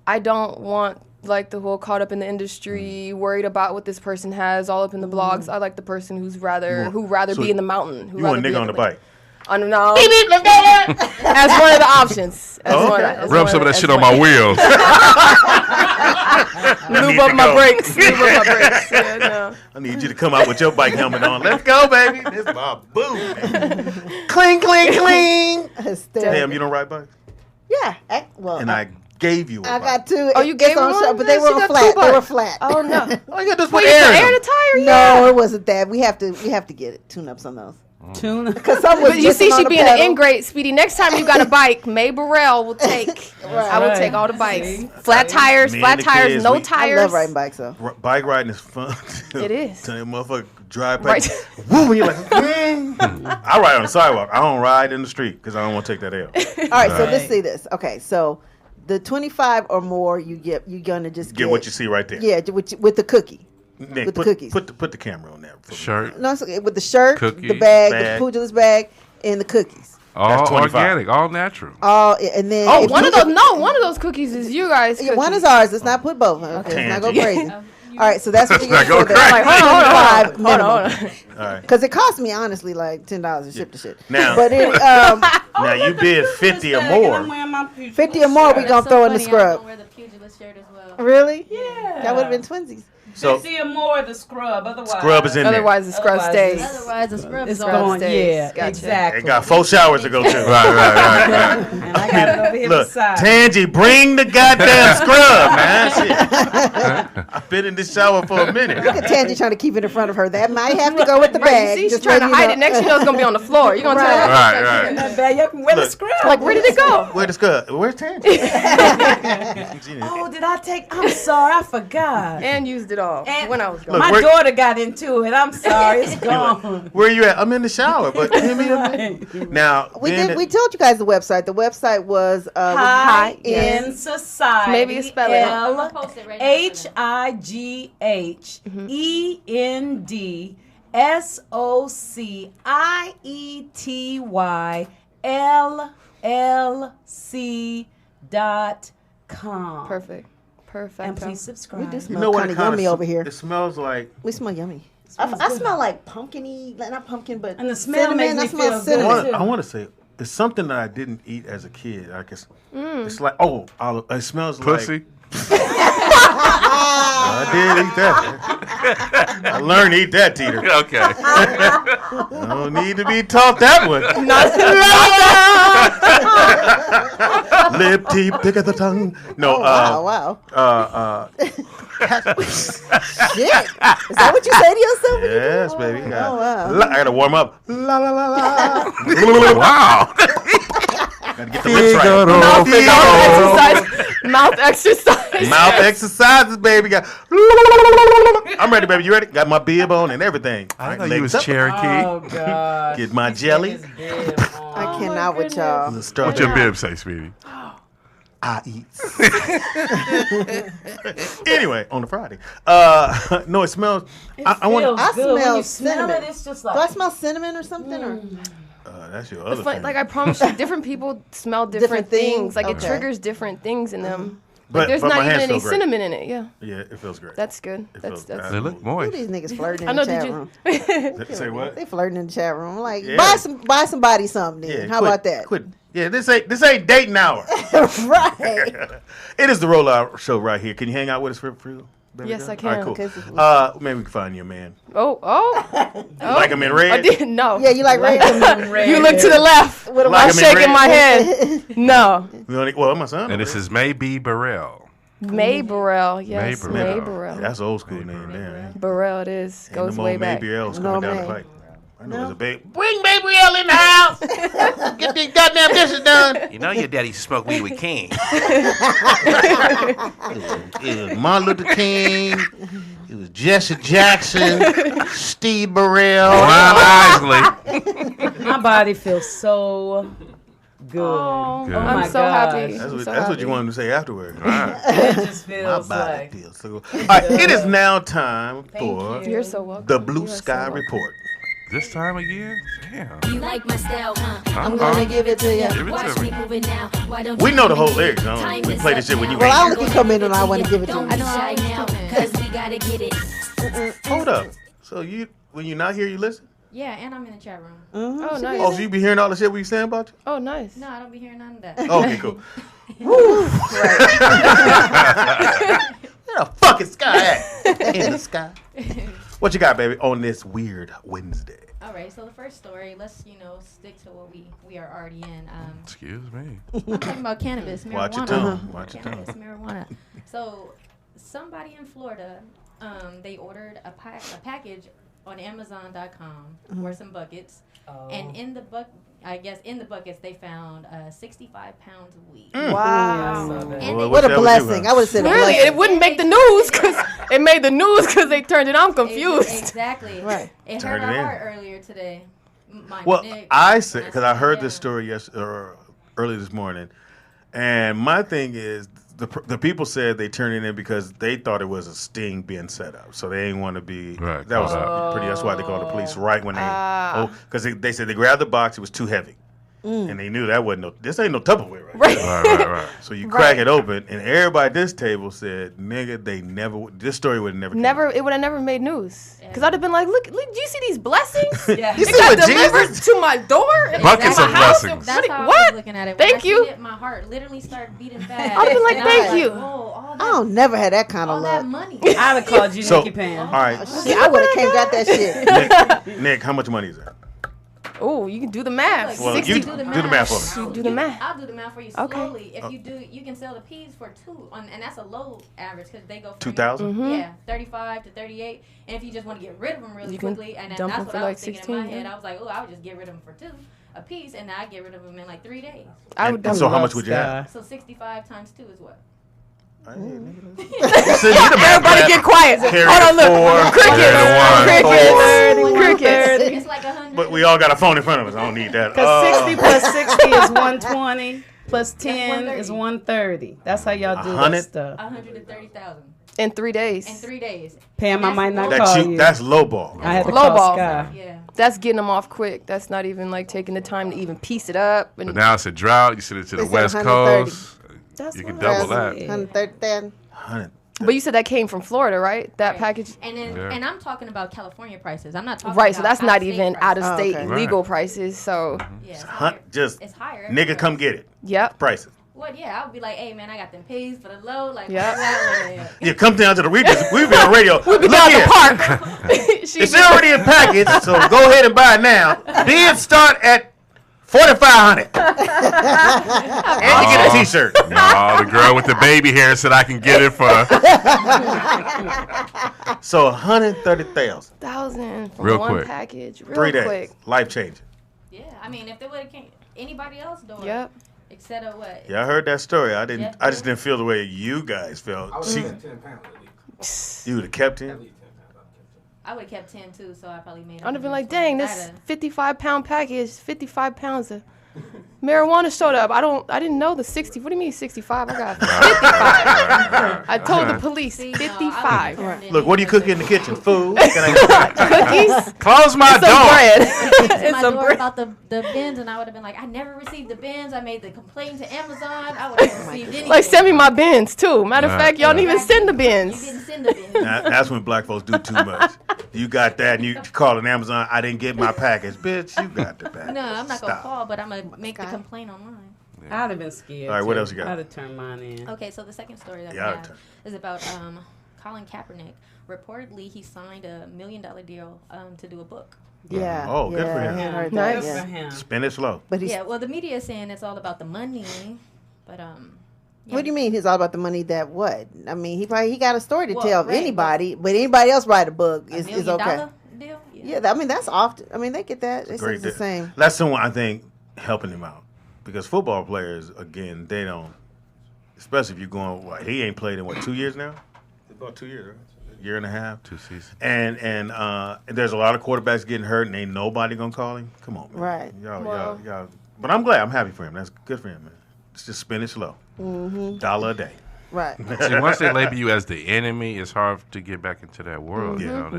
I don't want like the whole caught up in the industry, worried about what this person has, all up in the blogs. I like the person who's rather be in the mountain. You want a nigga on the bike? No. As one of the options. Rub some of that shit on my wheels. Lube up my brakes. Yeah, no. I need you to come out with your bike helmet on. Let's go, baby. This is my boo. Cling, cling, cling. Damn, you don't ride bikes? Yeah. And I gave you a bike. I got two. Oh, you gave me one? But they were flat. They were flat. Oh, no. Oh, you just Wait, put air in air them. the tire? No, it wasn't that. We have to get it. Tune-ups on those. Tuna. But you see, she being an ingrate, Speedy. Next time you got a bike, May Burrell will take. I will take all the bikes. Flat tires, no tires. I love riding bikes though. Bike riding is fun. It is. Tell that motherfucker drive past. Woo, you're like, I ride on the sidewalk. I don't ride in the street because I don't want to take that L. All right, so let's see this. Okay, so the 25 or more you're gonna just get what you see right there. Yeah, with the cookie. Nick, with the cookies. Put the camera on there. Shirt. No, it's okay. With the shirt, cookie, the bag, the pugilist bag, and the cookies. All organic, all natural. And then one of those cookies is you guys. Cookies. One is ours. Let's not put both. Okay, let's not go crazy. All right, so that's what you're Let's going not to go like, hold on. All right. Because it cost me honestly like $10 to ship the shit. Now, but it, now you bid 50 or more. 50 or more, we gonna throw in the scrub. I wear the pugilist shirt as well. Really? Yeah. That would have been twinsies. So 50 or more the scrub. Otherwise, scrub is in there. Otherwise, the scrub stays. Otherwise, the scrub is stays. Yeah, Gotcha. exactly. It got 4 showers to go to. Right. And I got it over here Look, beside. Tangy, bring the goddamn scrub, man. Shit. I've been in this shower for a minute. Look at Tangy trying to keep it in front of her. That might have to go with the bag. You see, she's trying to hide it. Next, you know it's gonna be on the floor. You're gonna tell her. Right. That bag, you can wear the scrub. Like, where did it go? Where's the scrub? Where's Tangy? Oh, did I take? I'm sorry, I forgot. And used it all when I was gone. My daughter got into it. I'm sorry, it's gone. Where you at? I'm in the shower, but give me a minute. Now, we told you guys the website. The website was High in Society. Maybe you spell it. HINSocietyLLC.com. Perfect. And please subscribe. We do smell kind of yummy over here. It smells like. We smell yummy. I smell like pumpkin-y, not pumpkin, but and the smell cinnamon. makes me I smell feel cinnamon. good. I want to say it's something that I didn't eat as a kid. I guess it's like it smells pussy. like I did eat that. I learned to eat that, Teeter. Okay. I don't need to be taught that one. Lip tea, pick of the tongue. No. Wow. Shit. Is that what you say to yourself? Yes, baby. Oh, wow. I gotta warm up. La la la la. Wow. Gotta get the lips right. Mouth exercise. Mouth exercises, baby. I'm ready, baby. You ready? Got my bib on and everything. I know you was Cherokee. Oh, God. Get my jelly. I cannot with y'all. What's your bib say, sweetie? I eat. Anyway, on the Friday. No, it smells. I feels I good. When smell you smell cinnamon. it, it's just Do like. I smell cinnamon or something? Or? That's your other It's like, thing. like I promise you, different people smell different things. Like it Okay. triggers different things in them. But- Like there's but my not even hands any feel great. cinnamon in it. Yeah. Yeah, it feels great. That's good. It That's feels They look Who moist. these niggas flirting I in know. the Did chat you? room? Say what? They flirting in the chat room. Like, Yeah. buy somebody something. Then. How quit, about that? Quit. Yeah, this ain't dating hour. Right. It is the rollout show right here. Can you hang out with us for real? Baby Yes, girl? I can. All right, cool. Okay. Maybe we can find you a man. Oh. You like him in red? I didn't know. Yeah, you like red? You look to the left. With a Like I'm him in shaking red? my head. No. Well, my son. And this is May B. Burrell. May Burrell. Yes. May May Burrell. Burrell. Yeah, that's old school name there. Burrell it is. Ain't Goes no way more back. Maybe else No, coming down the man. pipe. I know it's a baby. Bring Baby L in the house. Get these goddamn dishes done. You know your daddy used to smoke weed with King. It was Martin Luther King. It was Jesse Jackson. Steve Burrell. Ron Isley. My body feels so good. Oh, Good. I'm my so gosh. happy. That's what, So that's what happy. you wanted to say afterward. It just My feels body like. feels so good. All right, it is now time for You're so welcome. the Blue You are so Sky welcome. Report. This time of year? Damn. You like my style, huh? I'm gonna give it to you. Give it Watch to me me. moving now. Why don't We you know the come whole and get lyrics, it? don't we? Time We is play up this shit when now. you Well, I read only can come in and I want to give it to Don't you. be shy now, cause we gotta get it. Hold up. So when you're not here, you listen? Yeah, and I'm in the chat room. Mm-hmm. Oh, nice. Oh, so you be hearing all the shit we saying about you? Oh, nice. No, I don't be hearing none of that. Oh, okay, cool. Where the fuck is Sky at? In the sky. What you got, baby, on this weird Wednesday? All right, so the first story, let's, stick to what we are already in. Excuse me. I'm talking about cannabis, marijuana. Watch your tongue. Watch your Cannabis, tongue. marijuana. So, somebody in Florida, they ordered a package on Amazon.com for some buckets, and in the buckets they found 65 pounds of weed. Wow. And What a blessing. I would have said a Really, blessing. it wouldn't make the news because it made the news because they turned it. I'm confused. Exactly. Right. It Turn hurt it my in. heart earlier today. Well, Nick, I said, when because I sat heard down. this story early this morning, and my thing is, the people said they turned it in because they thought it was a sting being set up, so they didn't want to be. Right. That was pretty. That's why they called the police right when they. Ah. Because they said they grabbed the box, it was too heavy, and they knew that wasn't this ain't no Tupperware, Right. Right. So you crack it open, and everybody at this table said, "Nigga, this story would have never. It would have never made news because I'd have been like, look, do you see these blessings? Yeah. You It see got what delivered Jesus? to my door. And Buckets my of house. blessings. That's how I What? was looking at it. When Thank I you. seen it, my heart literally started beating fast. I'd have been like, And I was thank you. Whoa, all I that, don't never had that kind of all that luck. money. I'd have called you So, Nikki Pam. all right, Shit, I would have came got that shit. Nick, how much money is that? Oh, you can do the math. Well, 60. you do the math for me. You do the math. I'll do the math for you Okay. slowly. If you do, you can sell the peas for and that's a low average because they go from 2,000? Yeah, 35 to 38. And if you just want to get rid of them really You can quickly, and then dump that's them what for I like was thinking 16, in my head. yeah. I was like, oh, I would just get rid of them for $2 a piece, and I get rid of them in like 3 days. I would And so how much would you have? So 65 times 2 is what? Everybody get quiet. Carry Hold on, the look. four, Crickets. It's like 100. But we all got a phone in front of us. I don't need that. Because 60 plus 60 is 120, plus 10 is 130. That's how y'all do that 100? stuff. 130,000 In 3 days. in 3 days. Pam, I might not That's call cheap. you. That's low ball. I had to Low call ball. Sky. Yeah. That's getting them off quick. That's not even like taking the time to even piece it up. But And now it's a drought. You send it to the They said West 130. Coast. That's You can what double I that. said. 130,000. 100. but you said that came from Florida, right? That Right. package. And then, Yeah. and I'm talking about California prices. I'm not talking Right, about so that's not out-of-state even prices. out of state okay. legal prices. So, Yeah, it's Hun- higher. Just It's higher. nigga, come get it. yep. Prices. What? Yeah, I would be like, hey man, I got them pigs for the load. Like, Yep. Yeah, come down to the region. We be on radio. We be Look down here. the park. It's already in package, so go ahead and buy it now. Bids start at $4,500. And you get a T-shirt. No, the girl with the baby hair said I can get it for. So 130,000. For Real one quick. package. Real 3 days. quick. Life changing. Yeah, I mean, if they would have came, anybody else doing Yep. it, except of what? Yeah, I heard that story. I didn't. Yeah. I just didn't feel the way you guys felt. I would She, have 10 pounds at least. you would have kept him. I would have kept 10 too, so I probably made. I'd have been like, 120. dang, this 55-pound package, 55 pounds of marijuana showed up. I didn't know the 60. What do you mean 65? I got 55. I told the police 55. Look, what do you cook in the kitchen? Food. Cookies. Close my Some door. bread. It's It's my a door bread. about the bins, and I would have been like, I never received the bins. I made the complaint to Amazon. I would have received anything. Like, send me my bins, too. Matter of fact, y'all didn't even send the You bins. didn't send the bins. That's when black folks do too much. You got that, and you call an Amazon. I didn't get my package, bitch. You got the package. No, I'm not gonna Stop. call, but I'm gonna make the complaint online. I'd have been scared. All right, what too. else you got? I'd have turned mine in. Okay, so the second story that Yeah, I'd we have turn. is about Colin Kaepernick. Reportedly, he signed a $1 million deal to do a book. Yeah. Oh, good for him. I heard Nice. that. Good for him. Spin it slow. But he's, Yeah, well, the media is saying it's all about the money, but yeah. what do you mean? He's all about the money. That what? I mean, he got a story to Well, tell right, anybody, but anybody else write a book $1 is million okay. deal? Yeah, I mean that's often. I mean they get that. It's Great the deal. same. That's someone I think helping him out because football players again they don't, especially if you're going. What, he ain't played in 2 years now? About 2 years, right? Year and a half, 2 seasons. And there's a lot of quarterbacks getting hurt, and ain't nobody gonna call him. Come on, man. Right. Y'all. But I'm glad. I'm happy for him. That's good for him, man. It's just spin it slow. Mm-hmm. $1 a day. Right. See, once they label you as the enemy, it's hard to get back into that world. You know,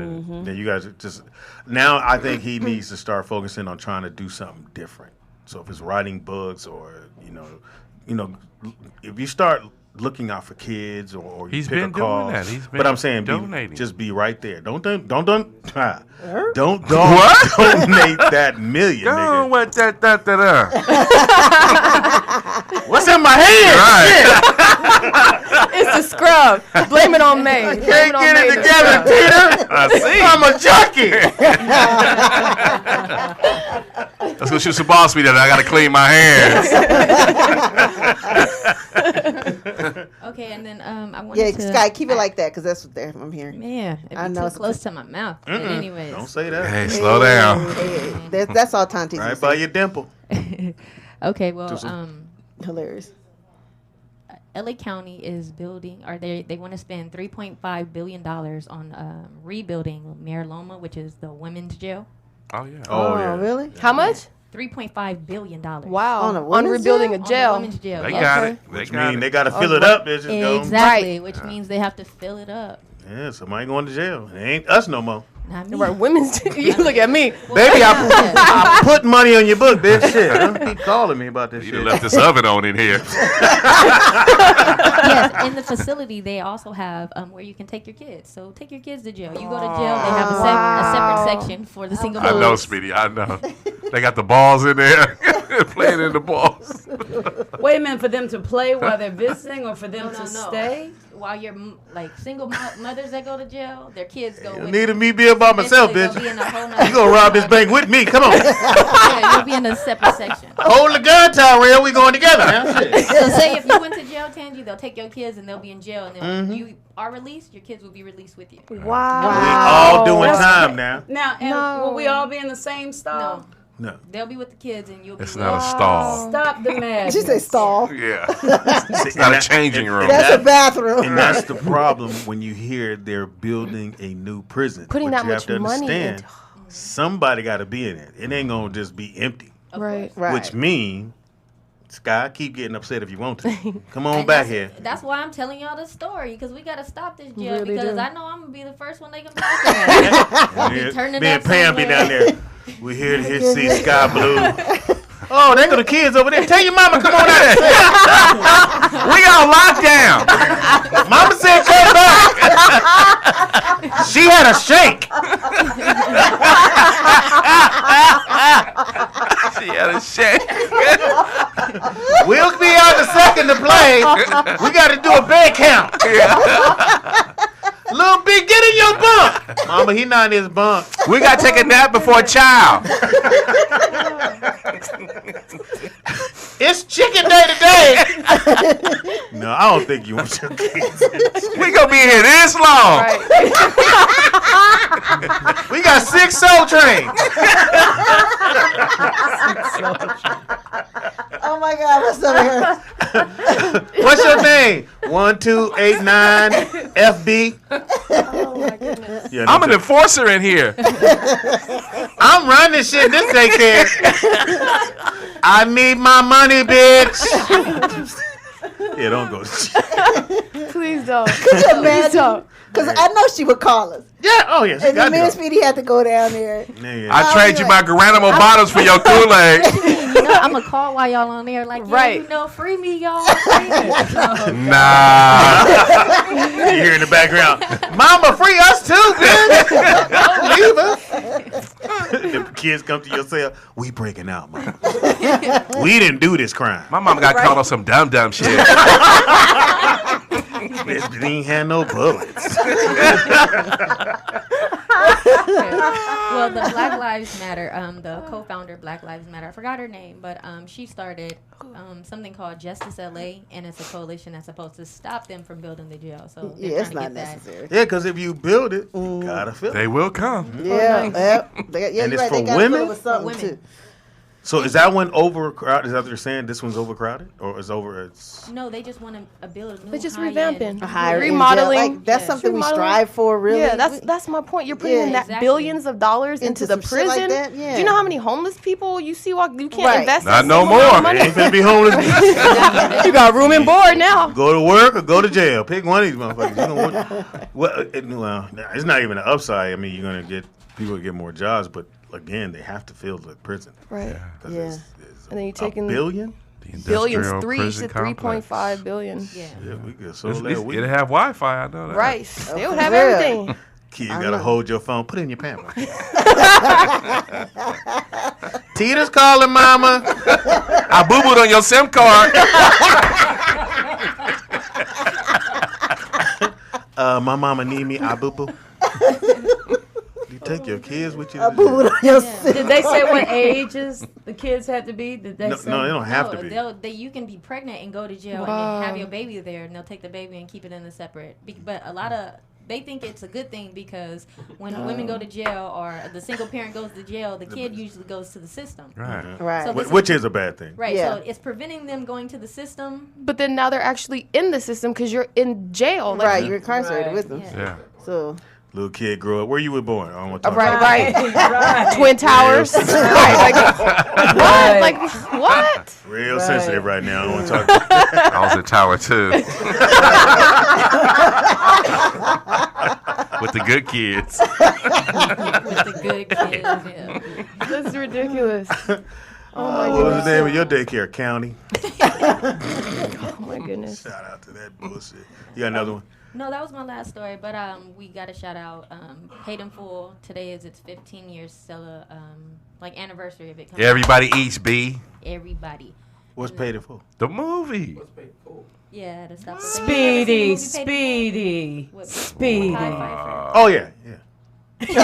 Then you guys are just now. I think he needs to start focusing on trying to do something different. So if it's writing books or you know, if you start looking out for kids or you He's pick been a cause, doing that. He's been but I'm saying donating. just be right there. Don't donate that million. Go Nigga. on with that. What's in my hand? It's the scrub. Blame it on May. I can't get it together, Peter. I see. I'm a junkie. Let's go shoot some ball speed. I gotta clean my hands. Okay, and then I wanted Yeah, to. Sky, keep it like that because that's what I'm hearing. Man, it'd I be know too it's close to my mouth. But anyways. Don't say that. Hey, slow down. That's all Tanti. Right by your dimple. Okay, well, Hilarious. LA County is building, or they want to spend $3.5 billion on rebuilding Mayor Loma, which is the women's jail. Oh yeah. Oh, yeah. Really? How much? $3.5 billion. Wow. On a On women's rebuilding a On the jail. women's jail. They yes. got it. Which means they got to fill it up. They're just going. Exactly, which means they have to fill it up. Yeah, somebody going to jail. It ain't us no more. Not me. Right, women's. You look at me. Baby, I put money on your book, bitch. Shit, don't keep calling me about this You shit. done left this oven on in here. Yes, in the facility they also have where you can take your kids. So take your kids to jail. You go to jail, they have a separate section for the single I know, mothers. Speedy. I know. They got the balls in there, playing in the balls. Wait a minute, for them to play while they're visiting or for them to stay? While you're like single mothers that go to jail, their kids go with Needed me be by myself, Eventually, bitch. they'll be in a whole nother- You gonna rob this bank with me? Come on. Yeah, you'll be in a separate section. Hold the gun, Tyrell. We going together now. Shit. So say if you went to jail, Tangi, they'll take your kids and they'll be in jail, and then when you are released, your kids will be released with you. Wow. We all doing time now. Now, and will we all be in the same stall? No. They'll be with the kids, and you'll be. It's not a stall. Stop the madness. She say stall. Yeah. It's not a changing room. That's a bathroom. And that's the problem when you hear they're building a new prison. Putting What that you much have to money understand, into- somebody got to be in it. It ain't gonna just be empty. Right. Which means, Sky, keep getting upset if you want to. Come on And back that's- here. That's why I'm telling y'all this story, because we got to stop this jail, Really because do. I know I'm going to be the first one they going to be looking at. I'll be turning Me and up Pam be down somewhere. there. We here to see Sky Blue. Oh, there go the kids over there. Tell your mama, come on out. We on lockdown. Mama said come back. She had a shake. She had a shake. We'll be out in a second way, we got to do a bed count. Little B, get in your bunk. Mama, he not in his bunk. We got to take a nap before a child. It's chicken day today. No, I don't think you want your kids. We gonna be here this long. Right. We got 6 Soul Trains. Oh my God, what's up here? What's your name? 1289 FB. Oh my goodness. Yeah, I'm an enforcer in here. I'm running this shit in this daycare. I need my money, bitch. Yeah, don't go. Please don't. Could you imagine? Because I know she would call us. Yeah, oh yeah. And then me and Speedy had to go down there. I trade you my Geronimo bottles for your Kool-Aid. You know, I'm gonna call while y'all on there, like, Right. you know, free me, y'all. Free me. Nah. You hear in the background, Mama, free us too, bitch. Don't leave us. If the kids come to your cell, we breaking out, Mama. We didn't do this crime. My mom got caught on some dumb shit. Bitch, we ain't had no bullets. Well, the Black Lives Matter, the co-founder of Black Lives Matter, I forgot her name, but she started something called Justice LA, and it's a coalition that's supposed to stop them from building the jail. So Yeah, it's not necessary. Yeah, because if you build it, you gotta fill it. They will come. Yeah, yeah, And it's right. for They gotta women? fill it with something too. So is that one overcrowded? Is that what you're saying? This one's overcrowded, or is over? It's No, they just want to build a new. They're just high-end- revamping, Remodeling. Like, that's Yeah. something we Remodeling. strive for, really. Yeah, that's my point. You're putting Yeah. in that Exactly. billions of dollars into the some shit like prison. that, yeah. Do you know how many homeless people you see walk? You can't Right. invest. Not in no the same amount more. of money. They ain't finna be homeless. You got room and board now. Go to work or go to jail. Pick one of these motherfuckers. You know what? Well, it's not even an upside. I mean, you're gonna get people to get more jobs, but again, they have to fill the prison. Right. 'Cause Yeah. it's And then you take in billion. billions, Industrial three prison to complex. 3.5 billion. Yeah. Yeah, we could sold that. It'll have Wi-Fi. I know that. Right. Oh, They would for have real. everything. Kids I gotta know. hold your phone. Put it in your pants. Tita's calling, Mama. I boo-booed on your SIM card. My mama need me. I boo boo. You take your kids with you. Did they say what ages the kids had to be? Did they No, say? no, they don't have to be. You can be pregnant and go to jail Wow. and then have your baby there, and they'll take the baby and keep it in a separate. But a lot of they think it's a good thing because when women go to jail or the single parent goes to jail, the kid usually goes to the system. Right. Right. So this Which is a bad thing. Right. Yeah. So it's preventing them going to the system. But then now they're actually in the system because you're in jail. Like, Right, you're incarcerated with them. Yeah. So Little kid grew up. Where you were born? I don't want to talk Right, about right. Right. Twin Towers. Yes. Right, like, what? Like, what? Real Right. sensitive right now. I don't want to talk about I was in Tower 2. With the good kids. With the good kids. Yeah. That's ridiculous. Oh my what was goodness. the name of your daycare? County. Oh my goodness. Shout out to that bullshit. You got another one? No, that was my last story, but we got to shout out Paid in Full. Today is its 15 years like anniversary of it. coming out. Everybody eats, B. Everybody. What's Paid in Full? The movie. Yeah, the stuff. Speedy, Speedy, Speedy. Oh yeah, yeah. Did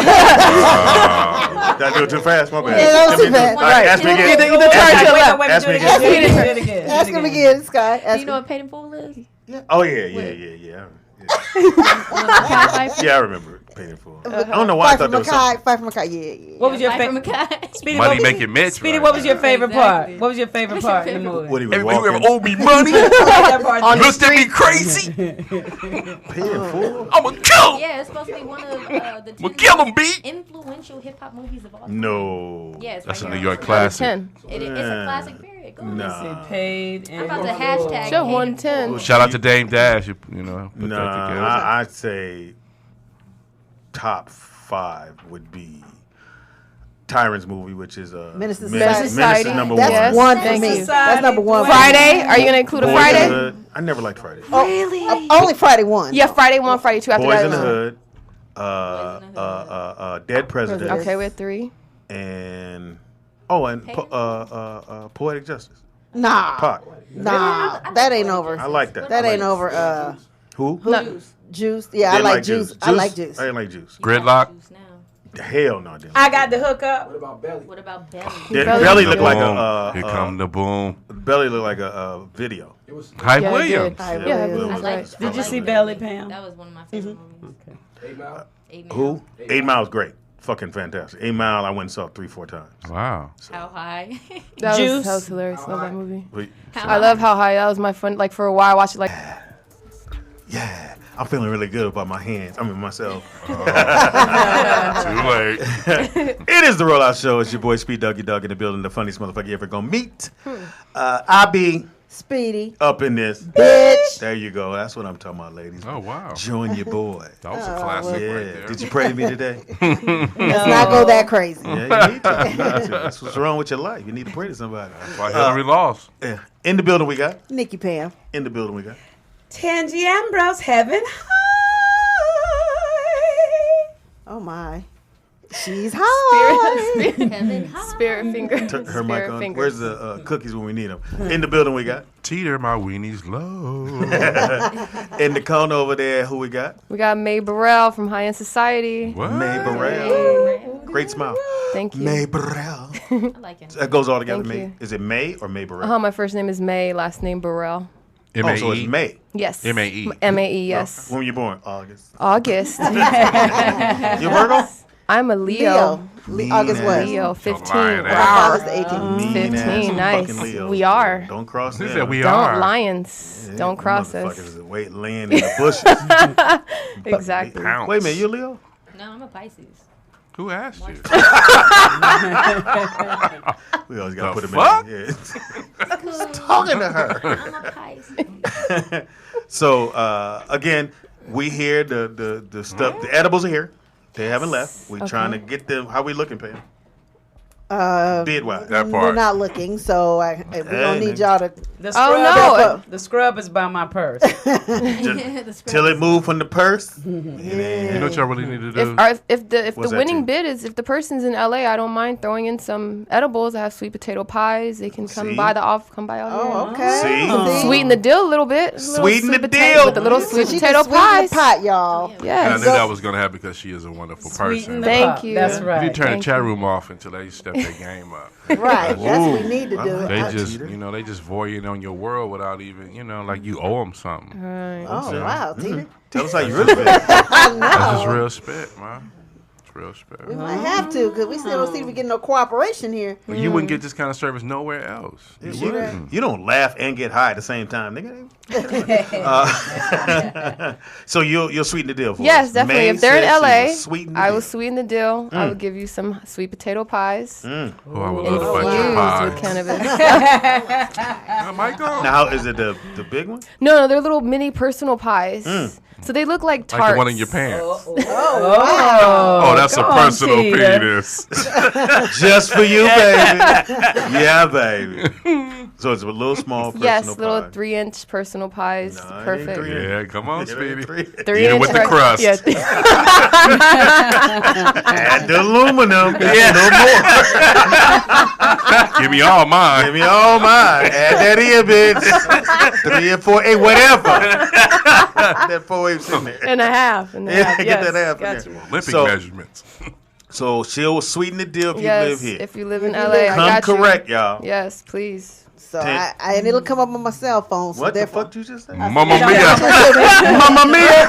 I do it too fast? My bad. Yeah, that was too fast. Right. Ask me again. Either turn to the left. Ask me Do it again. again. ask him again, Sky. Do Ask you know him. what Paid in Full is? Oh yeah. Yeah, I remember it. Paid in Full. I don't know why I Fight thought for there was something. Mackay. Fight for Mackay. Yeah. What was your Fight for favorite? Mackay. Speedy, Money what was making your- Mitch. Speedy, right what was your now. favorite Exactly. part? What was your favorite What's your part in the favorite movie? What he was Everybody who walking. ever owed me money. That part On the Looked at me street. crazy. Paid in Full? I'm going to kill him. Yeah, it's supposed to be one of the We'll kill him, B. influential hip hop movies of all time. No. Yeah, it's That's a right New here. York classic. 10. It's a classic period. Go on. Nah. Paid I'm in about to Full. hashtag. Show Paid in 110. Full. Shout out to Dame Dash. You know, put that Nah, together. I'd say top 5 would be Tyrant's movie, which is Menace to Society. Menace is number That's one. Yes. one for Thank me. you. That's number one. for me. Friday? Are you going to include a Boys in the Friday? Hood. I never liked Friday. Really? Only Friday one. Yeah, Friday 1, Friday 2 after Boys that. in the no. Hood. Dead President. Okay, we had 3. And Poetic Justice. Nah. Pot. Nah, that ain't over. I like that. That I ain't like over. Who? Juice. Yeah, I like juice. I like juice. I didn't like juice. Gridlock. Hell no, I didn't. I got the hookup. What about Belly? What about Belly? Belly looked like Boom. a. Here come the boom. Belly looked like a video. It was Hype Yeah, it Williams. did. Hype Yeah, Williams. Hype Williams. Did you see Belly, Pam? That was one of my favorite movies. 8 Mile. 8 Mile. Who? 8 Mile's great. Fucking fantastic. 8 Mile, I went and saw 3-4 times. Wow. How high? That Juice. was hilarious. Love that movie. Wait, How I love How High. That was my fun. Like for a while, I watched it like. yeah, I'm feeling really good about my hands. I mean, myself. Too late. It is the Rollout Show. It's your boy Speed Dougie Doug in the building, the funniest motherfucker you ever gonna meet. I be Speedy. up in this. Bitch. There you go. That's what I'm talking about, ladies. Oh, wow. Join your boy. That was a classic Yeah. right there. Did you pray to me today? Let's not go that crazy. Yeah, you need to. You need to. That's what's wrong with your life. You need to pray to somebody. That's why Hillary lost. Yeah. In the building we got. Nikki Pam. In the building we got. Tangi Ambrose, Heaven High. Oh my. She's high. Heaven High. Spirit finger. Turn her mic Spirit on. fingers. Where's the cookies when we need them? In the building we got. Teeter, my weenies low. In the corner over there, who we got? We got Mae Burrell from High End Society. What? May Burrell. Great smile. Thank you. May Burrell. I like it. That goes all together. Thank May. you. Is it May or May Burrell? My first name is May, last name Burrell. Oh, so it's M-A-E? May. Yes. M-A-E. M-A-E, yes. When were you born? August. August. You Virgo? I'm a Leo. August what? Leo, 15. lying My ass. father's the 18th. Mean 15, ass nice. fucking Leos. We are. Don't cross He them. said we Don't, are. lions. Yeah, Don't cross us. motherfuckers is wait laying in the bushes. Exactly. Pounce. Wait a minute, you Leo? No, I'm a Pisces. Who asked you? We always got to The put him in. Yeah. Talking to her. I'm a Pisces. So again, we here. The stuff. The edibles are here. They haven't left. We're trying to get them. How we looking, Pam? Bid wise. That We're part. not looking, so we don't need y'all to. The scrub, no. The scrub is by my purse. Till it moved from the purse. You know what y'all really need to do? If the What's that winning to? bid is if the person's in LA, I don't mind throwing in some edibles. I have sweet potato pies. They can come See? by all here. Oh, okay. See? Sweeten the deal a little bit. A little Sweeten the sweet potato deal. with the little So sweet she potato can sweeten pies. the pot, y'all. And I Yes. knew that was going to happen because she is a wonderful Sweeten person. the Thank pot. you. That's You right. need to turn the Thank chat you. room off until they step their game up. Right. That's what we need to do. They I just, cheated. they just voying on your world without even, like you owe them something. Right. Oh, wow, Tina. Tell us how you really feel. That's just real spit, man. It's real spit. We might have to, because we still don't seem to be getting no cooperation here. Well, you wouldn't get this kind of service nowhere else. You don't laugh and get high at the same time, nigga. So you'll sweeten the deal for us. Yes, definitely. May If they're in says she LA, will sweeten the I will deal. sweeten the deal. I will give you some sweet potato pies. Oh, I would love to bite your Infused with pie. cannabis. Michael. Now, is it the big one? No, they're little mini personal pies. So they look like tarts. Like the one in your pants. Oh, That's a come on, personal Peter. penis. Just for you, baby. Yeah, baby. So it's a little small personal Yes, little pie. 3-inch personal pies. No, it ain't Perfect. 3 Yeah, come on, Speedy. 3-inch Eat it with the crust. Yeah. Add the aluminum. Yeah. No more. Give me all mine. Give me all mine. Add that in, bitch. 3 and 4, 8, whatever. That 4 8's in there. And a half. And a Yeah, half. get Yes, that half in got there. you. Olympic So- measurements. So she'll sweeten the deal if Yes, you live here. if you live in LA, I Come got you. correct, y'all. Yes, please. So and it'll come up on my cell phone. So What the therefore, fuck you just say? Mamma mia. Mamma mia.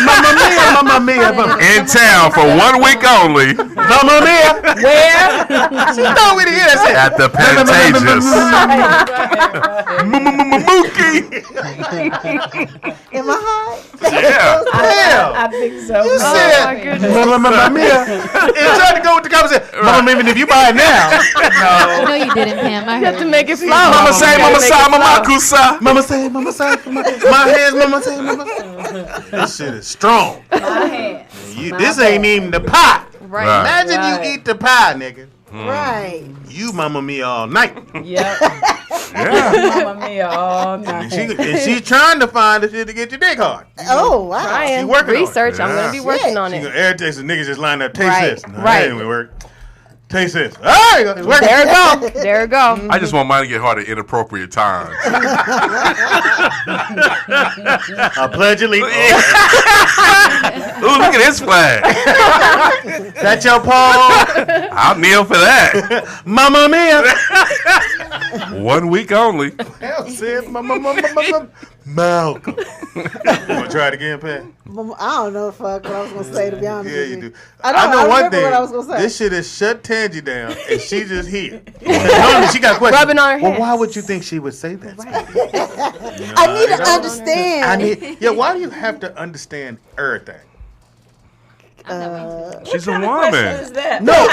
Mamma mia. Mamma mia. In town for 1 week only Mamma mia. Where? She know we hear that. at the Pantages. Mookie. am I high? Yeah. I think so. You Oh, said, my goodness. Mamma mia. And tried to go with the conversation. Mamma mia, if you buy it now. No. No, you didn't, Pam. I You have heard. to make it flow. Mama say, You gotta mama make say, it mama flow. kusa. Mama say, mama say. My hands, mama say, mama say. This shit is strong. My hand. This ain't even the pie. Right. Right. Imagine Right. you eat the pie, nigga. Right. You Mamma Mia all night. Yep. Yeah. Mamma mia all night. And she's trying to find the shit to get your dick hard. Oh, wow. Trying. She working on it. Research. I'm going to be Yeah. working on She it. gonna irritate some niggas just line up. Taste Right, this. No, right. that ain't gonna work. Taste this. Hey, it's working. There it go. There it go. I just want mine to get hard at inappropriate times. I pledge allegiance. Ooh, look at this flag. That your Paul? I'll kneel for that. Mamma mia. 1 week only. Hell, said Malcolm. You want to try it again, Pat? I don't know what I was going to say, to be honest Yeah, with you you. do. I know one remember thing. what I was going to say. This shit has shut Tangy down, and she just here. Normally she got questions. Rubbing on her Well, hands. why would you think she would say that? I need to understand. Why do you have to understand everything? She's a woman. No,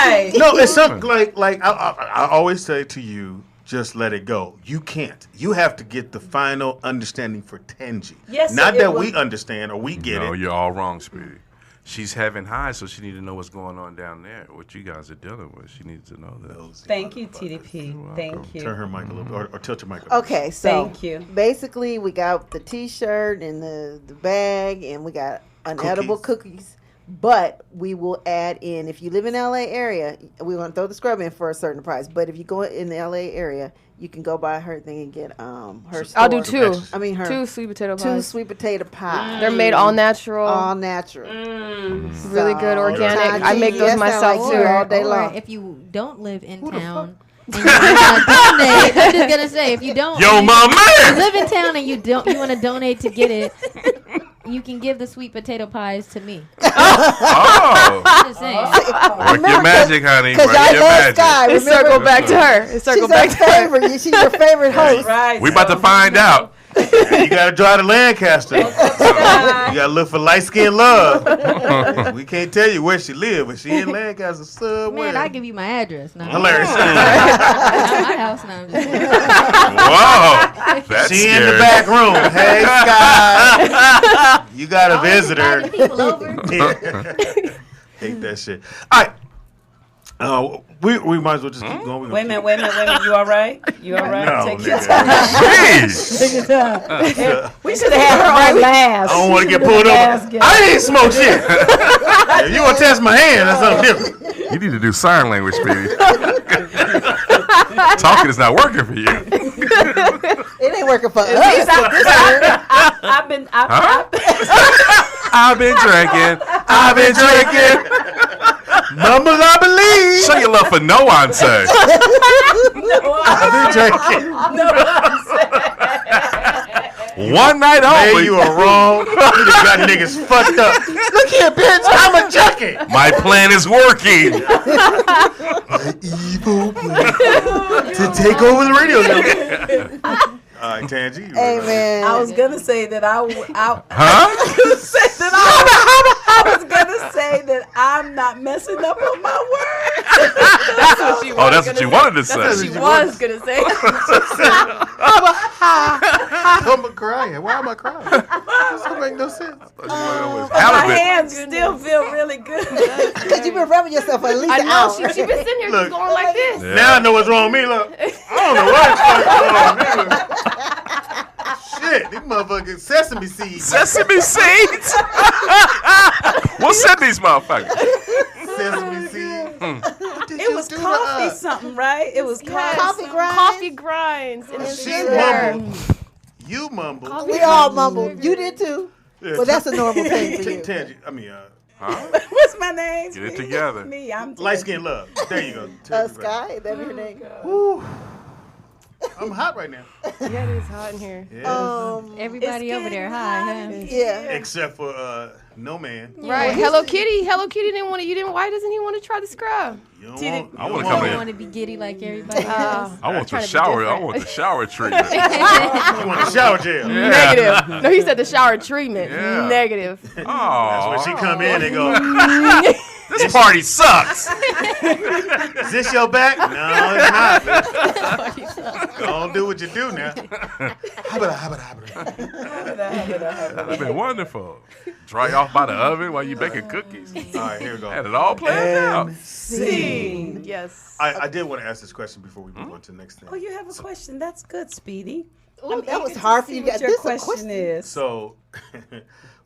it's something like I always say to you, just let it go. You can't. You have to get the final understanding for Tangy. Yes, not it that was- we understand or we get No, it. you're all wrong, Speedy. She's having highs, so she needs to know what's going on down there. What you guys are dealing with. She needs to know that. Thank you, TDP. Thank you. Turn her mic a little bit, or tilt your mic. Okay, so Thank you. basically we got the T-shirt and the bag, and we got unedible cookies. But we will add in, if you live in LA area, we're going to throw the scrub in for a certain price. But if you go in the LA area, you can go buy her thing and get her store. I'll do two. I mean, her 2 sweet potato pies. 2 sweet potato pies. They're made all natural. All natural. Really good organic. I make those myself too. all day Or long. if you don't live in town and you want to donate, I'm just gonna say, if you don't, Yo, my man! you live in town and you want to donate to get it, you can give the sweet potato pies to me. Oh. I'm just saying. Work your magic, honey. Because Work I your love magic. Sky. It circle back to her. It circle back She's to her her. favorite. She's your favorite host. Right. We about to find out. You got to drive to Lancaster. You got to look for light skinned love. We can't tell you where she live, but she in Lancaster somewhere. Man, I give you my address now. Hilarious. Not my house now. I'm just kidding. Whoa. That's She scary. in the back room. Hey, Sky. You got a visitor. Inviting people over. Hate that shit. All right. We might as well just keep going. Wait a minute. You all right? You all right? No, Take your nigga. time. Jeez. Take your time. We should have had her on last. I don't want to get pulled over. I ain't smoke shit. If you want to test my hand, that's something different. You need to do sign language, Speedy. Talking is not working for you. It ain't working for us. I've been drinking. I've been drinking. Mumbles, I believe. Show your love for Nuance. I've been drinking. One night Hey, only. you are wrong. You just got niggas fucked up. Look here, bitch. I'm a junkie. My plan is working. Evil plan to take over the radio network. All right, Tangy. Hey, man. I was gonna say that I was gonna say that I'm not messing up on my words. That's what you wanted to say. That's what she was gonna say. I'm crying. Why am I crying? This don't make no sense. My hands still feel really good. Because you've been rubbing yourself for at least I an know. hour. She been sitting here Look. just going like this. Yeah. Now I know what's wrong with me. Look, I don't know what's wrong with me. Shit, these motherfucking sesame seeds. Sesame seeds. We'll send these motherfuckers. Sesame seeds. It was coffee something, right? It was Coffee grinds. Coffee grinds. And then She sugar. mumbled. You mumbled. We all mumbled. You did too. Yeah, Well, that's a normal thing for you. Tangy. I mean, What's my name? Get it together. Me. I'm light skin love. There you go. Tangy. Sky, that be her name. Woo. I'm hot right now. Yeah, it is hot in here. Yeah. Everybody It's over there, getting hi. hot Huh? in Yeah. Except for no man. Right. Hello Kitty. Hello Kitty didn't want to. You didn't. Why doesn't he want to try the scrub? You don't TD. want, I you wanna don't come want- in. I want to be giddy like everybody else. I want try the to be shower. I different. want the shower treatment. You want the shower gel. Yeah. Negative. No, he said the shower treatment. Yeah. Negative. That's Oh, when she come in and go, this party sucks. is this your back? No, it's not. Bitch. Don't do what you do now. That'd been wonderful. Dry off by the oven while you baking cookies. All right, here we go. Had it all planned out. Scene. Yes. I did want to ask this question before we move on to the next thing. Oh, you have a question. That's good, Speedy. Ooh, that was eager to hard for see you what guys. your This a question question. is. So,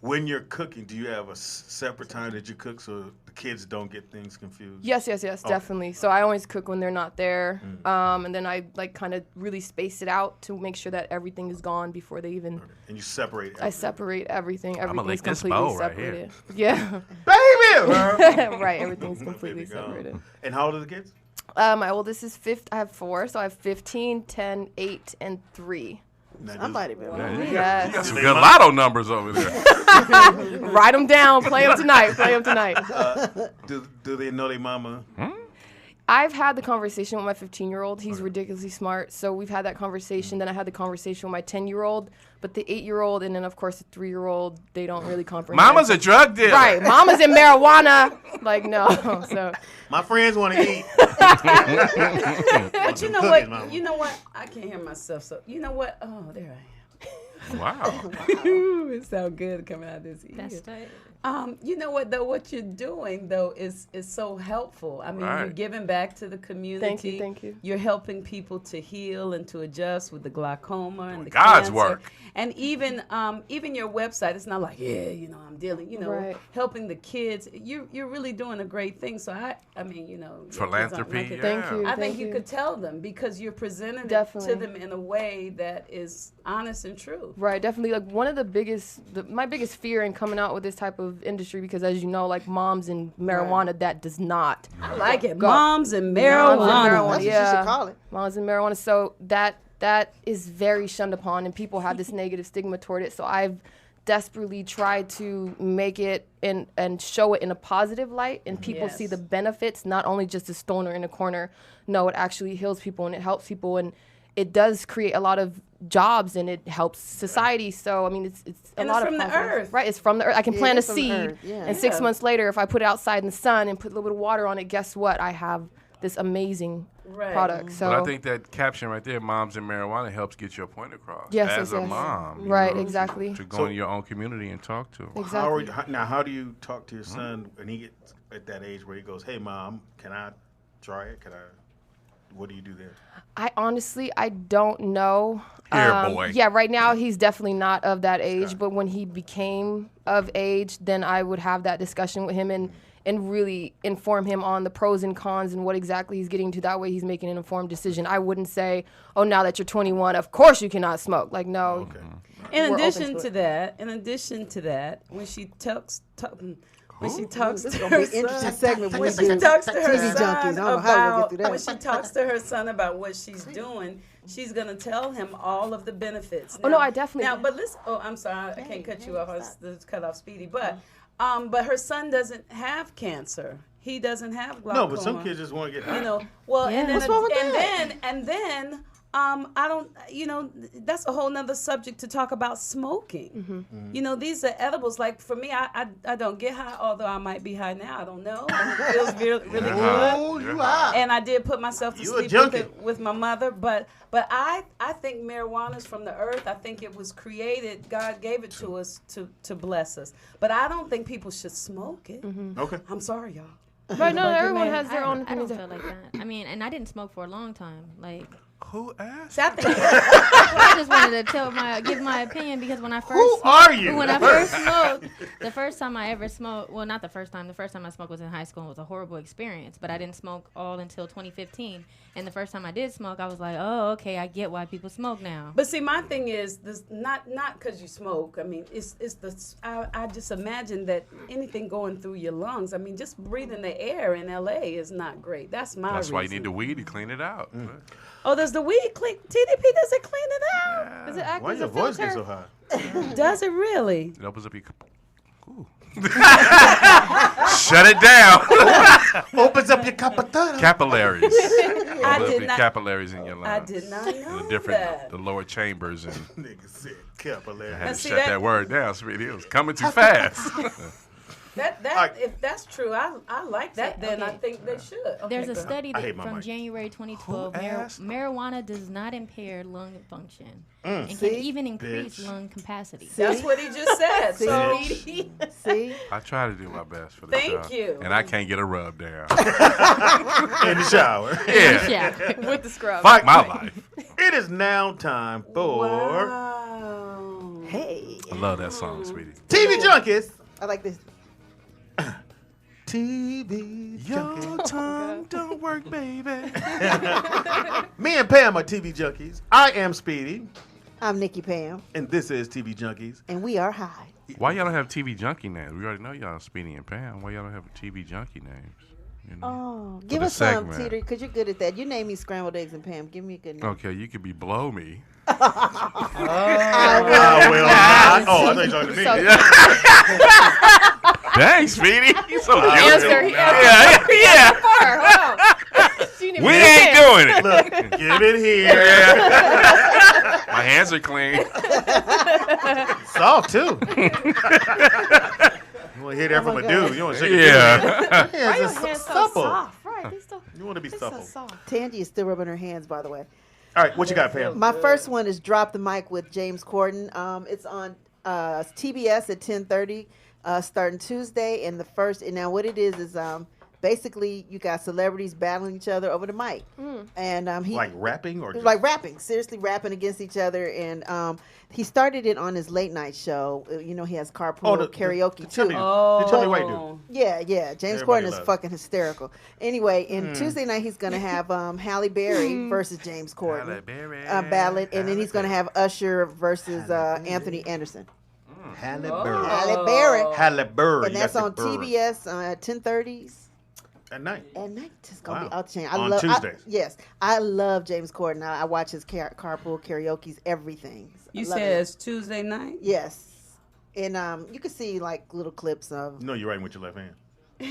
When you're cooking, do you have a separate time that you cook so the kids don't get things confused? Yes, definitely. So I always cook when they're not there, and then I like kind of really space it out to make sure that everything is gone before they even. Okay. And you separate everything. I separate everything. I'ma Everything's lick this completely bowl right separated. here. Yeah. Baby! Right, everything's completely separated. And how old are the kids? My oldest is 5. I have 4, so I have 15, 10, 8, and 3. Somebody better. Yes. You got some good lotto numbers over there. Write them down. Play them tonight. Do they know their mama? I've had the conversation with my 15-year-old. He's ridiculously smart. So we've had that conversation. Then I had the conversation with my 10-year-old. But the 8-year-old and then, of course, the 3-year-old, they don't really comprehend. Mama's a drug dealer. Right. Mama's in marijuana. Like, no. So my friends want to eat. But you know what? You know what? I can't hear myself. So you know what? Oh, there I am. Wow. It sounds good coming out of this ear. That's tight. You know what though? What you're doing though is so helpful. I mean, you're giving back to the community. Thank you. You're helping people to heal and to adjust with the glaucoma and the God's cancer. work. And even your website, it's not like I'm dealing. Right. Helping the kids. You're really doing a great thing. So I mean, Philanthropy. Thank you. I think you could tell them because you're presenting it to them in a way that is honest and true. Right, definitely. Like one of my biggest fear in coming out with this type of industry, because as you know, like moms and marijuana, that does not. I like it. go. Moms and marijuana. That's what you should call it. Moms and marijuana. So that is very shunned upon, and people have this negative stigma toward it. So I've desperately tried to make it and show it in a positive light, and people see the benefits, not only just a stoner in a corner. No, it actually heals people and it helps people, and it does create a lot of jobs and it helps society. So I mean, it's a lot of from the earth, right? It's from the earth. I can plant a it's from the seed, earth. Yeah. and 6 months later, if I put it outside in the sun and put a little bit of water on it, guess what? I have this amazing product. So but I think that caption right there, "Moms and Marijuana," helps get your point across. Yes, as a yes. mom, you Right, know, exactly. To go in your own community and talk to them. Exactly. How do you talk to your son when he gets at that age where he goes, "Hey, mom, can I try it? What do you do there?" I honestly don't know. Here, boy. Yeah, right now he's definitely not of that age. But when he became of age, then I would have that discussion with him and really inform him on the pros and cons and what exactly he's getting to. That way he's making an informed decision. I wouldn't say, oh, now that you're 21, of course you cannot smoke. Like, no. Okay. In addition to that, when she talks to her son about what she's doing, she's gonna tell him all of the benefits. Now, I definitely. Now, but listen. Oh, I'm sorry, I can't cut you off. I was cut off Speedy, but her son doesn't have cancer. He doesn't have glaucoma. No, but some kids just want to get high. And then I don't, that's a whole nother subject to talk about smoking. Mm-hmm. These are edibles. Like for me, I don't get high, although I might be high now. I don't know. It feels really good. Oh, you high. And I did put myself to sleep with my mother. But I think marijuana's from the earth. I think it was created. God gave it to us to bless us. But I don't think people should smoke it. Mm-hmm. Okay. I'm sorry, y'all. Right, no, everyone has their own I don't opinions. feel like that. I mean, and I didn't smoke for a long time. Like, who asked? I just wanted to give my opinion because when I first smoked, the first time I ever smoked, well, not the first time. The first time I smoked was in high school. It was a horrible experience, but I didn't smoke all until 2015. And the first time I did smoke, I was like, oh, okay, I get why people smoke now. But see, my thing is this: not because you smoke. I mean, I just imagine that anything going through your lungs. I mean, just breathing the air in LA is not great. That's That's why you need the weed to clean it out. Oh, does the weed clean? TDP, does it clean it out? Yeah. Does it act Why as your a voice filter? get so high? Does it really? It opens up your. Ooh. Shut it down. Opens up your capillaries. I did not. Capillaries in your lungs. I did not know the lower chambers and. Nigga said capillaries. I had to shut that word down, sweetie. It was coming too fast. If that's true, I like that. Then I think they should. Okay, There's a study from January 2012. Marijuana does not impair lung function and can even increase lung capacity. That's what he just said. See? I try to do my best for the show. Thank you. And I can't get a rub down. In the shower. Yeah. With the scrub. Fuck my life. It is now time for Hey. I love that song, sweetie. TV Junkies. I like this. TV Your Junkies. tongue don't work, baby. Me and Pam are TV Junkies. I am Speedy. I'm Nikki Pam. And this is TV Junkies. And we are high. Why y'all don't have TV junkie names? We already know y'all Speedy and Pam. Why y'all don't have TV junkie names? You know? Oh, give us some, Teeter, because you're good at that. You name me scrambled eggs and Pam. Give me a good name. Okay, you could be Blow Me. Well, I thought you were talking to me. Dang, Speedy. You so Answer. Yeah. Hold on. We ain't doing it. Look, give it here. My hands are clean. Soft, too. You want to hear that from a dude. You want to shake it. Yeah. Why your hands so soft? Right, they still. You want to be supple. So soft. Tangy is still rubbing her hands, by the way. All right, what you got, Pam? My first one is Drop the Mic with James Corden. It's on TBS at 10:30, starting Tuesday. And now what it is basically you got celebrities battling each other over the mic. And he like rapping or like rapping, seriously rapping against each other. And he started it on his late night show. You know, he has carpool karaoke too. The Chubby White dude. Yeah. James Corden is fucking hysterical. Anyway, Tuesday night he's gonna have Halle Berry versus James Corden ballot, and then he's gonna have Usher versus Anthony Anderson. Halle Berry. And that's on TBS at 10:30s. At night. At night, it's gonna be out the chain. On Tuesdays. Yes, I love James Corden. I watch his carpool karaoke's everything. You said it's Tuesday night? Yes, and you can see like little clips of. No, you're writing with your left hand. Am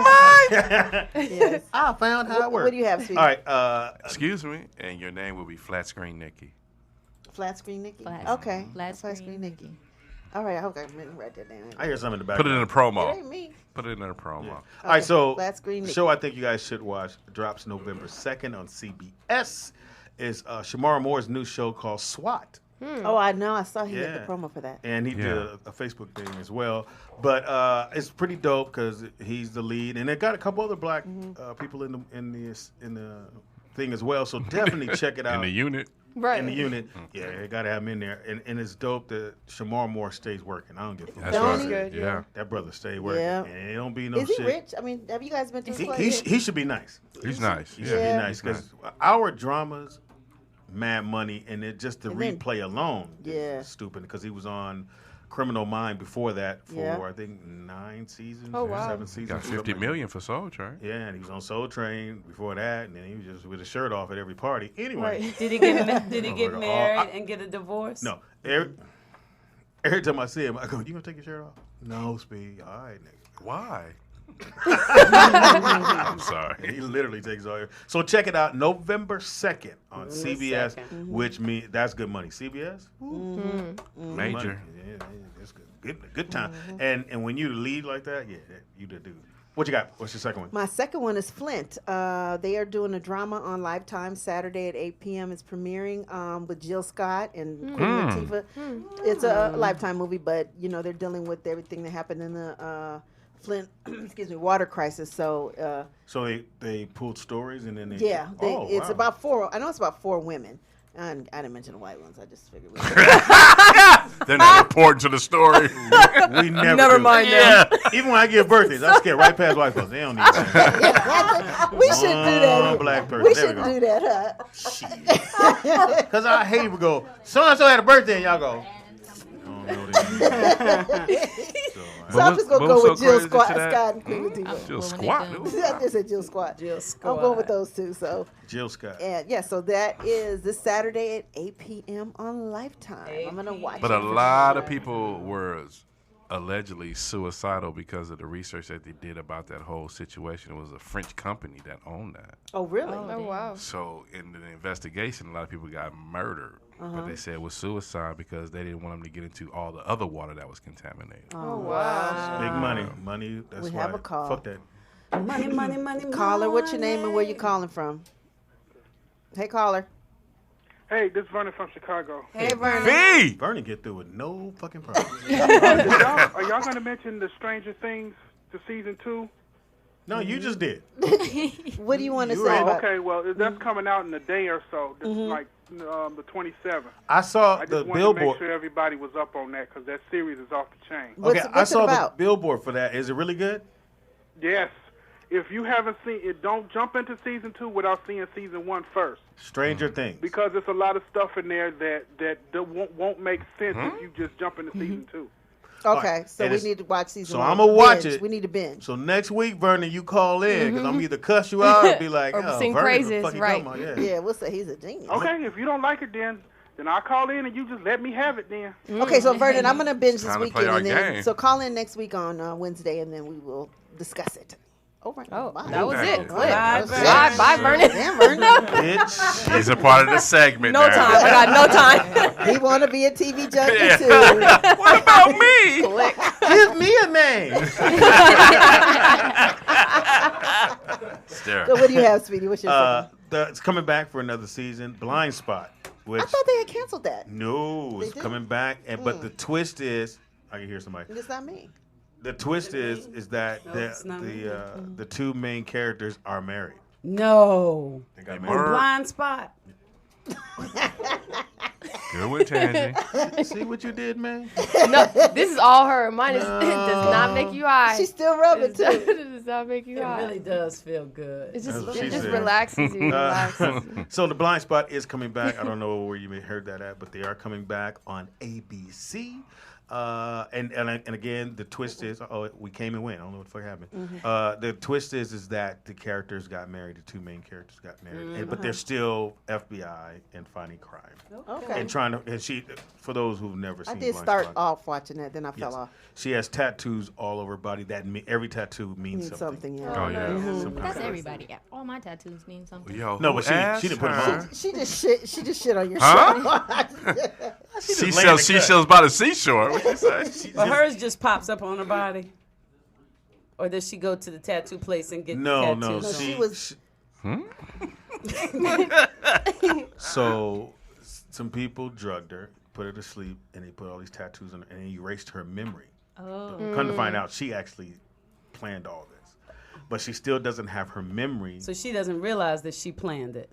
I? Yes. I found how it works. What do you have, sweetie? All right. Excuse me, and your name will be Flat Screen Nikki. Flat Screen Nikki. Flat Screen Nikki. All right, I hope I can write that down. I hear something in the back. Put it in a promo. It ain't me. Put it in a promo. Yeah. All right, so Flat Screen Nikki. show I think you guys should watch drops November 2nd on CBS. Is Shamara Moore's new show called SWAT. Oh, I know. I saw he did the promo for that. And he did a Facebook thing as well. But it's pretty dope because he's the lead, and it got a couple other black people in the thing as well. So definitely check it out. In the unit. Right. In the unit. Yeah, you got to have him in there. And it's dope that Shamar Moore stays working. I don't give a fuck. That's right. Good, Yeah. That brother stay working. Yeah. And it don't be no Is shit. he rich? I mean, have you guys been to his place? He should be nice. He's nice. He should be nice because our dramas, Mad Money, and it just the replay alone is stupid because he was on Criminal Mind before that for I think 9 seasons, 7 seasons. Got $50 million for Soul Train. Yeah, and he was on Soul Train before that, and then he was just with his shirt off at every party. Anyway, Right. Did he get married and get a divorce? No. Every time I see him, I go, "You gonna take your shirt off?" No, Speed. All right, nigga. Why? I'm sorry. He literally takes all your. So check it out, November 2nd on CBS, which means that's good money. CBS, Major. Yeah, it's good time. And when you lead like that, you the dude. What you got? What's your second one? My second one is Flint. They are doing a drama on Lifetime Saturday at 8 p.m. It's premiering with Jill Scott and Queen Latifah. It's a Lifetime movie, but they're dealing with everything that happened in the Flint, water crisis. So, so they pulled stories and then they. Yeah, it's wow. about 4. I know it's about 4 women. I didn't mention the white ones. I just figured. They're not important to the story. We never mind them. Even when I give birthdays, I skip right past white folks. They don't need that. We shouldn't do that. Black person. We There shouldn't go. do that, huh? Because I hate when we go, so-and-so had a birthday, and y'all go, I don't know So I'm just going to go with Jill Scott and Queen Jill Latifah. Squat. I just said Jill Scott. I'm going with those two. So Jill Scott. And so that is this Saturday at 8 p.m. on Lifetime. I'm going to watch But it. a lot of people were allegedly suicidal because of the research that they did about that whole situation. It was a French company that owned that. Oh, really? Oh, wow. So in the investigation, a lot of people got murdered. But they said it was suicide because they didn't want them to get into all the other water that was contaminated. Oh, wow. Big money. Money, that's We why. have a call. Fuck that. Money. Caller, what's your name and where you calling from? Hey, caller. Hey, this is Vernon from Chicago. Hey, Vernon. Vernon get through with no fucking problem. Are y'all going to mention the Stranger Things to season 2? No, you just did. What do you want to say Oh, about okay. Well, that's coming out in a day or so. This is like the 27th. I saw I just the wanted to billboard. make sure everybody was up on that because that series is off the chain. Okay, I saw the billboard for that. Is it really good? Yes. If you haven't seen it, don't jump into season 2 without seeing season 1 first. Stranger Things. Because there's a lot of stuff in there that won't make sense if you just jump into season 2. Okay, so And we it's- need to watch season So 1. I'm gonna watch Binge. it. We need to binge. So next week, Vernon, you call in because I'm either cuss you out or be like, Or oh, sing Vernon, praises, the fuck you right. talking about? Yeah. Yeah, we'll say he's a genius. Okay, if you don't like it, then I'll call in and you just let me have it then. Okay, so Vernon, I'm gonna binge this Time to play weekend, our and then game. so call in next week on Wednesday, and then we will discuss it. Over. Oh, bye. that was it. Bye, Bye, Vernon. Damn, Vernon. He's a part of the segment No now. time. I got no time. He want to be a TV junkie Yeah. too. What about me? Give me a name. So what do you have, Speedy? What's your second? It's coming back for another season. Blind Spot. Which I thought they had canceled that. no, They it's did? coming back. But the twist is, I can hear somebody. It's not me. The twist is that No, it's not me. the two main characters are married. No. They got On married. Blind Spot. Good with Tangy. See what you did, man? No, this is all her. Mine is, does not make you high. She's still rubbing It too. does not make you It high. really does feel good. It just, That's what it she just said. relaxes you. Relaxes. So the Blind Spot is coming back. I don't know where you may have heard that at, but they are coming back on ABC. And again, the twist is, we came and went. I don't know what the fuck happened. The twist is that the characters got married. The two main characters got married, but they're still FBI and fighting crime. Okay. And trying to, and she, for those who've never I seen did Blind start Spot, off watching that, then I fell yes. off. She has tattoos all over her body. Every tattoo means Means something. something, yeah. Oh, yeah. Some That's kind of- everybody. Yeah. All my tattoos mean something. Yo, No, who but she asked didn't put them her? on. She just shit on your Huh? show. She sells seashells by the seashore. What you say? But hers just pops up on her body. Or does she go to the tattoo place and get No, the no, tattoos? she was. So, some people drugged her, put her to sleep, and they put all these tattoos on her, and they erased her memory. Oh. Come to find out, she actually planned all this, but she still doesn't have her memory. So she doesn't realize that she planned it.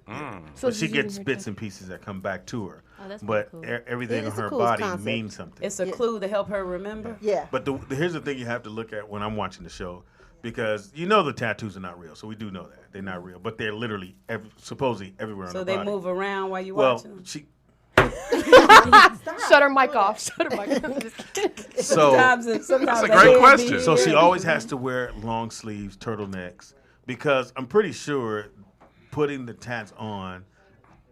But she gets bits and pieces that come back to her. Oh, that's but pretty cool. everything It's on a her cool body concept. means something. It's a clue to help her remember. Yeah. But here's the thing you have to look at when I'm watching the show, because you know the tattoos are not real, so we do know that they're not real, but they're literally supposedly everywhere on So her they body. move around while you Well, watching them. she. Shut her mic off. Shut her mic off. Just kidding. So sometimes That's a the great head be question. So she here. always has to wear long sleeves, turtlenecks, because I'm pretty sure putting the tats on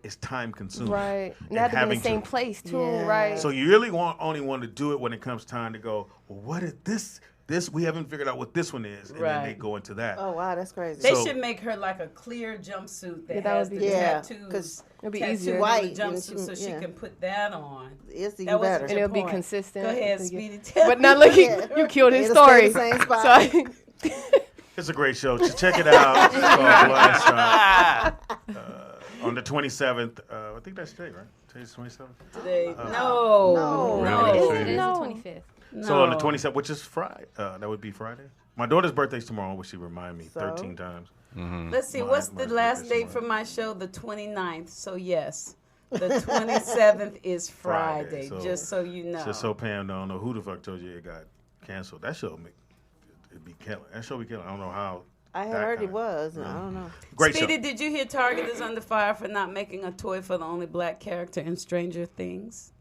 is time consuming. Right. And And they have to be in the having same to- place, too, Yeah. right? So you really only want to do it when it comes time to go, well, what is this? This, we haven't figured out what this one is. And then they Right. go into that. Oh wow, that's crazy. They So- should make her like a clear jumpsuit that Yeah, that has would the be- Yeah, tattoos. 'cause it'd be tattooed easier. on White, the jumpsuit, and so she- she yeah. can put that on. It's even That wasn't better. And your it'll be point. consistent. Go ahead, with the- Speedy. Tell But now me. look, Yeah. you killed his It'll stay story. in the same spot. So I- It's a great show. Just check it out. It's called Blind Spot. On the 27th. I think that's today, right? Today's 27th. Today. No. No. Really? It is No. the 25th. So on the No. 27th, which is Friday. That would be Friday. My daughter's birthday's tomorrow, which she reminded me So? 13 times. Let's see, Mine- what's the mine's last birthday's date for my show? The 29th. So yes, the 27th is Friday. so- just so you know. Just so Pam don't know who the fuck told you it got canceled. That show it'd be killing. That show be killing. I don't know how. I had that heard it kinda- was. and I don't know. Great Speedy, show. did you hear Target is under fire for not making a toy for the only black character in Stranger Things?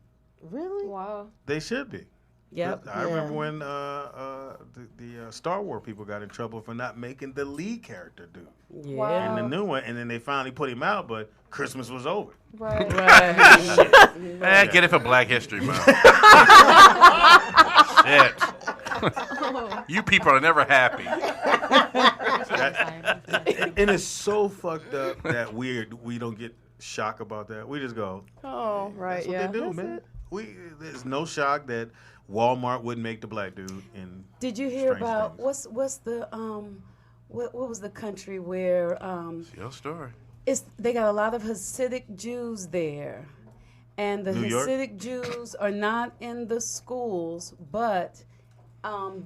Really? wow. They should be. Yep. I remember when the Star Wars people got in trouble for not making the lead character dude Yeah. Wow. in the new one, and then they finally put him out, but Christmas was over. Right. Eh, get it for Black History Month. Shit. You people are never happy. And it's so fucked up that we don't get shock about that. We just go, Oh, right. that's what Yeah. they do, That's man. it. There's no shock that Walmart wouldn't make the black dude in Did you hear Strange about Things. what's the what was the country where It's your story. they got a lot of Hasidic Jews there, and the New York? Hasidic Jews are not in the schools, but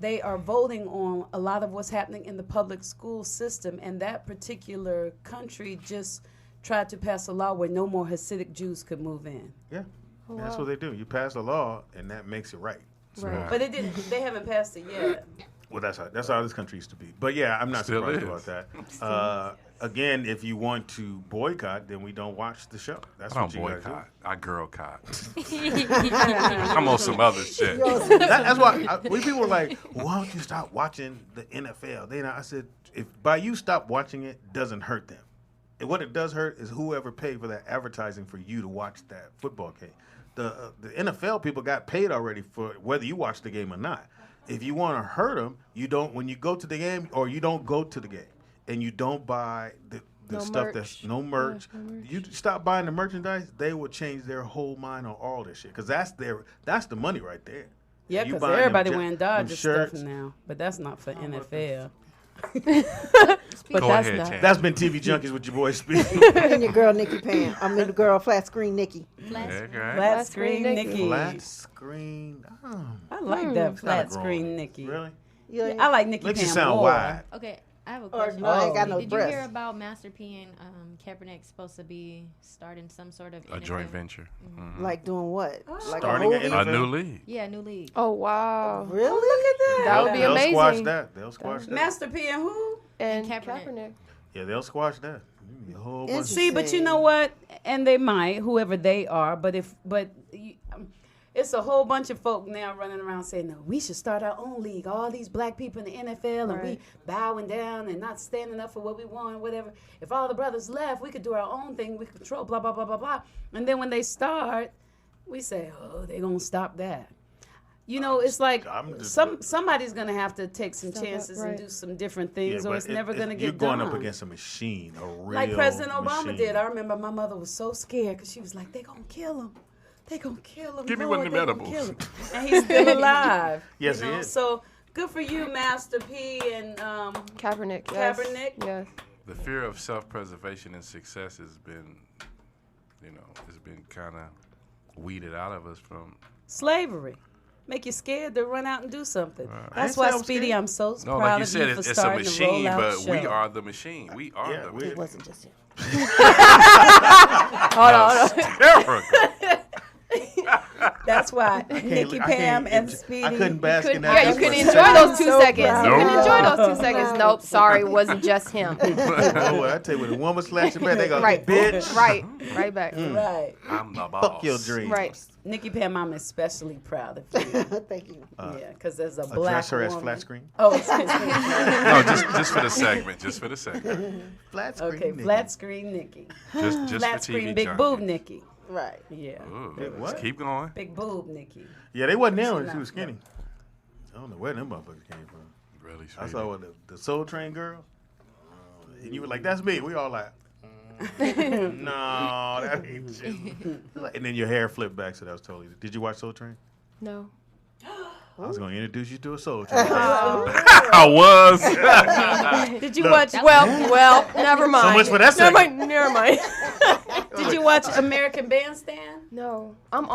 they are voting on a lot of what's happening in the public school system, and that particular country just tried to pass a law where no more Hasidic Jews could move in. Yeah, Oh, that's wow. what they do. You pass a law, and that makes it right. Right. But it didn't. They haven't passed it yet. Well, that's how this country used to be. But yeah, I'm not Still surprised is. about that. Again, if you want to boycott, then we don't watch the show. That's I what don't you gotta boycott. I girl cot. I'm I'm on some other shit. That's why when people were like, "Why don't you stop watching the NFL?" I said, if by you stop watching it doesn't hurt them. And what it does hurt is whoever paid for that advertising for you to watch that football game. The NFL people got paid already for whether you watch the game or not. If you want to hurt them, you don't. When you go to the game, or you don't go to the game, and you don't buy the stuff merch. that's no merch. Yeah, no merch. You stop buying the merchandise, they will change their whole mind on all this shit because that's the money right there. Yeah, You because buying them everybody ja- wearing them Dodgers stuff shirts. now, but that's not for NFL. But Go that's ahead, not. Chan. That's been TV Junkies with your boy Speed. And your girl Nikki Pam. I mean the girl flat screen Nikki. Okay. Flat screen Nikki. Flat screen. Oh, I like that flat grown. screen Nikky. really? Yeah, I like Nikki Makes you Pam sound more. wide. Okay, I have a Or question. no, I ain't got no Did you breasts. hear about Master P and Kaepernick supposed to be starting some sort of A NFL? joint venture. Mhm. Like doing what? Like Starting a an movie? A NFL? new league. Yeah, new league. Oh wow. Really? Look at that. That would be They'll amazing. squash that. They'll squash that. Master P and who? And Kaepernick. Kaepernick. Yeah, they'll squash that. A whole bunch of See, but you know what? And they might, whoever they are. But it's a whole bunch of folk now running around saying, "No, we should start our own league. All these black people in the NFL, and we Right. bowing down and not standing up for what we want, whatever. If all the brothers left, we could do our own thing. We could control, blah blah blah blah blah." And then when they start, we say, "Oh, they're gonna stop that." You know, it's like somebody's gonna have to take some Step up, chances and right. do some different things, or but it's never gonna get You're going done. up against a machine, a real Like President Obama machine. did. I remember my mother was so scared because she was like, "They're gonna kill him. They're gonna kill him. Give me Lord, one of them they gonna edibles." kill him." And he's still alive. Yes, you he know? is. So good for you, Master P and Kaepernick. Yes. Kaepernick. Yes. The fear of self-preservation and success has been, it's been kind of weeded out of us from. slavery. Make you scared to run out and do something. I That's ain't why, say I'm Speedy, scared. I'm so No, proud like you of said, you for it's a starting machine, the rollout but show. we are the machine. We are Yeah, the we- machine. It wasn't just him. Hold on. Hysterical. That's why Nikki Pam and Speedy. I couldn't bask in that. Yeah, you couldn't enjoy those 2 seconds. You couldn't enjoy those 2 seconds. Nope, sorry, it wasn't just him. Oh, I tell you, when a woman slaps your back, they go, Right, bitch. right back. Right. I'm the boss. Fuck your dreams. Right. Nikki Pam, I'm especially proud of you. Thank you. Yeah, because there's a black Address her as woman. flat screen. Oh, excuse me. No, just for the segment. Just for the segment. Flat screen. Okay, nigga. flat screen Nikki. Just Flat for screen TV big junkies. boob Nikki. Right. Yeah. Ooh, Big what? let's keep going. Big boob Nikki. Yeah, they wasn't there when She she was not- skinny. I don't know where them motherfuckers came from. Really, I sweetie. saw what the Soul Train girl. And you were like, that's me. We all like, no, that ain't you. And then your hair flipped back, so that was totally. Did you watch Soul Train? No. I was going to introduce you to a Soul Train. I was. Did you watch? Well, never mind. So much for that Never segment. mind. Never mind. Did you watch American Bandstand? No. I'm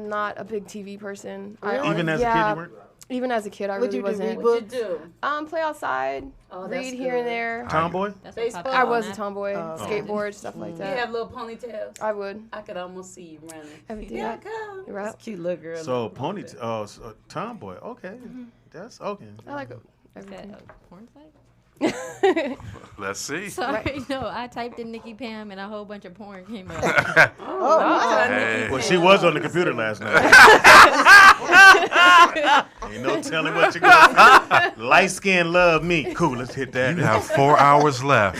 not a big TV person. Even as a kid, you weren't? Even as a kid, I What'd really you do, wasn't. read What'd you do? Play outside, Oh, that's read here and good. there. Tomboy? That's what Baseball. popped I up was on a that. tomboy, Oh. skateboard, stuff like You that. have little ponytails. I would. I could almost see you running. Everything. Here I come. You're right. It's a cute little girl. So Love ponytail. it. Oh, so, tomboy. Okay, that's okay. I like Is that everything. a porn site? Let's see. Sorry, no, I typed in Nikki Pam and a whole bunch of porn came up. Oh, Hey. Well, she was on the computer last night. Ain't no telling what you got. Light skin love me. Cool, let's hit that. You have 4 hours left.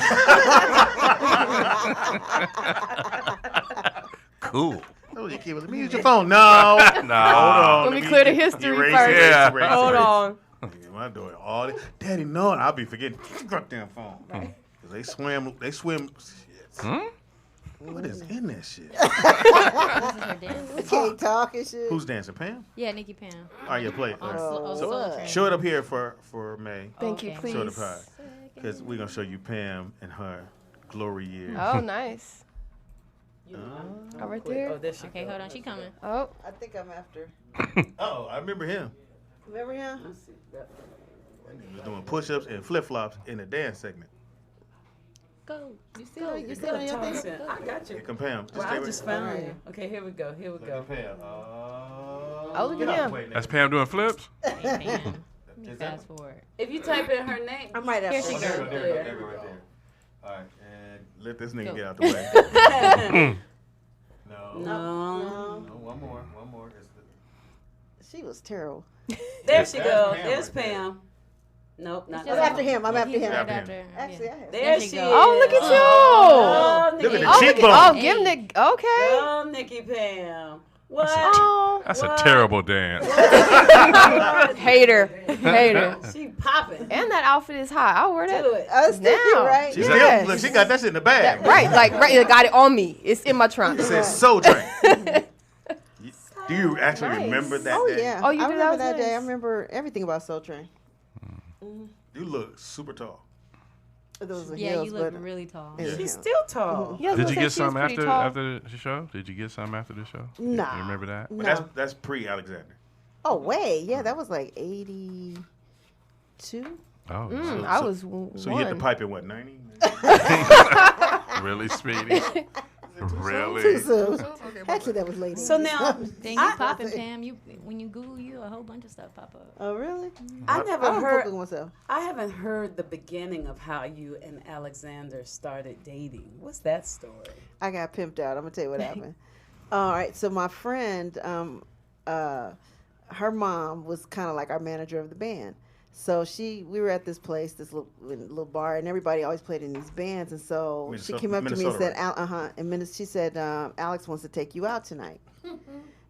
Cool. Oh, you keep it. Let me use your phone. No. Hold on. Let me clear the history erase first. it, Yeah. erase it, Hold erase it. on. Yeah, my daughter, all this. Daddy, no, and I'll be forgetting. Goddamn phone. 'Cause they swim. Shit. Hmm? What is in that shit? This is her dance. we can't talk and shit. Who's dancing? Pam? Yeah, Nikki Pam. Oh, yeah, play it. On Oh, Soul what? Train. Show it up here for May. Thank you, Okay. please. Show it up high. Because we're going to show you Pam and her glory years. Oh, nice. You know, Oh, right quick. there. Oh, there she Okay, goes. hold on, she coming. Oh, I think I'm after. Oh, I remember him. Remember him? Let's see. He was doing push-ups and flip-flops in the dance segment. go. You still on your Toss thing? it. I got you. Here come Pam. Well, stay I with- just found you. Okay, here we go. Here we go. Pam. Oh, look Get at out him. the way, nigga. That's Pam doing flips? Fast forward. If you type in her name, I'm right here after she her. goes. There we go, There. there we go, right there. All right, and let this nigga Go. get out the way. No. No. No, one more. It's the- She was terrible. There she That's goes. Pam There's right there. Pam. Nope, not I'm that after one. him. I'm after him. After him. Actually, I have. There she she go. is. Oh, look at you. Oh, Look at Nikki. the Oh, cheekbone. oh, give Nick. Okay. Oh, Nikki Pam. What? Oh, That's What? a terrible dance. hater. Hater. She popping. And that outfit is hot. I'll wear that. Do it. I was thinking, Now. right? She's Yes. still, look, she got that shit in the bag. Right, like right. Got it on me. It's in my trunk. It says Soul Train. Do you actually Nice. remember that Oh day? yeah. Oh, you I do? remember That that was day. I nice. remember everything about Soul Train. You look super tall. Those were Yeah, heels, you look but really tall. Yeah. She's still tall. Yeah, I was Did gonna you say get she some was pretty after tall. after the show? Did you get some after the show? Nah. You remember that? But No. that's pre-Alexander. Oh, way. Yeah, that was like 82. Oh, I was So you hit the pipe in what, 90? really, Speedy? Really? Too soon. Actually, that was late. So now, Then you popping, Pam. You when you Google you, a whole bunch of stuff pop up. Oh, really? I never I don't heard. Google myself. I haven't heard the beginning of how you and Alexander started dating. What's that story? I got pimped out. I'm gonna tell you what happened. All right, so my friend, her mom was kind of like our manager of the band. So we were at this place, this little bar, and everybody always played in these bands. And so she came up to me and said, she said, Alex wants to take you out tonight.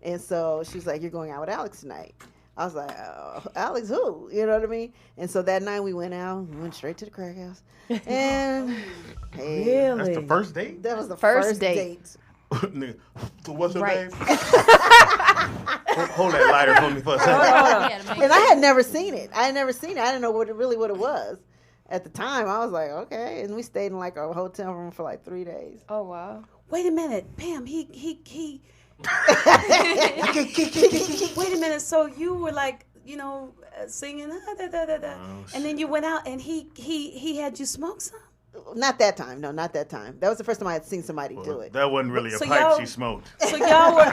And so she was like, you're going out with Alex tonight. I was like, oh, Alex who? You know what I mean? And so that night we went out, we went straight to the crack house. And hey, Really? That's the first date? that was the First first date. date. Nigga, so what's her Right. name? Hold that lighter for me for a second. And I had never seen it. I didn't know what it was. At the time, I was like, okay. And we stayed in like a hotel room for like 3 days. Oh wow. Wait a minute, Pam. He. Wait a minute. So you were like, singing, and then you went out and he had you smoke some. Not that time. No, not that time. That was the first time I had seen somebody do it. That wasn't really a So pipe y'all- she smoked. So y'all were.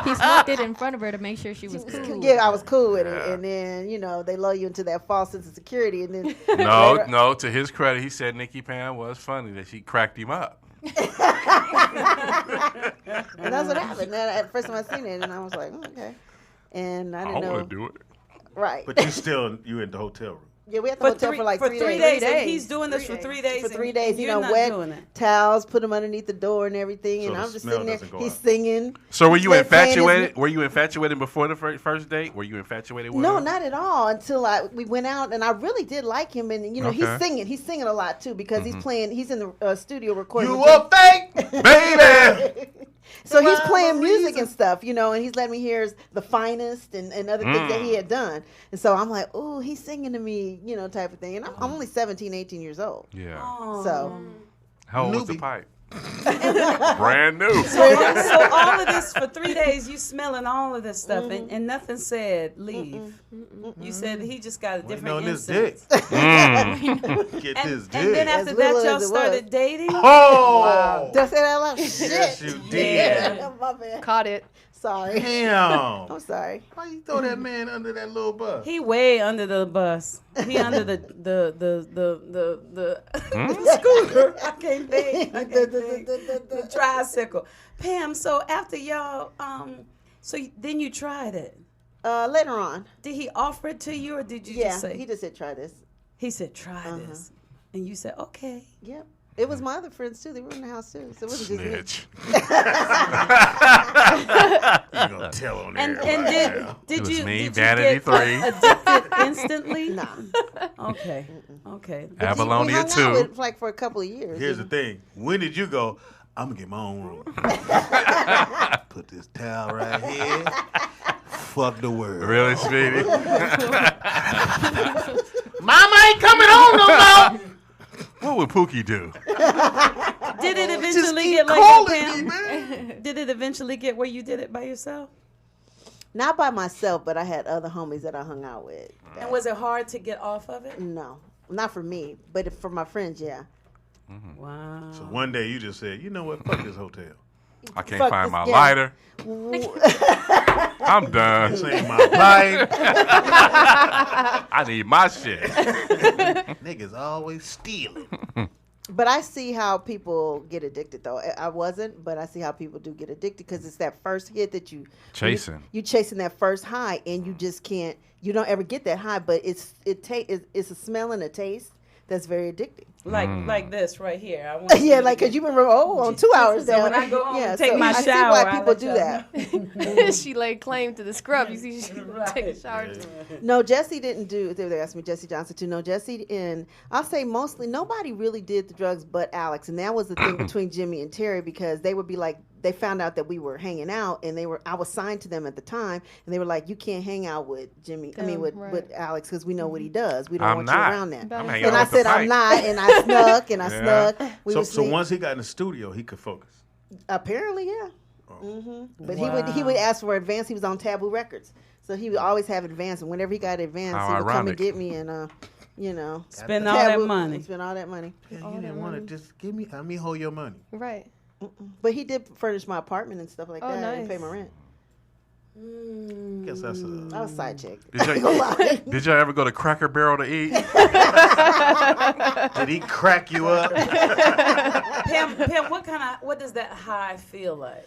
He smoked it in front of her to make sure she was cool. Yeah, I was cool with it. And then, they lull you into that false sense of security. And then No. To his credit, he said Nikki Pam was funny that she cracked him up. And that's what happened. At the first time I seen it, and I was like, okay. And I I didn't know. want to do it. Right. But you in the hotel room. Yeah, we had the hotel for like 3 days. 3 days. And he's doing this for 3 days. For 3 and days, you're not wet doing it. towels, put them underneath the door and everything. So and the I'm just smell sitting there. doesn't go He's out. singing. So were you He's playing his infatuated? Were you infatuated before the first date? Were you infatuated with No, him? not at all. Until we went out, and I really did like him. And he's Okay. singing. He's singing a lot too because he's playing. He's in the studio recording. You with a fake baby. So he's playing music and stuff, and he's letting me hear the finest and other things that he had done. And so I'm like, oh, he's singing to me, type of thing. And I'm only 17, 18 years old. Yeah. So How old was the pipe? Brand new. So all of this for 3 days, you smelling all of this stuff, and nothing said leave. You said he just got a different on this incense. Get this dick. And then after As that, little y'all as it started was. dating. Oh! Wow. Did I say that out loud? Yes, Shit. you did. Yeah. My bad. Caught it. Sorry. Damn. I'm sorry. Why you throw that man under that little bus? He way under the bus. He under the scooter. I can't think. The tricycle. Pam. So after y'all, then you tried it. Later on. Did he offer it to you, or did you Yeah, just say? he just said, try this. He said, try this, and you said, okay. Yep. It was my other friends too. They were in the house too. So it wasn't Snitch. just me. You gonna tell on And everybody now. did It was you me, did Vanity you 3. get addicted instantly? Nah. Okay. Okay. We Apollonia hung 2. out with, like for a couple of years. Here's the thing. When did you go, I'm gonna get my own room? Put this towel right here. Fuck the world. Really, Speedy? Mama ain't coming home no more. What would Pookie do? Did it eventually get like calling that, me, Pam? Did it eventually get where you did it by yourself? Not by myself, but I had other homies that I hung out with. And was it hard to get off of it? No. Not for me, but for my friends, yeah. Wow. So one day you just said, you know what? Fuck this hotel. I can't Fuck find this- my yeah. lighter. I'm done. This ain't my life. I need my shit. Niggas always stealing. But I see how people get addicted, though. I wasn't, but I see how people do get addicted because it's that first hit that you Chasing. You chasing that first high, and you just can't. You don't ever get that high, but it's a smell and a taste that's very addicting. Like this right here. I want Yeah, like because you remember on 2 hours So down. when I go home and take so my I shower, see why I people let do y'all that. She laid claim to the scrub. You see, she take a shower. No, Jesse didn't do. They asked me Jesse Johnson too. No, Jesse and I'll say mostly nobody really did the drugs but Alex, and that was the thing between Jimmy and Terry because they would be like. They found out that we were hanging out, and I was signed to them at the time, and they were like, "You can't hang out with Jimmy. With Alex because we know what he does. We don't want you around that." I'm hanging and out I with the said, "I'm pipe. not," and I snuck, and I snuck. So once he got in the studio, he could focus. Apparently, yeah. But he would ask for advance. He was on Taboo Records, so he would always have advance. And whenever he got advance, How he would come ironic. and get me and spend all that money. Spend all that money. Yeah, you didn't want to just give me. Let me hold your money. Right. But he did furnish my apartment and stuff like Oh, that and nice. pay my rent. Guess that's a. I was a side chick. Did y'all ever go to Cracker Barrel to eat? Did he crack you up? Pam, what does that high feel like?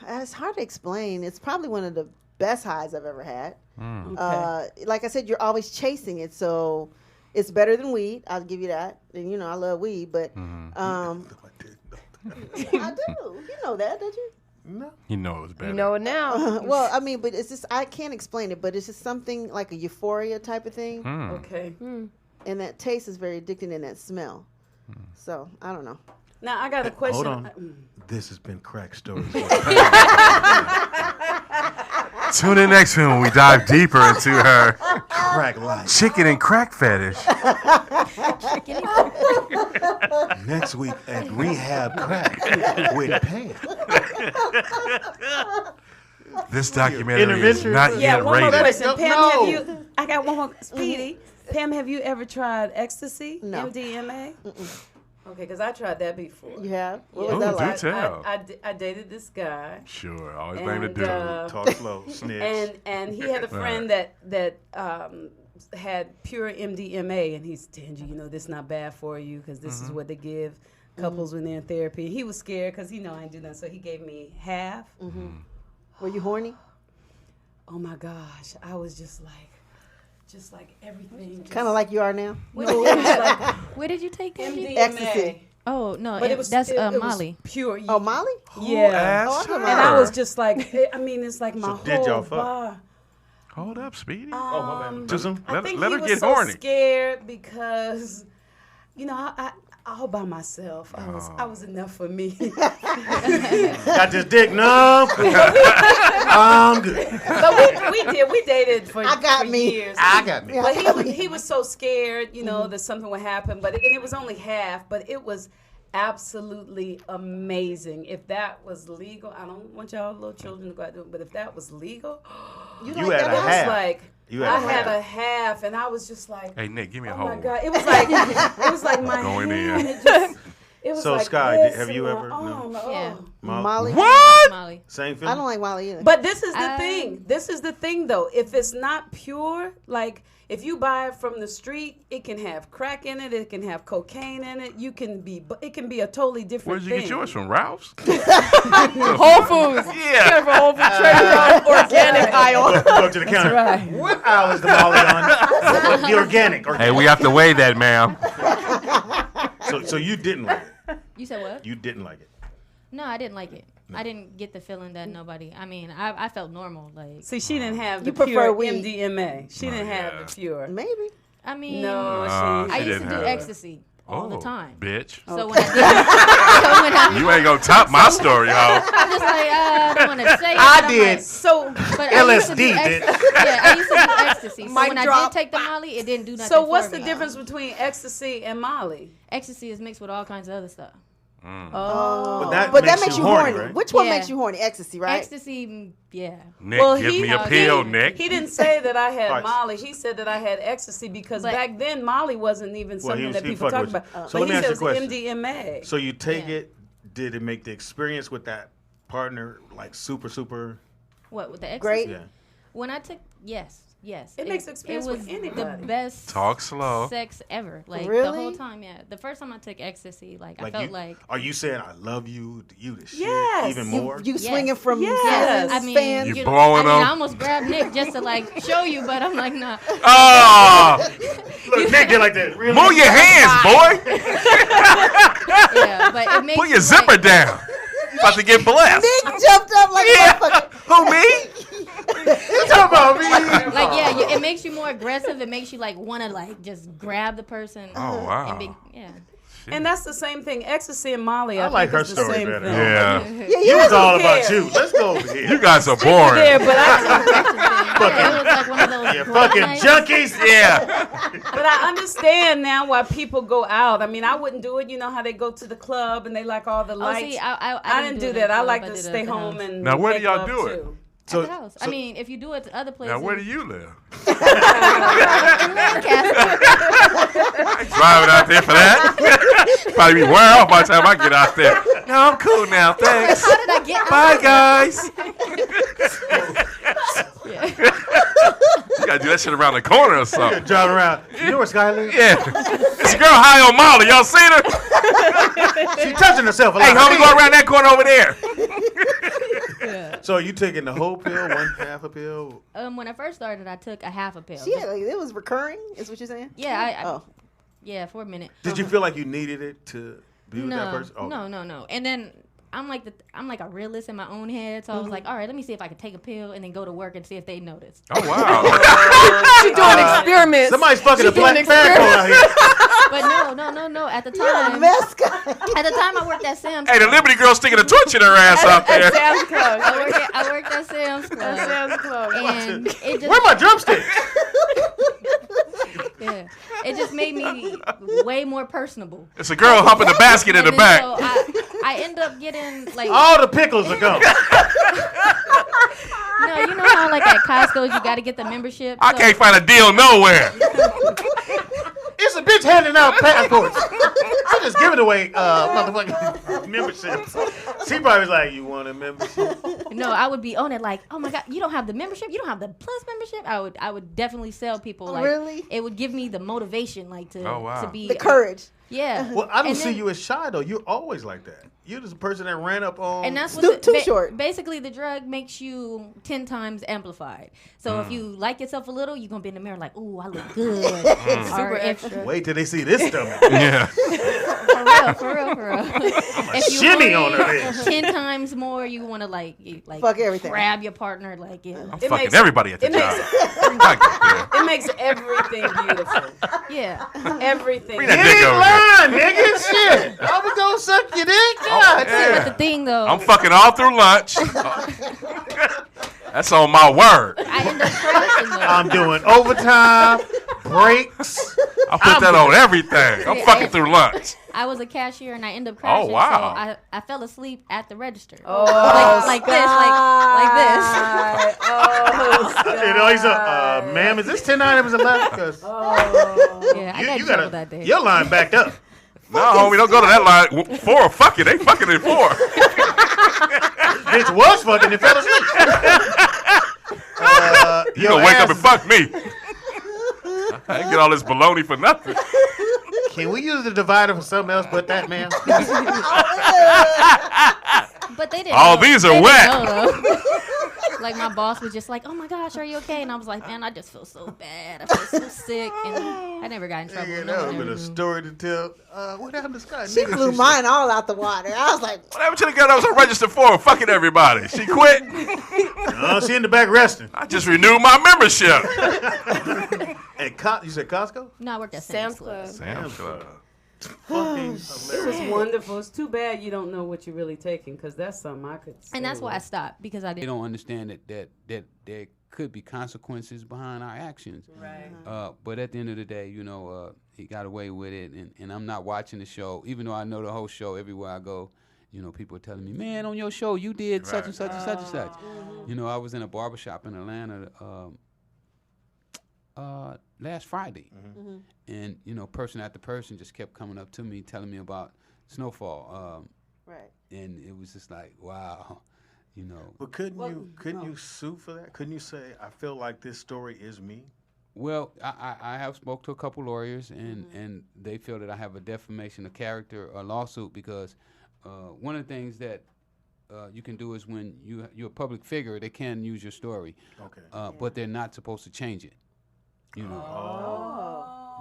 It's hard to explain. It's probably one of the best highs I've ever had. Okay. Like I said, you're always chasing it, so it's better than weed. I'll give you that. And I love weed, but I do. You know that, don't you? No. You know it was better. You know it now. Well, I mean, but it's just I can't explain it, but it's just something like a euphoria type of thing. Okay. And that taste is very addicting, and that smell. So I don't know. Now I got a question. Hold on. This has been Crack Stories. Tune in next week when we dive deeper into her crack life. Chicken and crack fetish. Next week at Rehab Crack with Pam. This documentary is not Yeah, yet one more rated. question. Pam, have you? I got one more. Speedy. Pam, have you ever tried ecstasy? No. MDMA? Okay, because I tried that before. You have? What Ooh, was that do like? tell. I dated this guy. Sure, always blame the And, dude. Talk slow, snitch. And he had a friend that had pure MDMA, and he's stingy. This is not bad for you because this is what they give couples when they're in therapy. He was scared because I didn't do that, so he gave me half. Were you horny? Oh my gosh, I was just like everything. Kind of like you are now. Where did you take that? MDMA. Ecstasy. Oh no, But it was that's it was Molly. pure. Oh, Molly? Yeah. asked Oh, I her? And I was just like, it's like my So did whole y'all fuck? bar. Hold up, Speedy. Oh, my bad. Just I let think her he was get so horny. scared because, I all by myself. I was enough for me. Got this dick? No. I'm good. But we dated for I got for me. years. I got me. But he was so scared, that something would happen. And it was only half, but it was absolutely amazing. If that was legal, I don't want y'all little children to go out and do it, but if that was legal, You had a it was half. like You had I a had half. a half, and I was just like, Hey, Nick, give me a oh hole. my god, it was like my Going in. hand. It was So, like Sky, this have you and ever- my no. arm, Yeah. Molly? What? Molly. Same I feeling? don't like Molly either. But this is the thing. This is the thing, though. If it's not pure, like if you buy it from the street, it can have crack in it. It can have cocaine in it. It can be a totally different Where'd you thing. get yours from, Ralph's? Whole Foods. Yeah. Get it from Whole Foods. Straight organic aisle. Go to the counter. right. What aisle is the Molly on? The organic. Hey, we have to weigh that, ma'am. So you didn't like it. You said what? You didn't like it. No, I didn't like it. I didn't get the feeling that nobody. I mean, I felt normal. Like, See, she didn't have the You prefer pure weed. MDMA. She didn't yeah. have the pure. Maybe. I mean, No, Nah, she. I she used to didn't do have it. ecstasy all the time. Bitch. So when I did, You ain't gonna top my story, ho. I'm just like, I don't want to say it. I but I'm did. like, So, but I used to do LSD did. ecstasy. Yeah, I used to do ecstasy. So Mic when I drop. did take the Molly, it didn't do nothing. so what's for the me. difference between ecstasy and Molly? Ecstasy is mixed with all kinds of other stuff. Oh, but that makes you horny, right? Which one makes you horny? Ecstasy, right? Ecstasy, yeah. Nick, give me a pill, Nick. He didn't say that I had Molly. He said that I had ecstasy because back then Molly wasn't even something that people talked about. So but let me he ask said you a it was question. MDMA. So you take it. Did it make the experience with that partner like super? What, with the ecstasy? Great. Yeah. When I took, yes. It makes experience was with anybody. the best Talk slow. sex ever. Like the Really? whole time, yeah. The first time I took ecstasy, I felt you, like. Are you saying I love you? You the shit? Yes. Even more? You swinging from Yes. I mean, fans. You blowing I them? almost grabbed Nick just to show you, but I'm like, nah. Oh! Look, Nick did like that. Really? Move your hands, boy. Yeah, but it makes Put your you, zipper down. You about to get blessed. Nick jumped up like a motherfucker. Who, me? You talking about me? It makes you more aggressive. It makes you want to just grab the person. Oh, wow. And yeah. And that's the same thing. Ecstasy and Molly. I like think her is the story same better. thing. Yeah. You was all about you. Let's go over here. You guys are boring. Yeah, but It was like one of those You great fucking nights. junkies. Yeah. But I understand now why people go out. I mean, I wouldn't do it. You know how they go to the club and they like all the lights. See, I didn't do it that. at I the like club. to I did it stay at the home house. and Now, where do make y'all love, do it? too. At the house. I mean, if you do it to other places. Now, where do you live? In Lancaster. Driving out there for that? Probably be wearing off by the time I get out there. No, I'm cool now. Thanks. How did I get out Bye, there? guys. You gotta do that shit around the corner or something. Driving around. You know where Skyler? Yeah. This girl high on Molly. Y'all seen her? She touching herself a lot. Hey, homie, go around that corner over there. So you taking the whole pill, one half a pill? When I first started, I took a half a pill. Yeah, it was recurring, is what you're saying? Yeah, yeah, for a minute. Did you feel like you needed it to be with that person? Oh. No. And then I'm like a realist in my own head, so I was like, all right, let me see if I can take a pill and then go to work and see if they notice. Oh wow. She's doing experiments. Somebody's fucking a black Farrakhan out here. But no. At the time, at the time I worked at Sam's. Hey, the Liberty girl sticking a torch in her ass out there. At Sam's Club. I worked at Sam's Club. At Sam's Club. And it just, Where my drumsticks? yeah, it just made me way more personable. It's a girl humping the basket in the And back. So I end up getting All the pickles are gone. No, you know how at Costco's you got to get the membership. I can't find a deal nowhere. It's a bitch handing out passports. She just giving away motherfucking memberships. She probably was like, "You want a membership?" No, I would be on it oh my god, you don't have the membership, you don't have the plus membership. I would definitely sell people really? It would give me the motivation to be the courage. Yeah. Well, I don't see you as shy though. You're always like that. You're just a person that ran up on. And that's what too short. Basically, the drug makes you 10 times amplified. So if you like yourself a little, you're gonna be in the mirror like, "Ooh, I look good." Super extra. Wait till they see this stomach. Yeah. For real. If you shimmy want on her head. 10 times more, you want to fuck everything. Grab your partner, I'm fucking everybody at the job. It makes everything beautiful. Yeah. Everything. Bring that Get dick in over line, nigga. Shit. I'm gonna go suck your dick. God yeah. But the thing though, I'm fucking all through lunch. That's on my word. I end up crashing though. I'm doing overtime, breaks. I put that on everything. I'm fucking through lunch. I was a cashier and I ended up crashing. Oh, wow. So I fell asleep at the register. Oh, like this. You know, he's ma'am, is this 10 items left? Because Yeah, I got you trouble that day. your line backed up. No, homie, don't go to that line. 4, fuck it. They fucking at 4. Bitch was fucking and fell asleep. You gonna wake up and fuck me. I ain't get all this baloney for nothing. Can we use the divider for something else but that, man? But they didn't. All know. these are They didn't wet. know, though. Like my boss was just like, "Oh my gosh, are you okay?" And I was like, "Man, I just feel so bad. I feel so sick." And I never got in trouble. Yeah, No that one would have been ever a knew. story to tell. What happened to Scott? She blew mine all out the water. I was like, What happened to the girl that was registered for fucking everybody? She quit. Oh, she in the back resting. I just renewed my membership. You said Costco? No, I worked at Sam's Sam's Club. Club. Sam's Club. fucking It was hilarious. wonderful. It's too bad you don't know what you're really taking, because that's something I could say. And that's why I stopped, because I They didn't. don't understand that there could be consequences behind our actions. Right. But at the end of the day, he got away with it, and I'm not watching the show, even though I know the whole show. Everywhere I go, people are telling me, man, on your show you did such and such and such and such. I was in a barbershop in Atlanta last Friday, and person after person just kept coming up to me telling me about Snowfall. Right. And it was just like, wow. But couldn't you sue for that? Couldn't you say, I feel like this story is me? Well, I have spoke to a couple lawyers, and they feel that I have a defamation of character lawsuit, because one of the things that you can do is when you're a public figure, they can use your story, but they're not supposed to change it.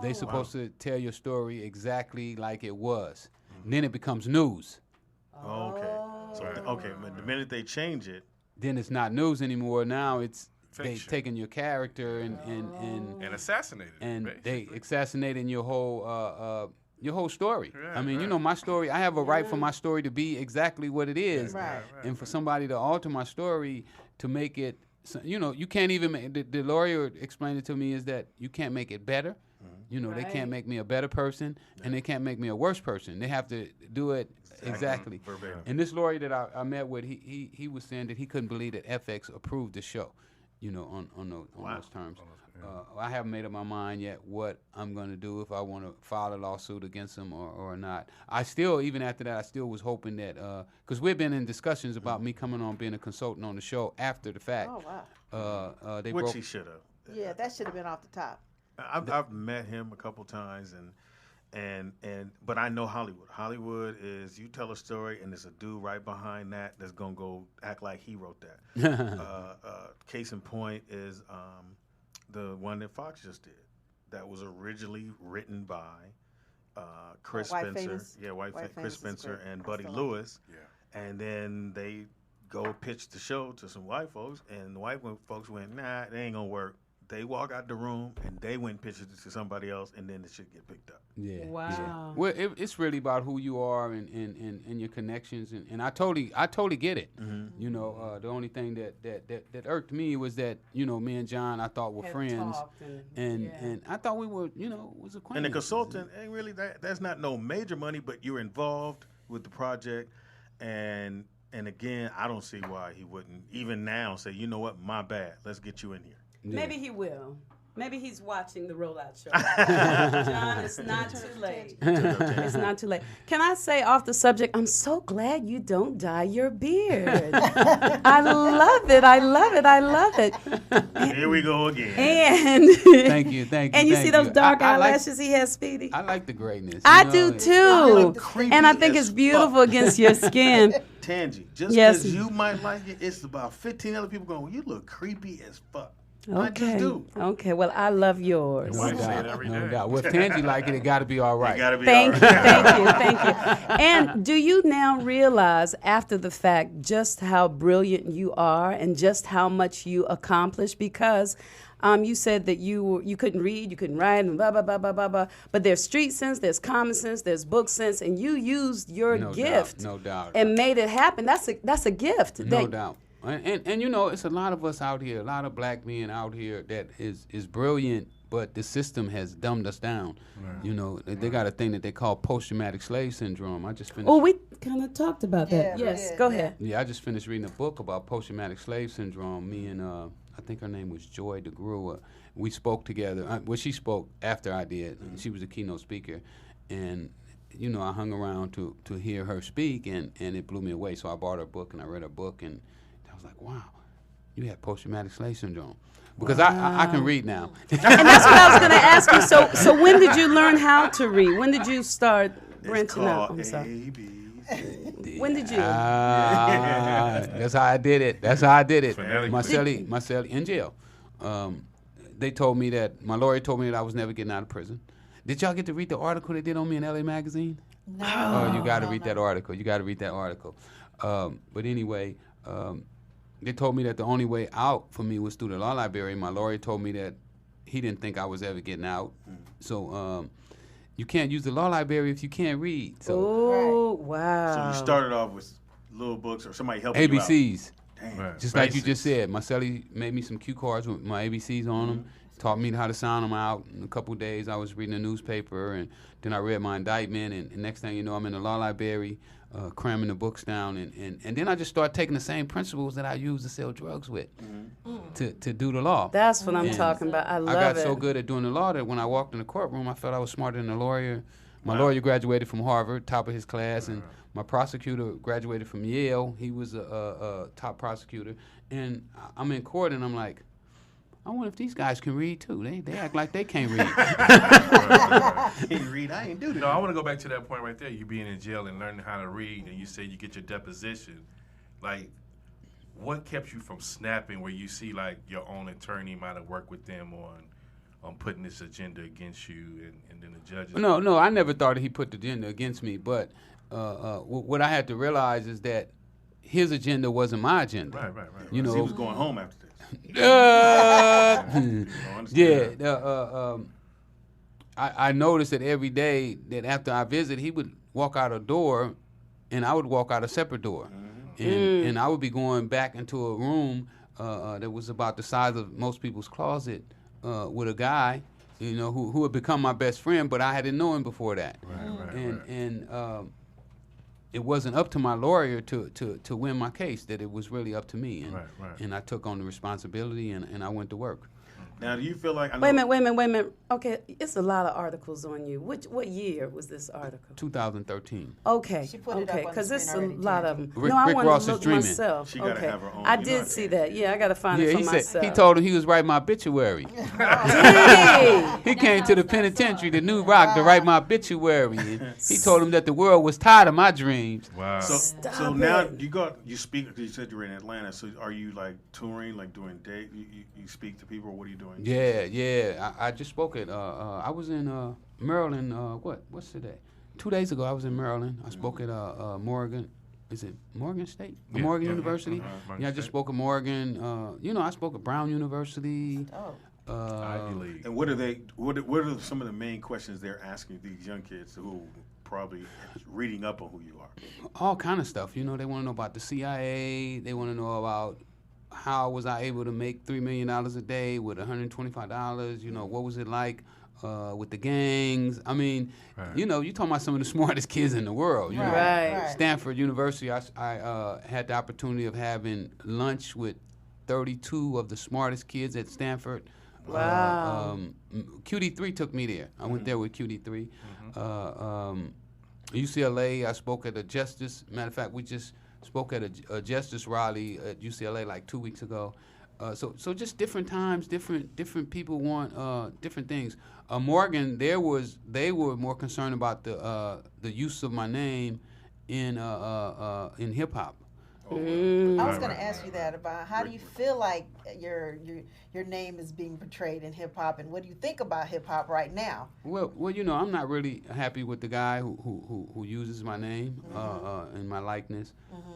They're supposed to tell your story exactly like it was. Then it becomes news. But the minute they change it, then it's not news anymore. Now it's they taking your character and assassinated it, and basically. they assassinating your whole story. I mean, my story. I have a right for my story to be exactly what it is, and for somebody to alter my story to make it. You can't even make, the lawyer explained it to me is that you can't make it better. They can't make me a better person, and they can't make me a worse person. They have to do it exactly. And this lawyer that I met with, he was saying that he couldn't believe that FX approved the show, on those terms. I haven't made up my mind yet what I'm going to do, if I want to file a lawsuit against them or not. I still, even after that, I still was hoping that, because we've been in discussions about me coming on being a consultant on the show after the fact. Oh, wow. Which he should have. Yeah, that should have been off the top. I've met him a couple times, but I know Hollywood. Hollywood is, you tell a story and there's a dude right behind that's gonna go act like he wrote that. Case in point is the one that Fox just did. That was originally written by Chris Spencer, Chris Spencer and Buddy Lewis. Yeah. And then they go pitch the show to some white folks, and the white folks went, nah, they ain't gonna work. They walk out the room and they went and pitched it to somebody else, and then the shit get picked up. Yeah. Wow. Yeah. Well, it's really about who you are and your connections, and I totally get it. The only thing that irked me was that me and John I thought were friends, and I thought we were was acquaintances. And the consultant ain't really that's not no major money, but you're involved with the project, and again, I don't see why he wouldn't even now say, you know what, my bad, let's get you in here. Yeah. Maybe he will. Maybe he's watching the rollout show. John, it's not too late. It's not too late. Can I say off the subject, I'm so glad you don't dye your beard. I love it. I love it. I love it. Here we go again. And thank you. And you see those dark eyelashes he has, Speedy? I like the greatness. I do too. And I think it's beautiful against your skin. Tangy, just because you might like it, it's about 15 other people going, well, you look creepy as fuck. Okay. Okay. Well, I love yours. No doubt. Well, if Tangy like it got to be all right. Thank you. And do you now realize after the fact just how brilliant you are and just how much you accomplished? Because you said that you couldn't read, you couldn't write, and blah blah blah blah blah blah. But there's street sense, there's common sense, there's book sense, and you used your gift, no doubt, and made it happen. That's a gift. No doubt. And it's a lot of us out here, a lot of black men out here that is brilliant, but the system has dumbed us down. Right. They got a thing that they call post-traumatic slave syndrome. I just finished. Oh, we kind of talked about that. Yes, go ahead. Yeah, I just finished reading a book about post-traumatic slave syndrome. Me and I think her name was Joy DeGrua. We spoke together. She spoke after I did. And she was a keynote speaker, and I hung around to hear her speak, and it blew me away. So I bought her book and I read her book, and I was like, wow, you have post-traumatic slave syndrome. Because I can read now. And that's what I was going to ask you. So when did you learn how to read? When did you start branching out? I'm sorry. When did you? That's how I did it. Marcelli in jail. They told me that, my lawyer told me that I was never getting out of prison. Did y'all get to read the article they did on me in LA Magazine? No. Oh, you got to read that article. But anyway, they told me that the only way out for me was through the law library. My lawyer told me that he didn't think I was ever getting out. So you can't use the law library if you can't read. So Oh, wow. So you started off with little books or somebody helping you out. ABCs. Damn. Just like you just said, Marcelli made me some cue cards with my ABCs on them, taught me how to sound them out. In a couple of days, I was reading a newspaper, and then I read my indictment, and next thing you know, I'm in the law library, cramming the books down, and then I just started taking the same principles that I used to sell drugs with to do the law. That's what I'm And talking about. I love I got it. so good at doing the law that when I walked in the courtroom, I felt I was smarter than the lawyer. My lawyer graduated from Harvard, top of his class, and my prosecutor graduated from Yale. He was a top prosecutor. And I'm in court, and I'm like, I wonder if these guys can read, too. They act like they can't read. Can't read, I ain't do that. No, I want to go back to that point right there. You being in jail and learning how to read, and you say you get your deposition. Like, what kept you from snapping where you see, like, your own attorney might have worked with them on putting this agenda against you, and then the judges? No, I never thought he put the agenda against me, but what I had to realize is that his agenda wasn't my agenda. Right. You know, he was going home after this. I noticed that every day that after I visit, he would walk out a door, and I would walk out a separate door, and I would be going back into a room that was about the size of most people's closet with a guy, you know, who had become my best friend, but I hadn't known him before that. And it wasn't up to my lawyer to win my case, that it was really up to me. And I took on the responsibility, and I went to work. Now, do you feel like... Wait a minute. Okay, it's a lot of articles on you. What year was this article? 2013. Okay. She put it up on because the it's a screen already, lot of them. Rick I want Ross to is look dreaming. myself. She gotta okay. have her own. I did see that. Yeah, I got to find it for He myself. said he told him he was writing my obituary. He came to the penitentiary, the New Rock, to write my obituary. And he told him that the world was tired of my dreams. Wow. So now you speak. You said you were in Atlanta. So are you like touring, like doing date? You speak to people, or what are you doing? Yeah. I just spoke at. I was in Maryland. What's today? 2 days ago, I was in Maryland. I spoke at Morgan. Is it Morgan State? Yeah. Morgan University. Morgan I just State. spoke at Morgan. I spoke at Brown University. Ivy League. And what are some of the main questions they're asking these young kids who probably reading up on who you are? All kind of stuff. You know, they want to know about the CIA. They want to know about how was I able to make $3 million a day with $125. You know, what was it like with the gangs? I mean, you know, you're talking about some of the smartest kids in the world. You know? Right. Stanford University, I had the opportunity of having lunch with 32 of the smartest kids at Stanford. Wow. QD3 took me there. I went there with QD3. UCLA, I spoke at a justice. Matter of fact, we just spoke at a justice rally at UCLA like 2 weeks ago. So just different times, different people want different things. Morgan, they were more concerned about the use of my name in hip hop. I was going to ask you that about how do you feel like your name is being portrayed in hip hop, and what do you think about hip hop right now? Well, you know, I'm not really happy with the guy who uses my name and my likeness.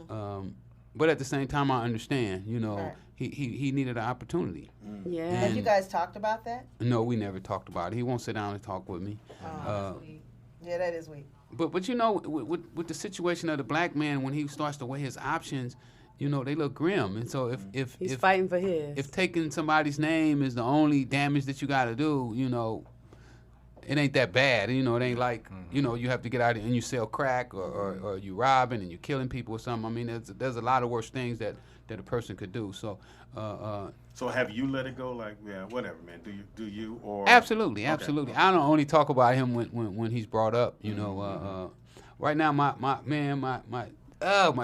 But at the same time, I understand. You know, he needed an opportunity. Yeah. Have you guys talked about that? No, we never talked about it. He won't sit down and talk with me. Yeah, that is weak. But you know, with the situation of the black man, when he starts to weigh his options, you know, they look grim. And so if He's fighting for his. If taking somebody's name is the only damage that you got to do, you know, it ain't that bad. You know, it ain't like, you know, you have to get out and you sell crack or you robbing and you're killing people or something. I mean, there's a lot of worse things that a person could do. So. So have you let it go? Like, yeah, whatever, man. Do you or? Absolutely. Okay. I don't only talk about him when he's brought up. You know, right now my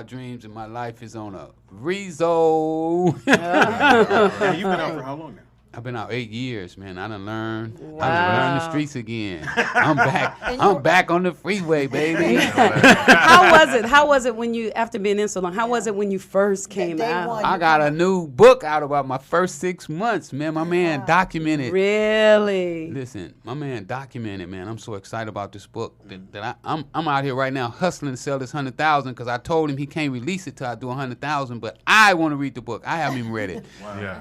dreams and my life is on a rezo. Now, you've been out for how long now? I've been out 8 years, man. I done learned. Wow. I done learned the streets again. I'm back. I'm back on the freeway, baby. How was it when you, after being in so long, how was it when you first came out? I got a new book out about my first 6 months, man. My man documented. Really? Listen, my man documented, man. I'm so excited about this book that I'm out here right now hustling to sell this 100,000 because I told him he can't release it till I do 100,000, but I want to read the book. I haven't even read it.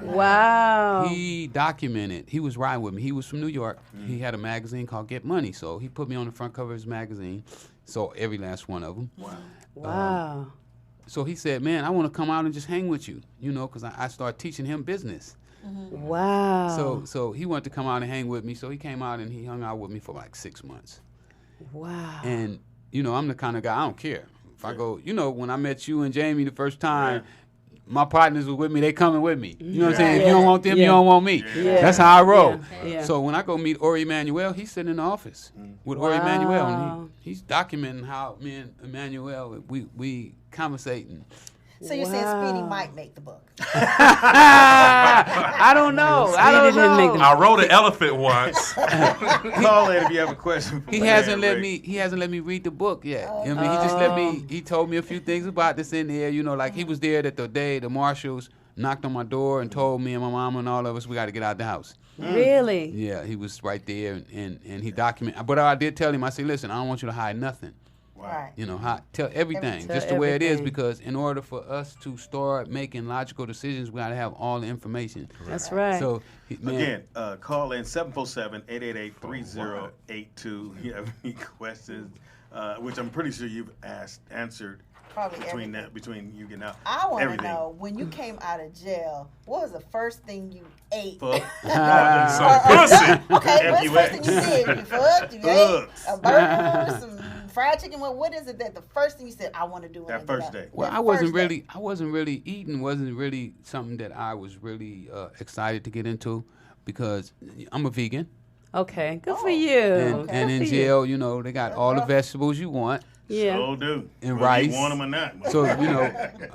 Wow. He he documented. He was riding with me. He was from New York. He had a magazine called Get Money, so he put me on the front cover of his magazine. So every last one of them. Wow. So he said, "Man, I want to come out and just hang with you, because I started teaching him business." Wow. So he wanted to come out and hang with me. So he came out and he hung out with me for like 6 months. Wow. And I'm the kind of guy, I don't care if I go. When I met you and Jamie the first time. My partners were with me, they coming with me. You know what I'm saying? If you don't want them, you don't want me. That's how I roll. So when I go meet Ori Emanuel, he's sitting in the office with Ori Emanuel, and he's documenting how me and Emanuel, we conversating. So you're saying Speedy might make the book? I don't know. I rode an elephant once. Call in if you have a question. He hasn't let me read the book yet. He just let me. He told me a few things about this in there. Like he was there that the day the marshals knocked on my door and told me and my mama and all of us we got to get out the house. Really? Yeah, he was right there and he documented. But I did tell him, I said, listen, I don't want you to hide nothing. Right. Tell everything, just the way it is, because in order for us to start making logical decisions, we got to have all the information. That's right. So, again, call in 747-888-3082. You have any questions, which I'm pretty sure you've answered. Probably between you getting out. I want to know, when you came out of jail, what was the first thing you ate? Fuck. Some pussy. Okay, what's the first thing you did? You fucked? You ate a burger, some fried chicken? What is it that the first thing you said, I want to do? That first day. Well, I wasn't really eating. Wasn't really something that I was really excited to get into, because I'm a vegan. Okay, good for you. And in jail, they got all the vegetables you want. Yeah. So do. And whether rice. You want them or not. So,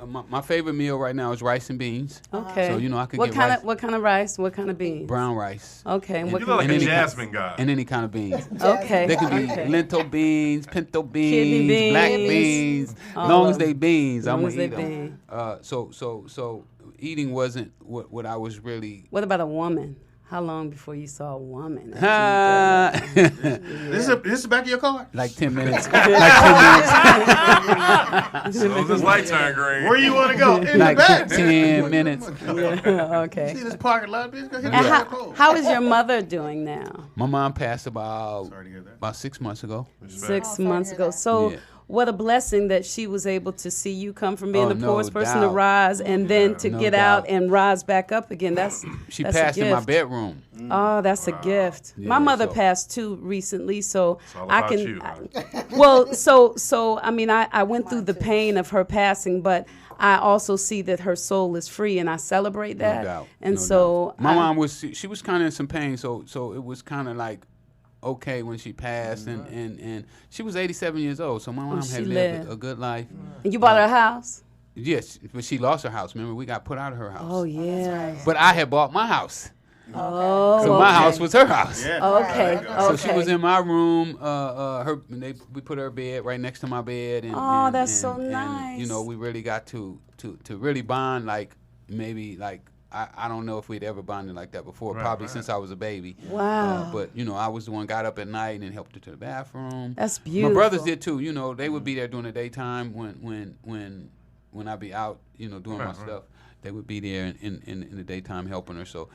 my favorite meal right now is rice and beans. Okay. So, I could what get kind rice. Of what kind of rice? What kind of beans? Brown rice. Okay. You look like a jasmine guy. And any kind of beans. Okay. They could be lentil beans, pinto beans, Kidney beans. black beans. All Long of as they beans, I'm Long gonna as eat they them. So eating wasn't what I was really. What about a woman? How long before you saw a woman? This is the back of your car? Like 10 minutes. So this light turn green. Where you want to go? In like the back. 10 minutes. Okay. You see this parking lot, bitch? Go hit And the how is your mother doing now? My mom passed about 6 months ago. 6 months ago. So what a blessing that she was able to see you come from being the poorest person to rise, and then to get out and rise back up again. She that's passed a gift. in my bedroom. Oh, that's a gift. Yeah, my mother so- passed too recently, so It's all I about can. you, huh? Well, so I mean, I went through the pain of her passing, but I also see that her soul is free, and I celebrate that. No doubt. And no so doubt. My mom was kind of in some pain, so it was kind of like okay when she passed, and she was 87 years old, so my mom she had lived. lived a good life. And you bought her a house? Yes, but she lost her house. Remember, we got put out of her house. Oh yeah. But I had bought my house. Oh. So my house was her house. Yeah. Okay. So she was in my room. We put her bed right next to my bed. And, Oh, and- that's and- so and, nice. we really got to really bond. Like maybe like I don't know if we'd ever bonded like that before. Probably since I was a baby. Wow. But I was the one got up at night and helped her to the bathroom. That's beautiful. My brothers did too. They would be there during the daytime when I'd be out. Doing my stuff. They would be there in the daytime helping her. So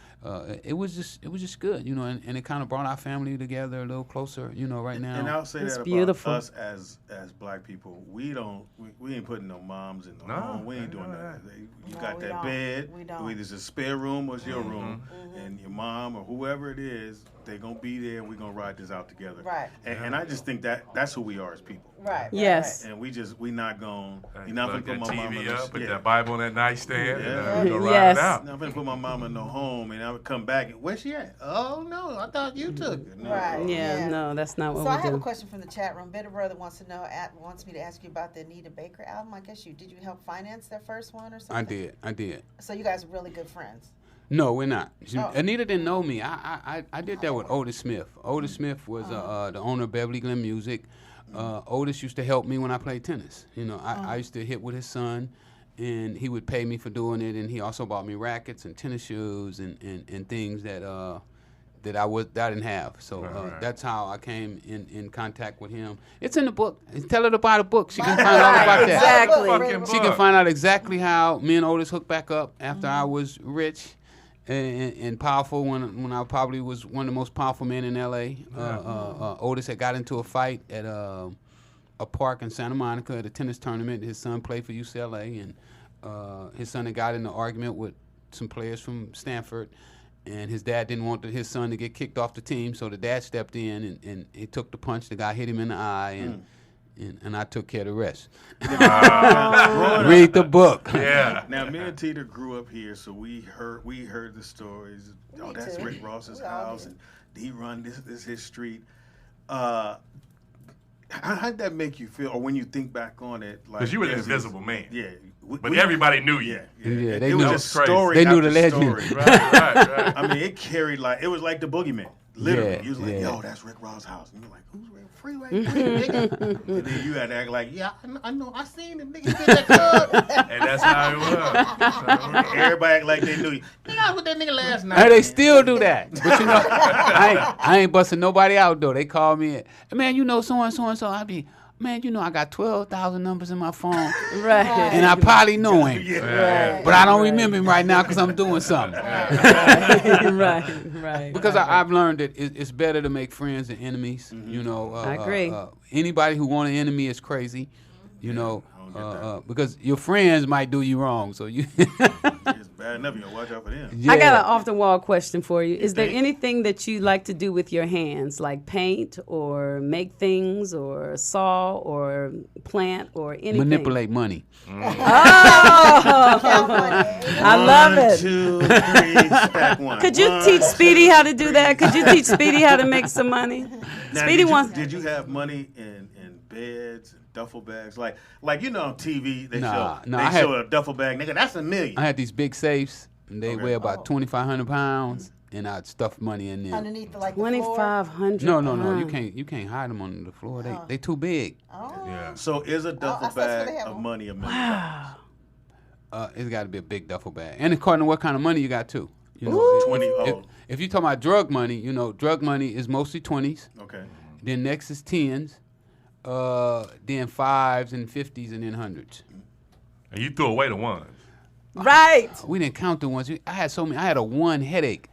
it was just good, and it kind of brought our family together a little closer, right now. And I'll say It's that beautiful. about us as black people. We ain't putting no moms in the home. We ain't doing that. You got that bed. Either it's a spare room or it's your room, and your mom or whoever it is, they're gonna be there, and we're gonna ride this out together. Right. And I just think that's who we are as people. Right. Yes. And we not gonna. You're not gonna Plug put that my mama TV in up, put yeah. that Bible on that nightstand, and go ride Yes. it out. I'm gonna put my mama in no home, and I would come back and where's she at? Oh no, I thought you took it. No. Right. Yeah, no, that's not what So I we have a do. question from the chat room. Bitter Brother wants me to ask you about the Anita Baker album. I guess did you help finance their first one or something? I did. So you guys are really good friends. No, we're not. Oh. Anita didn't know me. I did that with Otis Smith. Otis Smith was the owner of Beverly Glen Music. Otis used to help me when I played tennis. I used to hit with his son, and he would pay me for doing it. And he also bought me rackets and tennis shoes and things that I didn't have. So that's how I came in contact with him. It's in the book. Tell her to buy the book. She can find out about that. Exactly. She can find out exactly how me and Otis hooked back up after I was rich. and powerful when I probably was one of the most powerful men in L.A. Otis had got into a fight at a park in Santa Monica at a tennis tournament. His son played for UCLA, and his son had got in an argument with some players from Stanford, and his dad didn't want his son to get kicked off the team, so the dad stepped in and he took the punch. The guy hit him in the eye, and I took care of the rest. Read the book. Yeah. Now, me and Teeter grew up here, so we heard the stories. Oh, that's Rick Ross's house, and he run this is his street. How did that make you feel, or when you think back on it? Because you were the invisible man. Yeah. But everybody knew you. Yeah, they it knew was just story. They knew after the legend. story. Right. I mean, it carried it was like the boogeyman. Literally, Yeah, he was like, yeah. "Yo, that's Rick Ross' house," and you're like, "Who's Freeway Rick, nigga?" And then you had to act like, "Yeah, I know, I seen him, nigga, in that club." And that's how it was. Everybody act like they knew you. Nigga, I was with that nigga last night. And they still do that. But you know, I ain't busting nobody out though. They call me, man, you know so and so and so. I be, man, you know I got 12,000 numbers in my phone, Right. and I probably know him, Right. but I don't remember him right now because I'm doing something. right. Because I've learned that it's better to make friends than enemies. You know, I agree. Anybody who want an enemy is crazy. You know, because your friends might do you wrong. So you. It's bad enough. You gotta watch out for them. I got an off-the-wall question for you. Is there anything that you like to do with your hands, like paint or make things or saw or plant or anything? Manipulate money. Oh, I love it. 1, 2, 3, stack one. Could you teach Speedy how to do that? Could you teach Speedy how to make some money? Now, Speedy wants. Did you have money in beds and duffel bags? Like you know on TV they Nah, show a duffel bag, nigga. That's $1 million. I had these big safes, and they weigh about 2,500 pounds, and I'd stuff money in there. Underneath the 2,500. No, you can't hide them on the floor. They too big. Yeah. So is a duffel bag of money $1 million? Wow. It's got to be a big duffel bag, and according to what kind of money you got too. You know, Ooh. 20. If you talk about drug money, you know, drug money is mostly 20s. Okay. Then next is 10s. Then 5s and 50s and then 100s. And you threw away the ones. Right. We didn't count the ones. I had so many. I had a one headache.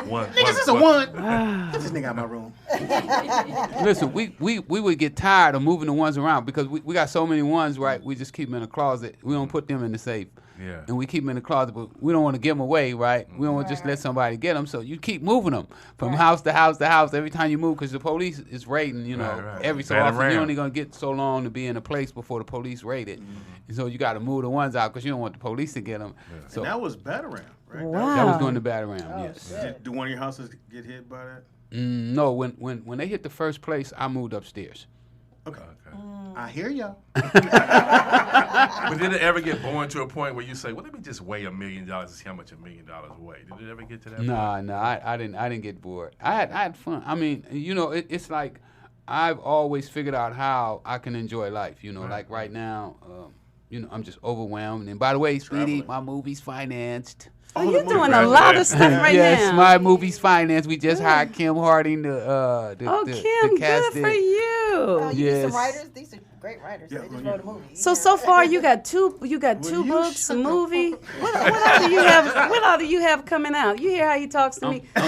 Niggas, it's a one. Get this nigga out of my room. Listen, we would get tired of moving the ones around because we got so many ones, right? We just keep them in a closet. We don't put them in the safe. Yeah. And we keep them in the closet, but we don't want to give them away, right? We don't want to just let somebody get them. So you keep moving them from house to house to house every time you move because the police is raiding, you know, every so often. You're only going to get so long to be in a place before the police raid it. And so you got to move the ones out because you don't want the police to get them. Yeah. So and that was Batarang, right? Wow. That was during the Batarang, yes. Did one of your houses get hit by that? No, when they hit the first place, I moved upstairs. Okay. I hear y'all. But did it ever get born to a point where you say, well, let me just weigh $1 million to see how much $1 million weigh? Did it ever get to that point? No, I didn't get bored. I had fun. I mean, you know, it's like I've always figured out how I can enjoy life. You know, like right now, you know, I'm just overwhelmed. And by the way, Speedy, my movie's financed. Oh, you're doing a lot of stuff right yes, now. my movie's financed. We just hired Kim Harding to Kim, cast good for you. You need some Yes. writers. These are great writers. They just wrote a movie. So far you got two books, a movie. What all do you have? What all do you have coming out? You hear how he talks to me? Do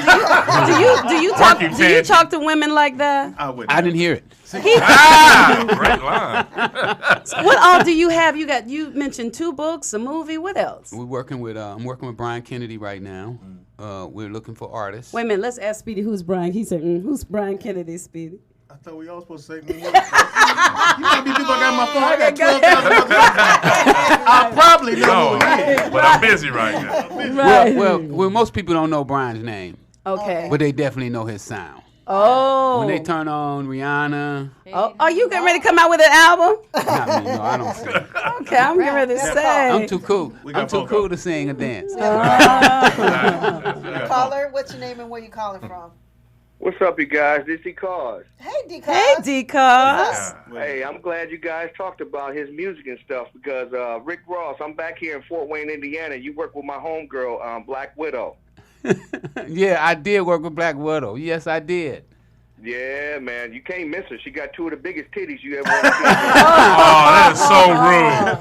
you talk to women like that? I didn't hear it. Great line. What all do you have? You mentioned 2 books, a movie. What else? We're working with I'm working with Brian Kennedy right now. We're looking for artists. Wait a minute. Let's ask Speedy who's Brian. He said, "Who's Brian Kennedy?" Speedy. I thought we all supposed to say. You know how many people I got on my phone? I got 12,000. I probably know who it is. But I'm busy right now. Right. Well, most people don't know Brian's name. Okay. But they definitely know his sound. Oh. When they turn on Rihanna. Oh, are you getting ready to come out with an album? Not me, no, I don't sing. Okay, I'm getting ready to say. I'm too cool. I'm too cool to sing or dance. Caller, what's your name and where you calling from? What's up, you guys? This is Cause. Hey, D-Cuz. Hey, D-Cuz. Hey, I'm glad you guys talked about his music and stuff because Rick Ross, I'm back here in Fort Wayne, Indiana. You work with my homegirl, Black Widow. Yeah, I did work with Black Widow. Yes, I did. Yeah, man, you can't miss her. She got two of the biggest titties you ever seen. Oh, that is so rude.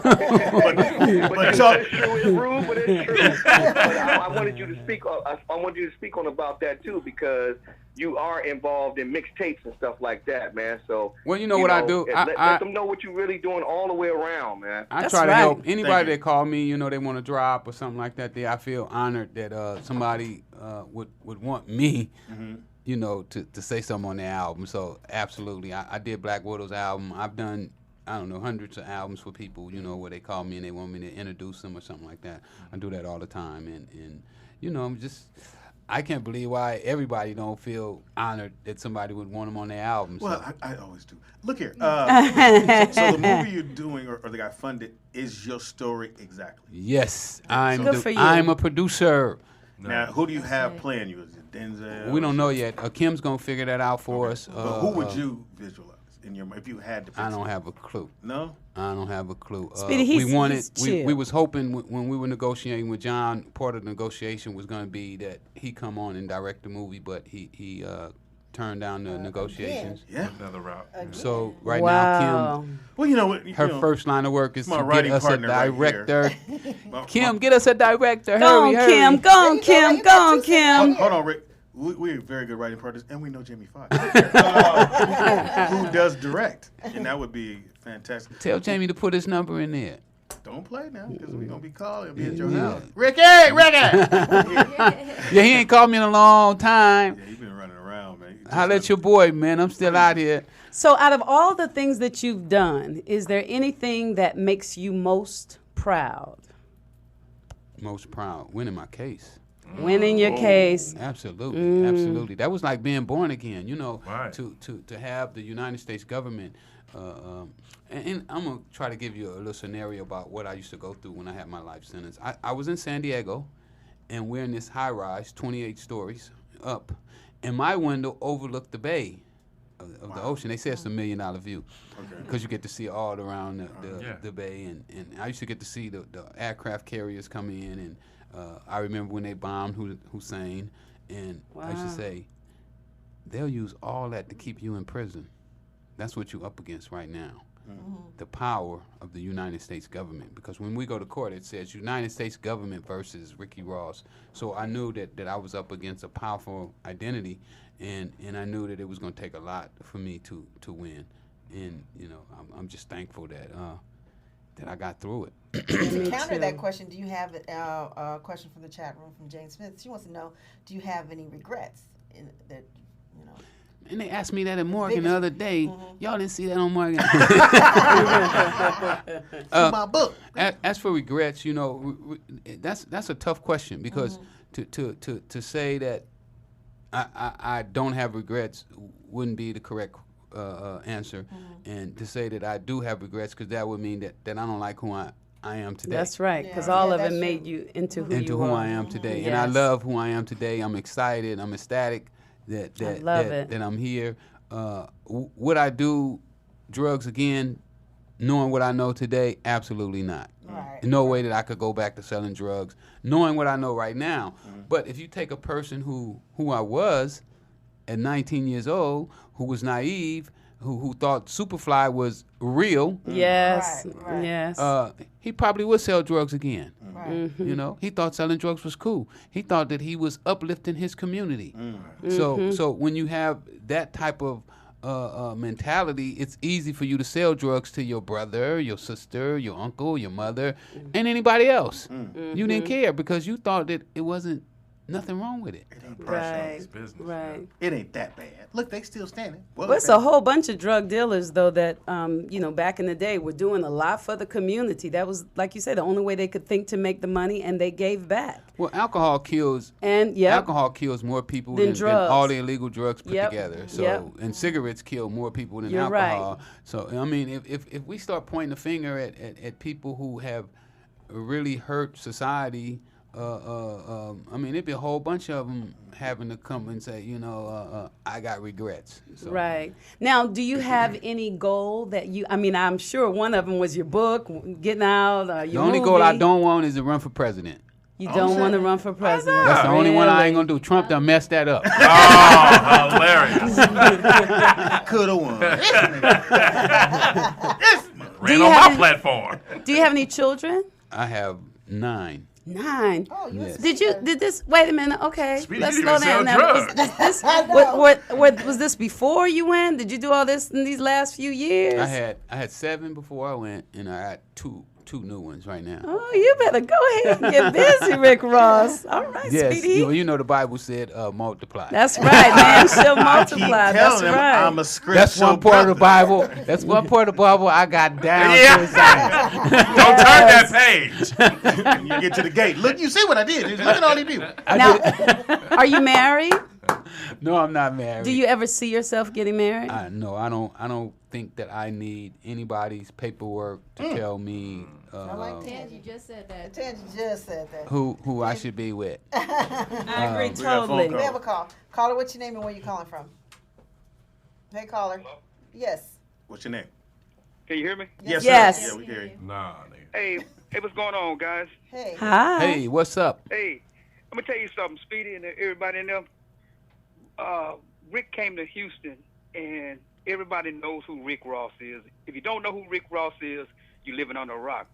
but it's true. It's rude, but it's true. But I wanted you to speak. I wanted you to speak on about that too, because you are involved in mixtapes and stuff like that, man. So well, you know what I do. Let them know what you're really doing all the way around, man. I try to help anybody that call me. You know, they want to drop or something like that. I feel honored that somebody would want me. Mm-hmm. You know, to say something on their album. So absolutely, I did Black Widow's album. I've done, I don't know, hundreds of albums for people, you know, where they call me and they want me to introduce them or something like that. I do that all the time. And you know, I can't believe why everybody don't feel honored that somebody would want them on their album. Well, so. I always do. Look here. So the movie you're doing or that got funded is your story exactly? Yes. I'm a producer. Now, who do you have playing you? Is it Denzel? We don't know yet. Kim's going to figure that out for us. But who would you visualize in your if you had to? I don't have a clue. No? I don't have a clue. Speedy, we was hoping when we were negotiating with John, part of the negotiation was going to be that he come on and direct the movie, but he turned down the negotiations. Yeah. Another route. So now, Kim, well, you know what? Her first line of work is to get us a director. Right Kim, get us a director. Go hurry, on, Kim. Go on, Kim. Go on, Kim. Hold on, Rick. We're very good writing partners, and we know Jamie Foxx, who does direct, and that would be fantastic. Tell Jamie to put his number in there. Don't play now, because we're going to be calling and be at your house. Ricky! Yeah, he ain't called me in a long time. Yeah, you've been running around, man. Holla at your boy, man. I'm still out here. So out of all the things that you've done, is there anything that makes you most proud? Most proud? Winning my case. Winning your case. Absolutely, absolutely. That was like being born again, you know, to have the United States government. And I'm going to try to give you a little scenario about what I used to go through when I had my life sentence. I was in San Diego, and we're in this high-rise, 28 stories up, and my window overlooked the bay of the ocean. They say it's $1 million view because you get to see all around the bay. And I used to get to see the aircraft carriers come in, and I remember when they bombed Hussein, and I used to say, they'll use all that to keep you in prison. That's what you're up against right now. Mm-hmm. The power of the United States government. Because when we go to court, it says United States government versus Ricky Ross. So I knew that I was up against a powerful identity, and I knew that it was going to take a lot for me to win. And, you know, I'm just thankful that I got through it. To counter that question, do you have a question from the chat room from Jane Smith? She wants to know, do you have any regrets that, you know? And they asked me that at Morgan the other day. Mm-hmm. Y'all didn't see that on Morgan. My book. As for regrets, you know, that's a tough question because to say that I don't have regrets wouldn't be the correct answer, and to say that I do have regrets, because that would mean that I don't like who I am today. That's right, because all of it made you into who I am today, and I love who I am today. I'm excited. I'm ecstatic that I'm here. Would I do drugs again, knowing what I know today? Absolutely not. Right. No way that I could go back to selling drugs, knowing what I know right now. Mm-hmm. But if you take a person who I was at 19 years old, who was naive, who thought Superfly was real. Yes. Right. Yes. He probably would sell drugs again. Right. Mm-hmm. You know, he thought selling drugs was cool. He thought that he was uplifting his community. Mm-hmm. So when you have that type of mentality, it's easy for you to sell drugs to your brother, your sister, your uncle, your mother, and anybody else. Mm-hmm. You didn't care because you thought that it wasn't nothing wrong with it. It ain't personal. It's business. Right. It ain't that bad. Look, they still standing. Well, it's a whole bunch of drug dealers, though, that, you know, back in the day were doing a lot for the community. That was, like you said, the only way they could think to make the money, and they gave back. Well, alcohol kills more people than all the illegal drugs put together. So, and cigarettes kill more people than alcohol. Right. So, I mean, if we start pointing the finger at people who have really hurt society, I mean, there'd be a whole bunch of them having to come and say, you know, I got regrets. So. Right. Now, do you have any goal that I mean, I'm sure one of them was your book, getting out, your The only movie. goal I don't want is to run for president. You don't want to run for president. That's the only one I ain't Really? gonna do. Trump done messed that up. Oh, hilarious. Could have won. Ran on my platform. Do you have any children? I have 9. 9. Oh, you Yes. Did this? Wait a minute. Okay, Speedy, let's you slow didn't even down sell now. drugs. Was this before you went? Did you do all this in these last few years? I had 7 before I went, and I had two new ones right now. Oh, you better go ahead and get busy, Rick Ross. All right, Yes, Speedy. you know the Bible said multiply. That's right, man. She'll multiply. That's telling him right. I'm a script That's show one part of the brother. Bible. That's one part of the Bible I got down Yeah. to a science. Don't turn that page. You get to the gate. Look, you see what I did. Look at all these people. Now, are you married? No, I'm not married. Do you ever see yourself getting married? No, I don't think that I need anybody's paperwork to tell me Tangi just said that. Tangi just said that. who I should be with. I agree we got a phone totally. call. We have a call. Caller, what's your name and where you calling from? Hey, caller. Yes. What's your name? Can you hear me? Yes. Yes. Sir. Yeah, we hear you. Nah, nigga. Hey, what's going on, guys? Hey. Hi. Hey, what's up? Hey, I'm gonna tell you something, Speedy and everybody in there. Rick came to Houston, and everybody knows who Rick Ross is. If you don't know who Rick Ross is, you're living on a rock.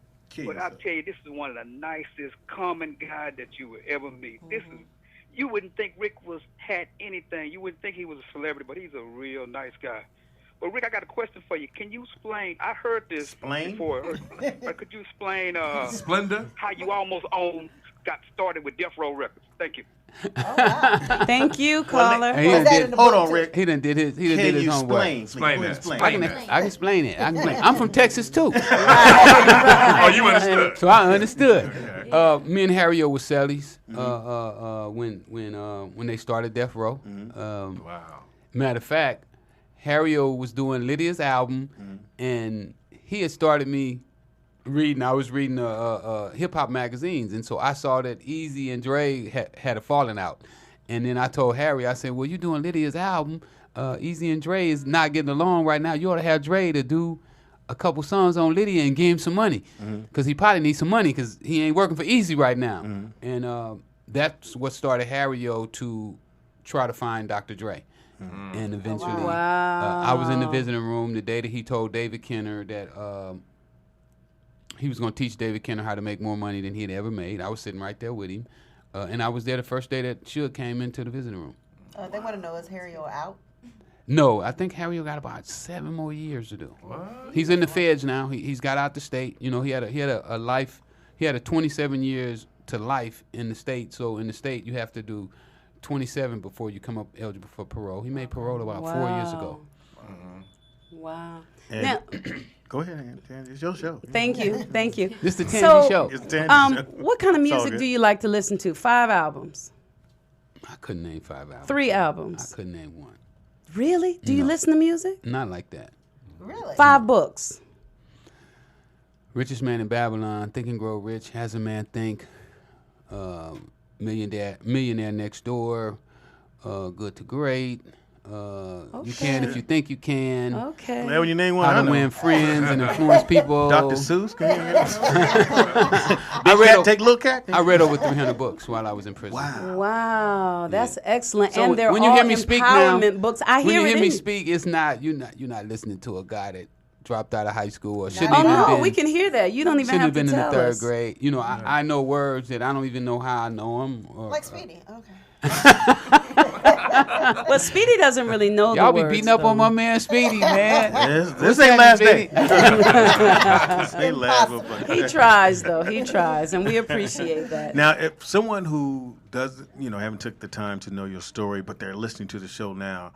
But I tell you, this is one of the nicest, common guy that you will ever meet. This is, you wouldn't think Rick had anything. You wouldn't think he was a celebrity, but he's a real nice guy. But Rick, I got a question for you. Can you explain? I heard this before. But could you explain Splendor? how you almost got started with Death Row Records? Thank you. Thank you, caller. Hold on, Rick. He done did his Can homework. you explain? Explain that. I can explain it. I'm from Texas too. Oh, you understood. So I understood. Me and Harry was Sellies when they started Death Row. Wow. Matter of fact, Harry was doing Lydia's album, and he had started me reading. I was reading hip hop magazines, and so I saw that Easy and Dre had a falling out. And then I told Harry, I said, "Well, you're doing Lydia's album. Easy and Dre is not getting along right now. You ought to have Dre to do a couple songs on Lydia and give him some money, because he probably needs some money because he ain't working for Easy right now." And that's what started Harry to try to find Dr. Dre. And eventually, I was in the visiting room the day that he told David Kenner that he was going to teach David Kenner how to make more money than he had ever made. I was sitting right there with him. And I was there the first day that Suge came into the visiting room. They want to know, is Harry out? No, I think Harry got about 7 more years to do. What? He's in the feds now. He's got out the state. You know, he had a life. He had a 27 years to life in the state. So in the state, you have to do 27 before you come up eligible for parole. He made parole about 4 years ago. Wow. And Now, go ahead, Tangi. It's your show. thank you. This the Tangi show. It's the Tangi show. What kind of It's all music good. do you like to listen to? 5 albums? I couldn't name 5 albums. 3 albums? I couldn't name one. Really? Do you listen to music? Not like that. Really? 5 books? Richest Man in Babylon, Think and Grow Rich, Has a Man Think, Millionaire Next Door, Good to Great, You Can If You Think You Can. Okay. Man, when you name one, How I to know. Win Friends and Influence People. Dr. Seuss, come here. I Take Little Cat. I read over 300 books while I was in prison. Wow, that's excellent. So and they're when you all hear me speak now, empowerment books. I when hear you it hear me in- speak, it's not you're not listening to a guy that dropped out of high school or shouldn't Oh even no, been. we can hear that. You don't even shouldn't have been to in the tell third us. grade. You know, I know words that I don't even know how I know them. Like Speedy. Okay. But Speedy doesn't really know Y'all the be words, beating up on my man Speedy, man. This ain't last day. This ain't last day. He tries though. He tries, and we appreciate that. Now, if someone who doesn't, haven't took the time to know your story, but they're listening to the show now,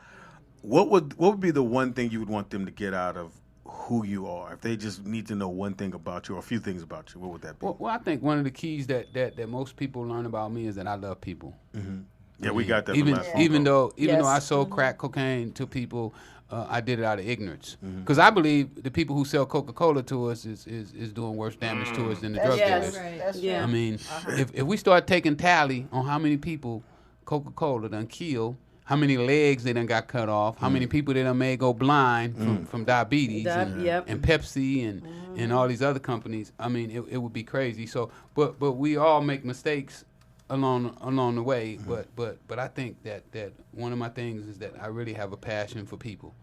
what would be the one thing you would want them to get out of who you are? If they just need to know one thing about you or a few things about you, what would that be? Well, I think one of the keys that most people learn about me is that I love people. Mm-hmm. Yeah, we got that. Even from last even phone though call. I sold crack cocaine to people, I did it out of ignorance. Because I believe the people who sell Coca-Cola to us is doing worse damage to us than the drug dealers. That's true. I mean, if we start taking tally on how many people Coca-Cola done killed how many legs they done got cut off, how many people they done made go blind from diabetes and Pepsi and all these other companies. I mean, it would be crazy. So, but we all make mistakes along the way. But I think that one of my things is that I really have a passion for people.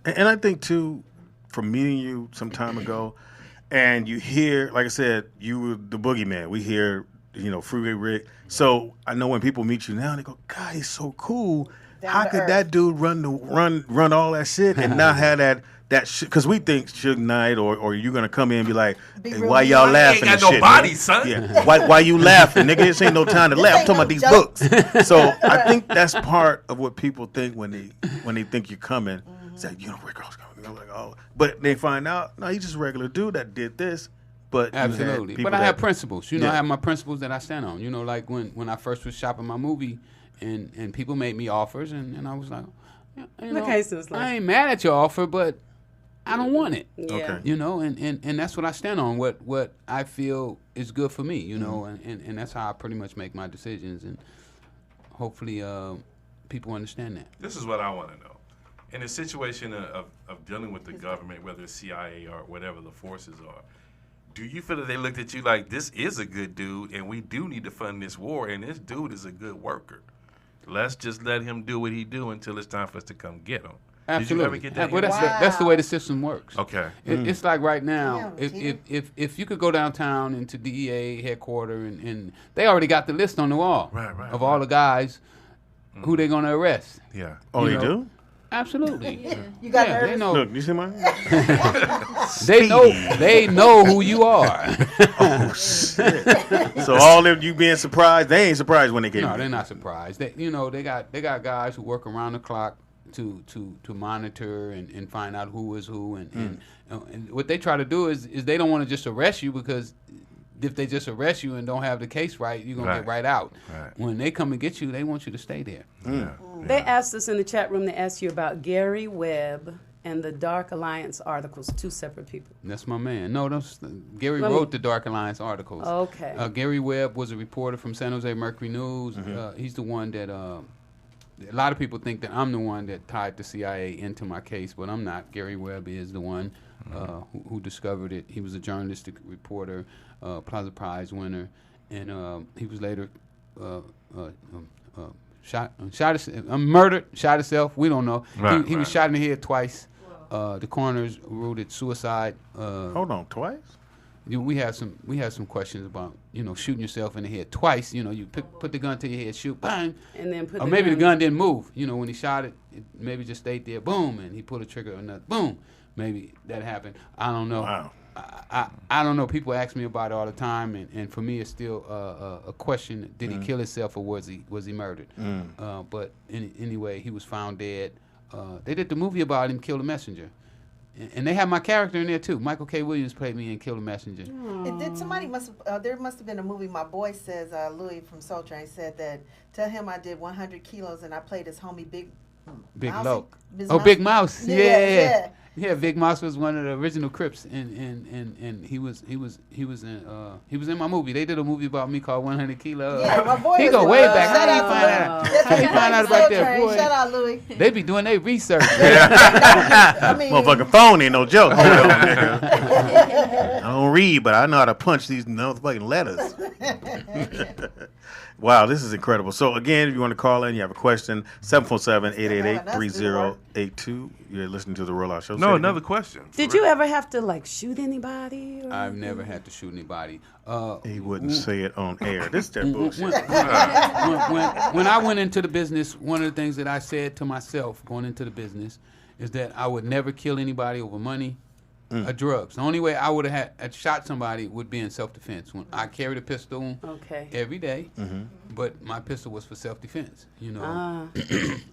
And I think too, from meeting you some time ago, and you hear, like I said, you were the boogeyman. We hear, Freeway Rick. So I know when people meet you now, they go, God, he's so cool. How could that dude run all that shit and not have that shit? Because we think Suge Knight or you're gonna come in and be like, hey, why y'all laughing? Ain't got no body, son. Yeah. Why you laughing, nigga? This ain't no time to laugh. I'm talking about these books. So I think that's part of what people think when they think you're coming. It's like, Rick Ross coming. They're like, oh, but they find out, no, he's just a regular dude that did this. But absolutely. But I have principles. I have my principles that I stand on. Like when I first was shopping my movie, and people made me offers, and I was like, I ain't mad at your offer, but I don't want it. Okay. And that's what I stand on. What I feel is good for me. And that's how I pretty much make my decisions, and hopefully people understand that. This is what I want to know. In a situation of dealing with the government, whether it's CIA or whatever the forces are, do you feel that they looked at you like, this is a good dude and we do need to fund this war and this dude is a good worker? Let's just let him do what he do until it's time for us to come get him. Absolutely. Did you ever get that? Well, that's the way the system works. Okay. It's like right now, if you could go downtown into DEA headquarters and they already got the list on the wall of all the guys who they're going to arrest. Yeah. Oh, they do? Absolutely. Yeah. You got nervous? They know. Look, you see mine? They know who you are. Oh shit! So all of you being surprised, they ain't surprised when they get. No, they're not surprised. They got guys who work around the clock to monitor and find out who is who and what they try to do is they don't want to just arrest you, because if they just arrest you and don't have the case right, you're going to get right out. Right. When they come and get you, they want you to stay there. Yeah. They asked us in the chat room, they asked you about Gary Webb and the Dark Alliance articles, two separate people. That's my man. No, Gary wrote the Dark Alliance articles. Okay. Gary Webb was a reporter from San Jose Mercury News. He's the one that, a lot of people think that I'm the one that tied the CIA into my case, but I'm not. Gary Webb is the one who discovered it. He was a journalistic reporter, Plaza Prize winner, and he was later murdered, shot himself. We don't know. He was shot in the head twice. The coroners ruled it suicide. Hold on, twice? We had some questions about shooting yourself in the head twice. You put the gun to your head, shoot, bang, and then or maybe the gun didn't move. When he shot it, maybe just stayed there, boom, and he pulled a trigger or nothing, boom. Maybe that happened. I don't know. Wow. I don't know. People ask me about it all the time, and for me, it's still a question: did he kill himself or was he murdered? But anyway, he was found dead. They did the movie about him, Kill the Messenger, and they have my character in there too. Michael K. Williams played me in Kill the Messenger. There must have been a movie. My boy says Louis from Soul Train said that. Tell him I did 100 kilos and I played his homie Big Loc. Big Mouse. Yeah, Big Mouse was one of the original Crips, and he was in my movie. They did a movie about me called 100 Kilos. Yeah, my boy. He go way back. How you find out about that, boy? Shout out, Louis. They be doing their research. Motherfucking phone ain't no joke. I don't read, but I know how to punch these motherfucking letters. Wow, this is incredible. So, again, if you want to call in, you have a question, 747-888-3082. You're listening to The Rollout Show. No, another question. Did you ever have to, shoot anybody? I've never had to shoot anybody. He wouldn't say it on air. This is their bullshit. When I went into the business, one of the things that I said to myself going into the business is that I would never kill anybody over money or drugs. The only way I would have had shot somebody would be in self-defense. When I carried a pistol every day, but my pistol was for self-defense.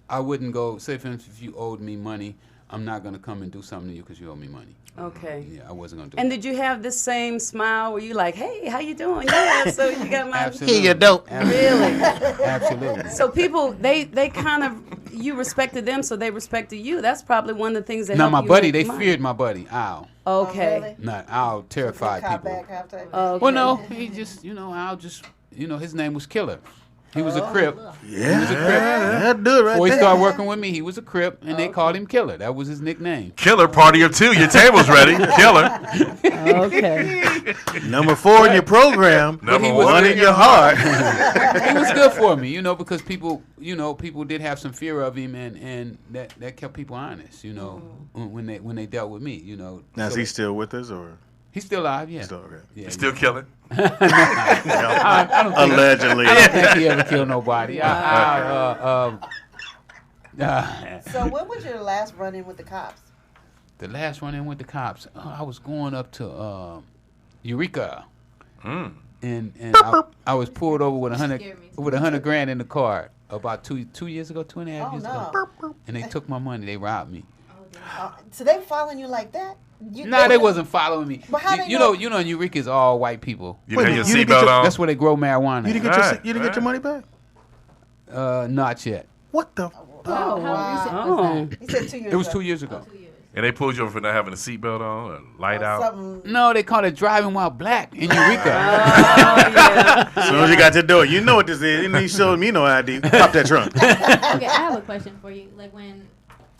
I wouldn't go, say for instance, if you owed me money, I'm not going to come and do something to you because you owe me money. Okay. Yeah, I wasn't going to do And it. did you have this same smile where you like, hey, how you doing? Yeah, so you got my... Absolutely. Here you dope. Really? Absolutely. So people, they kind of, you respected them, so they respected you. That's probably one of the things that Now, helped my you buddy, make they money. feared my buddy, Al. Okay. Oh, really? Not Al terrified people. Okay. Well, no, he just, Al just, his name was Killer. He was a Crip. Yeah, he was a Crip. That dude right Before he there. started working with me, he was a Crip, and they called him Killer. That was his nickname. Killer, party of two. Your table's ready. Killer. Okay. Number 4 in your program. Number he was 1 good. in your heart. It was good for me, because people did have some fear of him, and that kept people honest, when they dealt with me, Now, is So he still with us, or? he's still alive, yeah. Still, okay. Yeah, Still killing. I don't think, Allegedly. I don't think he ever killed nobody. So when was your last run-in with the cops? The last run-in with the cops, I was going up to Eureka, and I was pulled over with $100 grand in the car about 2 years ago, 2.5 years ago, and they took my money. They robbed me. So they following you like that? They wasn't following me. But how they you know, in Eureka is all white people. You didn't have your seatbelt on? That's where they grow marijuana. You didn't get your money back? Not yet. What the? Oh, wow. He said 2 years It was ago. 2 years ago. And they pulled you over for not having a seatbelt on, or light out. No, they call it driving while black in Eureka. As soon as you got to the door, you know what this is. You showed me no ID. Pop that trunk. Okay, I have a question for you. Like when,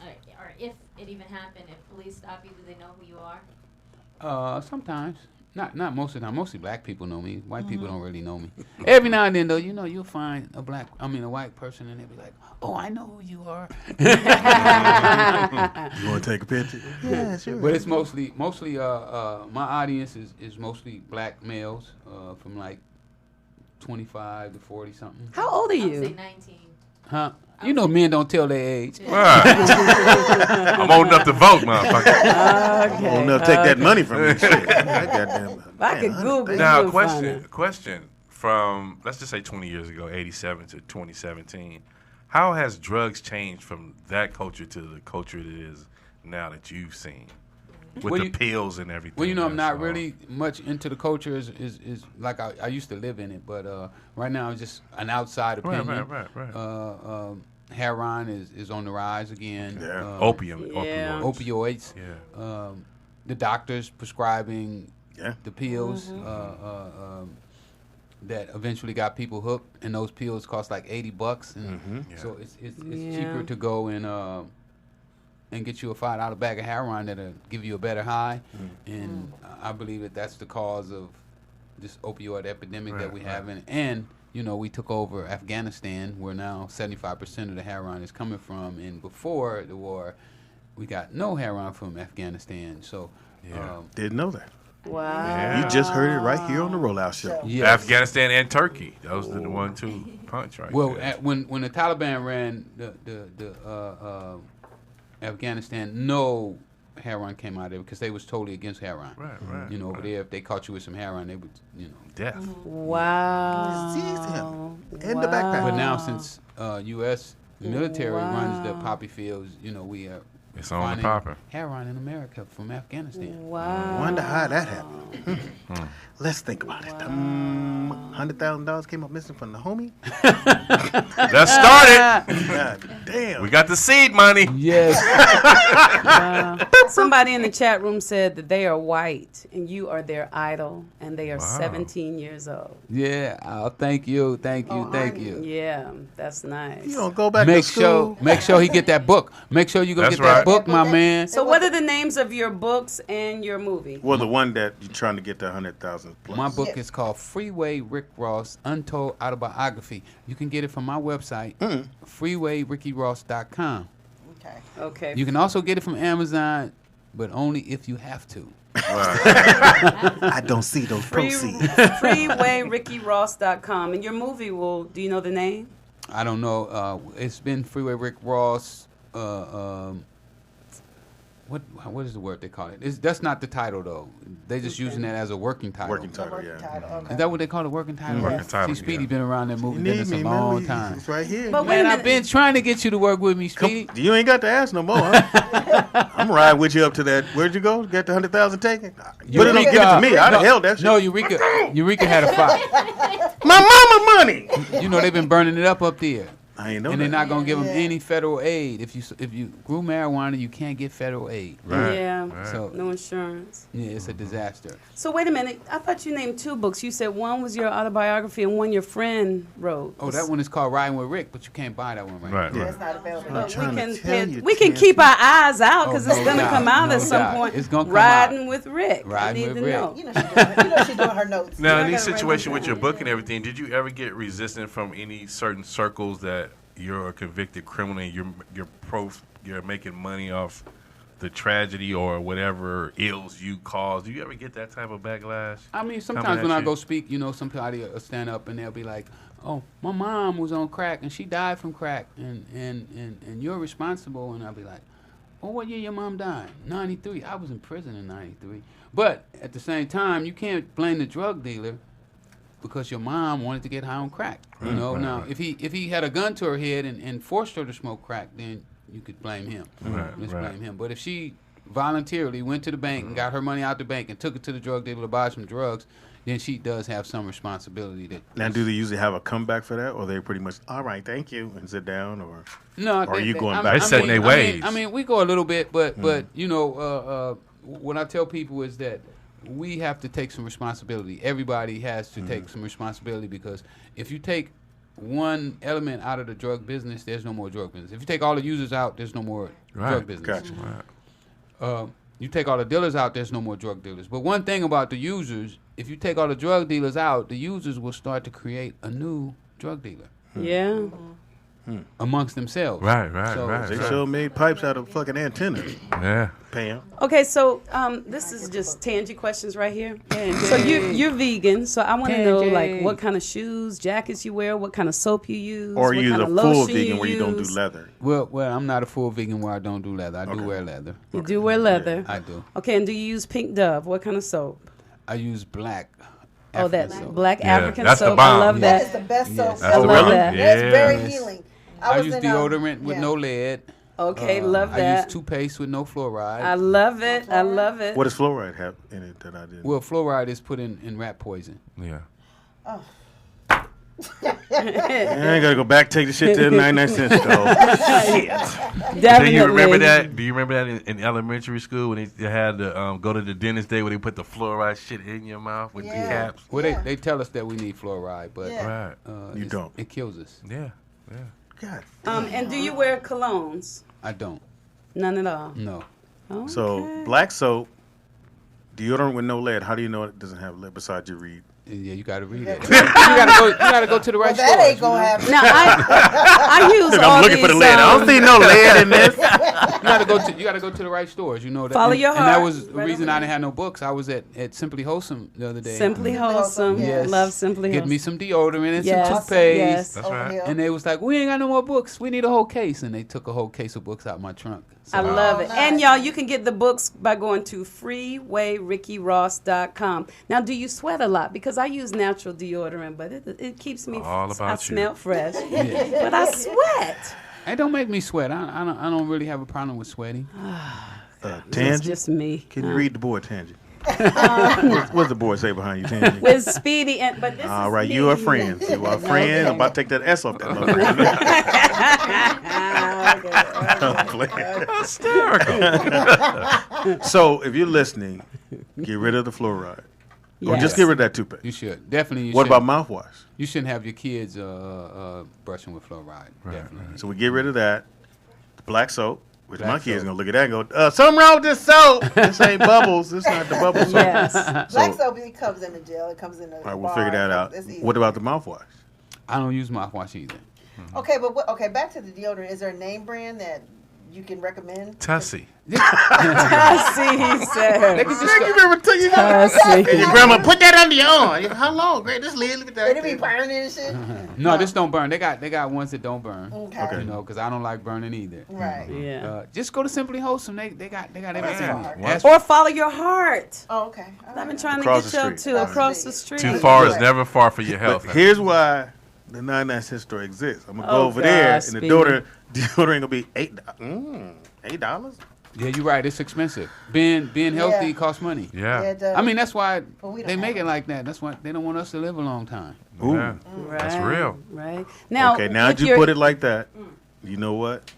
or if it even happened, if police stop you, do they know who you are? Sometimes. Not most of the time. Mostly black people know me. White people don't really know me. Every now and then, though, you'll find a white person, and they'll be like, "Oh, I know who you are." You want to take a picture? Yeah, sure. But it's mostly my audience is mostly black males from like 25 to 40 something. How old are I would you? say 19. Huh? Men don't tell their age. I'm old enough to vote, motherfucker. Old enough to take that money from me. Shit. If I could Google Now, you would find it. question from, let's just say 20 years ago, 87 to 2017. How has drugs changed from that culture to the culture it is now that you've seen? With the pills and everything. Well, I'm not really much into the culture. Is like I used to live in it, but right now it's just an outside opinion. Right. Heroin is on the rise again. Yeah. Opioids. Yeah. The doctors prescribing the pills that eventually got people hooked, and those pills cost like $80, and so it's cheaper to go and get you a $5 bag of heroin that'll give you a better high, and I believe that's the cause of this opioid epidemic that we have, and we took over Afghanistan, where now 75% of the heroin is coming from, and before the war, we got no heroin from Afghanistan. So, didn't know that. Wow. Yeah. You just heard it right here on the Rollout Show. Yes. Afghanistan and Turkey. That was the 1-2 punch right there. When the Taliban ran the Afghanistan, no heroin came out of it because they was totally against heroin. Right. Over there, if they caught you with some heroin, they would, death. Wow. In the backpack. But now, since U.S. military runs the poppy fields, we are It's on the finding popper. heroin in America from Afghanistan. Wow. Wonder how that happened. Let's think about it. $100,000 came up missing from the homie. Let's start it. God damn. We got the seed money. Yes. Somebody in the chat room said that they are white and you are their idol, and they are 17 years old. Yeah. Thank you. Thank you. Yeah, that's nice. You don't go back to school. Make sure he get that book. Make sure you go That's get that right. book, my man. So what are the names of your books and your movie? Well, the one that you're trying to get to 100,000 plus. My book is called Freeway Rick Ross, Untold Autobiography. You can get it from my website, freewayrickyross.com. Okay. You can also get it from Amazon, but only if you have to. I don't see those proceeds. freewayrickyross.com. And your movie do you know the name? I don't know. It's been Freeway Rick Ross. What is the word they call it? That's not the title though. They just using that as a working title. Working title, yeah. Is that what they call it? Working title. Working title, See, Speedy been around that movie You need business me, a man. long time. It's right here. But wait Man, a I've minute. been trying to get you to work with me, Speedy. You ain't got to ask no more, huh? I'm riding with you up to that. Where'd you go? Get the 100,000 taken? Put it on, give it to me. I'd have held that shit. No, Eureka had a fight. My mama money. They've been burning it up there. I ain't know and that. they're not gonna give them any federal aid. If you grew marijuana, you can't get federal aid. Right. Yeah. Right. So No insurance. yeah, it's a disaster. So wait a minute. I thought you named 2 books. You said one was your autobiography and one your friend wrote. Oh, that one is called Riding with Rick, but you can't buy that one right now. Yeah. It's not available. I'm But trying to we tell can you, we can Tansy. keep our eyes out because Oh, it's no gonna doubt, come out no at some doubt. point. It's gonna come Riding out. with Rick. I Riding need with to Rick. know. You know she's doing her notes. Now, in I these gotta write situations this with your down. book and everything, did you ever get resistance from any certain circles that you're a convicted criminal and you're making money off the tragedy or whatever ills you caused? Do you ever get that type of backlash? I mean, coming sometimes at when I you? go speak, somebody will stand up and they'll be like, "Oh, my mom was on crack and she died from crack, and you're responsible." And I'll be like, "Oh, what year your mom died? 93. I was in prison in 93." But at the same time, you can't blame the drug dealer because your mom wanted to get high on crack. Now, if he had a gun to her head and forced her to smoke crack, then you could blame him. Blame him. But if she voluntarily went to the bank and got her money out the bank and took it to the drug dealer to buy some drugs, then she does have some responsibility. Now, do they usually have a comeback for that, or they pretty much, all right, thank you, and sit down, or No, are you going I back? mean, They set in their ways. I mean, we go a little bit, but what I tell people is that we have to take some responsibility. Everybody has to take some responsibility, because if you take one element out of the drug business, there's no more drug business. If you take all the users out, there's no more drug business. Gotcha. You take all the dealers out, there's no more drug dealers. But one thing about the users, if you take all the drug dealers out, the users will start to create a new drug dealer Yeah. amongst themselves. Right. They sure made pipes out of fucking antennas. Yeah. Pam. Okay, so this is just Tangy questions right here. So you're vegan, so I want to know like what kind of shoes, jackets you wear, what kind of soap you use, Or what you use kind a of full lotion vegan where you don't do use. leather. Well, I'm not a full vegan where I don't do leather. I do wear leather. You do wear leather. I do. Okay, and do you use Pink Dove? What kind of soap? I use black. Oh, that African soap. black Yeah, African that's the soap. I bomb. love That that. is the best soap Yes. That's ever. the love one? that. That's very Yes. healing. I was use in, deodorant with yeah. no lead. Okay, love I that. use toothpaste with no fluoride. I love it. I love it. What does fluoride have in it that I didn't? Well, fluoride is put in rat poison. Yeah. I gotta go back, take the shit to the 99-cent store. Definitely. Do you remember that? Do you remember that in elementary school when they had to go to the dentist day where they put the fluoride shit in your mouth with the caps? Well, they tell us that we need fluoride, but Right. You don't. It kills us. Yeah. God. And do you wear colognes? I don't. None at all. No. Okay. So black soap, deodorant with no lead. How do you know it doesn't have lead besides you read? Yeah, you gotta read it. you gotta go to the right Well, that stores, ain't gonna happen. Now I use Look, all I'm looking these, for the lead. I don't see no lead in this. You gotta go to the right stores. You know that. Follow and, your and that heart. was the Right reason over I didn't have no books. I was at Simply Wholesome the other day. Simply Wholesome. Yes. Love Simply Get Wholesome. me some deodorant and Yes, some toothpaste. yes. That's Over right. here. And they was like, "We ain't got no more books. We need a whole case." And they took a whole case of books out my trunk. So I love it. nice. And y'all, you can get the books by going to freewayrickyross.com. Now, do you sweat a lot? Because I use natural deodorant, but it keeps me, All about I you. smell fresh. But I sweat. It don't make me sweat. I don't really have a problem with sweating. It's Tangy, just me. can you read the board, Tangy? What's the board say behind you, Tangy? With Speedy, but this All is right, me. you are friends. You are friends. I'm about to take that S off that motherfucker. Hysterical. So, if you're listening, get rid of the fluoride. Or Yes. just get rid of that toothpaste. You should definitely. What about mouthwash? You shouldn't have your kids brushing with fluoride. Definitely. So we get rid of that. The black soap, which Black my kids soap. gonna look at that and go, something wrong with this soap. This ain't bubbles. This not the bubble soap. Yes. Black So, soap, it comes in the gel. It comes in the all right, we'll bar. figure that out. It's easy. What about the mouthwash? I don't use mouthwash either. Okay, but back to the deodorant. Is there a name brand that you can recommend? Tussie. Tussie, he said. You remember you Tussie. your grandma put that under your arm. How long? Great, this lid. Look at that. Would it be burning and shit? No, this don't burn. They got ones that don't burn. Okay. You know, because I don't like burning either. Right. Yeah. Just go to Simply Wholesome. They got everything. hard. Ask- Or follow your heart. Oh, okay. All I've been right. trying Across to the get y'all street. to across the street. Too far is never far for your health. But here's why the 99-cent store exists. I'm gonna go Oh, over there, gosh, and the Speedy. deodorant gonna be $8. $8? Yeah, you're right. It's expensive. Being healthy costs money. Yeah. Yeah, it does. I mean, that's why But we don't they have make it like that. That's why they don't want us to live a long time. Ooh. Yeah. That's real. Right. Now, Okay, now with that you your- put it like that, you know what?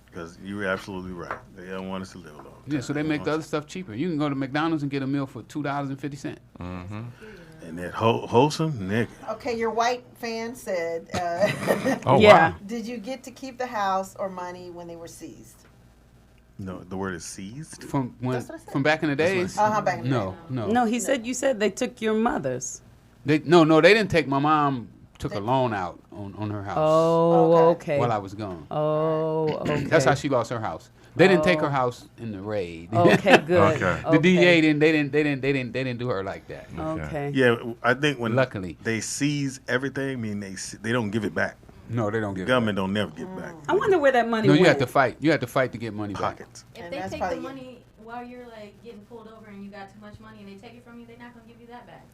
Because you're absolutely right. They don't want us to live long. Yeah, so they make the other stuff cheaper. You can go to McDonald's and get a meal for $2.50. Mm-hmm. And that wholesome, nigga. Okay, your white fan said, Oh, Yeah. wow. did you get to keep the house or money when they were seized? No, the word is seized. From when? That's what I said. From back in the days? Back in the No, day. no. No, you said they took your mother's. They they didn't take. My mom took a loan out on her house. Oh, okay. While I was gone. Oh, okay. That's how she lost her house. They didn't take her house in the raid. Okay, good. Okay. The DA didn't do her like that. Okay. Yeah, I think when Luckily. they seize everything, I mean they don't give it back. No, they don't The give government don't never give back. I wonder where that money No, went. you have to fight. You have to fight to get money back. Pockets. If And they that's take the probably- money while you're like getting pulled over and you got too much money and they take it from you, they're not gonna give you that back.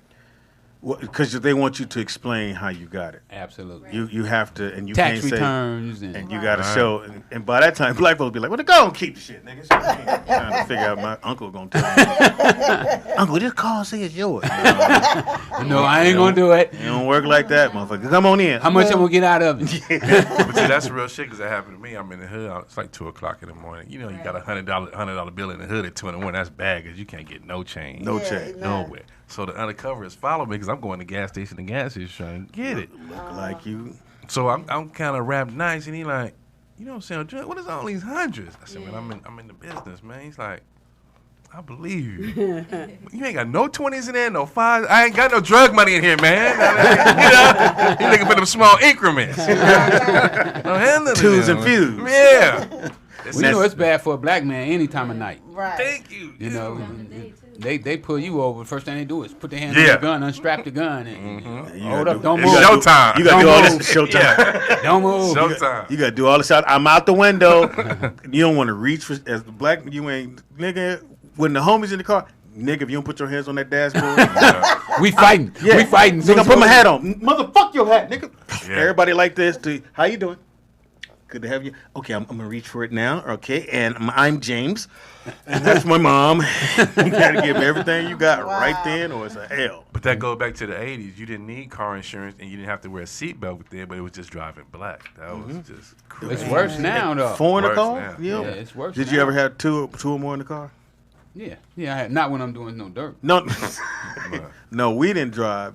Because they want you to explain how you got it. Absolutely. You have to, and you Tax can't returns say, and- and you got to Right. show. And by that time, black folks be like, "Well, go and keep the shit, nigga." Trying to figure out my uncle gonna tell me. Uncle, this car say it's yours. No, I ain't gonna do it. It don't work like that, motherfucker. Come on in. How much I'm gonna get out of it? But see, that's real shit because that happened to me. I'm in the hood. It's like 2:00 in the morning. You know, you got a $100 bill in the hood at 2 in the morning. That's bad because you can't get no change. No change. Nowhere. So the undercover is following me because I'm going to gas station trying to get it. Look like you. So I'm kind of wrapped nice, and he like, you know what I'm saying? What is all these hundreds? I said, man, I'm in the business, man. He's like, I believe you. You ain't got no 20s in there, no 5s. I ain't got no drug money in here, man. You know, you looking for them small increments. No handling it Twos now, and man. fews. Yeah. Well, you know it's bad for a black man any time of night. Right. Thank you. You know, they pull you over. The first thing they do is put their hand on Yeah. the gun, unstrap the gun, and You hold gotta up, don't you move. gotta do- Showtime. You got to do Don't all move. this showtime. Yeah. Don't move. Showtime. You got to do all the shots. I'm out the window. You don't want to reach for as the black. You ain't nigga. When the homies in the car, nigga, if you don't put your hands on that dashboard, We fighting. yeah, We fighting. Nigga, put my hat on. Motherfuck your hat, nigga. Yeah. Everybody like this. How you doing? Good to have you. Okay, I'm gonna reach for it now. Okay, and I'm James. And that's my mom. You gotta give everything you got right then, or it's a hell. But that goes back to the 80s. You didn't need car insurance, and you didn't have to wear a seatbelt with it, but it was just driving black. That was just crazy. It's worse now, though. 4 in the Worse car? now. Yeah. Yeah, it's worse. Did now. you ever have two or more in the car? Yeah, I had, not when I'm doing no dirt. No, no, we didn't drive.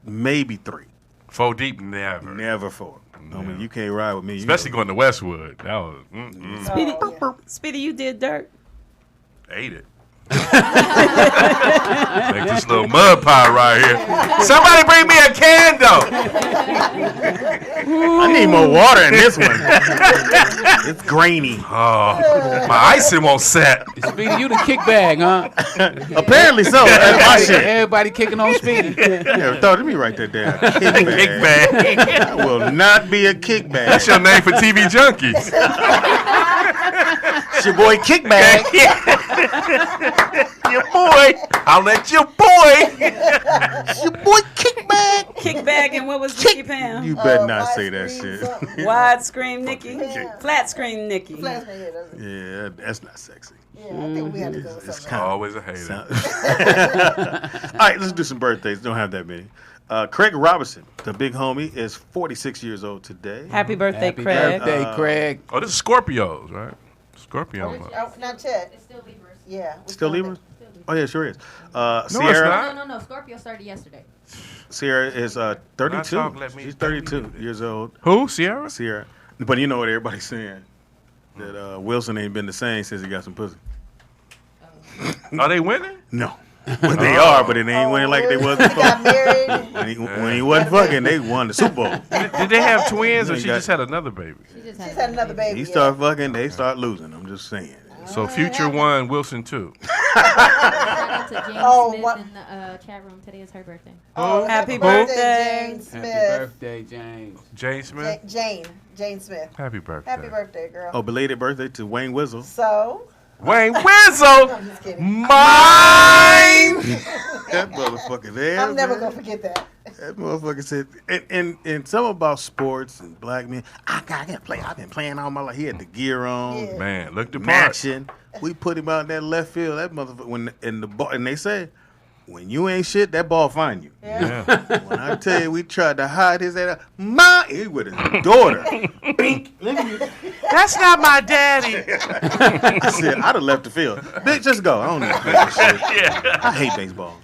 Maybe 3. 4 deep, never. Never 4. I mean, you can't ride with me. Especially going to Westwood. That was, Speedy, you did dirt. ate it. Like this little mud pie right here. Somebody bring me a candle. I need more water in this one. It's grainy. Oh, my icing won't set. Speedy, you the kick bag, huh? Apparently so. That's my shit. Everybody kicking on Speedy. Yeah, thought let me write that down. Kick bag. I will not be a kickbag. That's your name for TV junkies. It's your boy Kickbag. Your boy. I'll let your boy. It's your boy Kickbag. Kickback and what was Nikki Pam? You better not say that shit. Wide scream Nikki. Flat scream Nikki. Yeah, that's not sexy. Yeah, I think we have to go with It's something. kind of, Always a hater. all right, let's do some birthdays. Don't have that many. Craig Robinson, the big homie, is 46 years old today. Happy birthday, Happy Craig. birthday, Craig. Oh, this is Scorpios, right? Scorpio. Not yet. It's still Libras. Yeah. we're Still Libra? Oh, yeah, sure is. it's Sierra, not. No. Scorpio started yesterday. Sierra is 32. Not talk, let me- She's 32 years old. Who? Sierra? Sierra. But you know what everybody's saying? That Wilson ain't been the same since he got some pussy. Are they winning? No. But they are, but it ain't winning like they was before. Got married. When he wasn't fucking, they won the Super Bowl. Did they have twins, or They she got- just had another baby? She's had another baby. He start fucking, they start losing. I'm just saying. So Future won, Wilson 2. Shout out to James Smith what? in the chat room. Today is her birthday. Oh, Happy birthday. Jane Smith. Happy birthday, James. Jane Smith. Jane Smith. Happy birthday. Happy birthday, girl. Oh, belated birthday to Wayne Wizzle. So, Wayne Wizzle. I'm just kidding. Mine. That motherfucker there. I'm never man. gonna forget that. That motherfucker said, and something about sports and black men. I gotta play. I've been playing all my life. He had the gear on, Yeah. Man, look the part. matching. We put him out in that left field. That motherfucker, and they say, when you ain't shit, that ball find you. Yeah. When I tell you, we tried to hide his ass. He with his daughter. Bink. That's not my daddy. I said, I'd have left the field. Bitch, just go. I don't need to play this shit. Yeah. I hate baseball.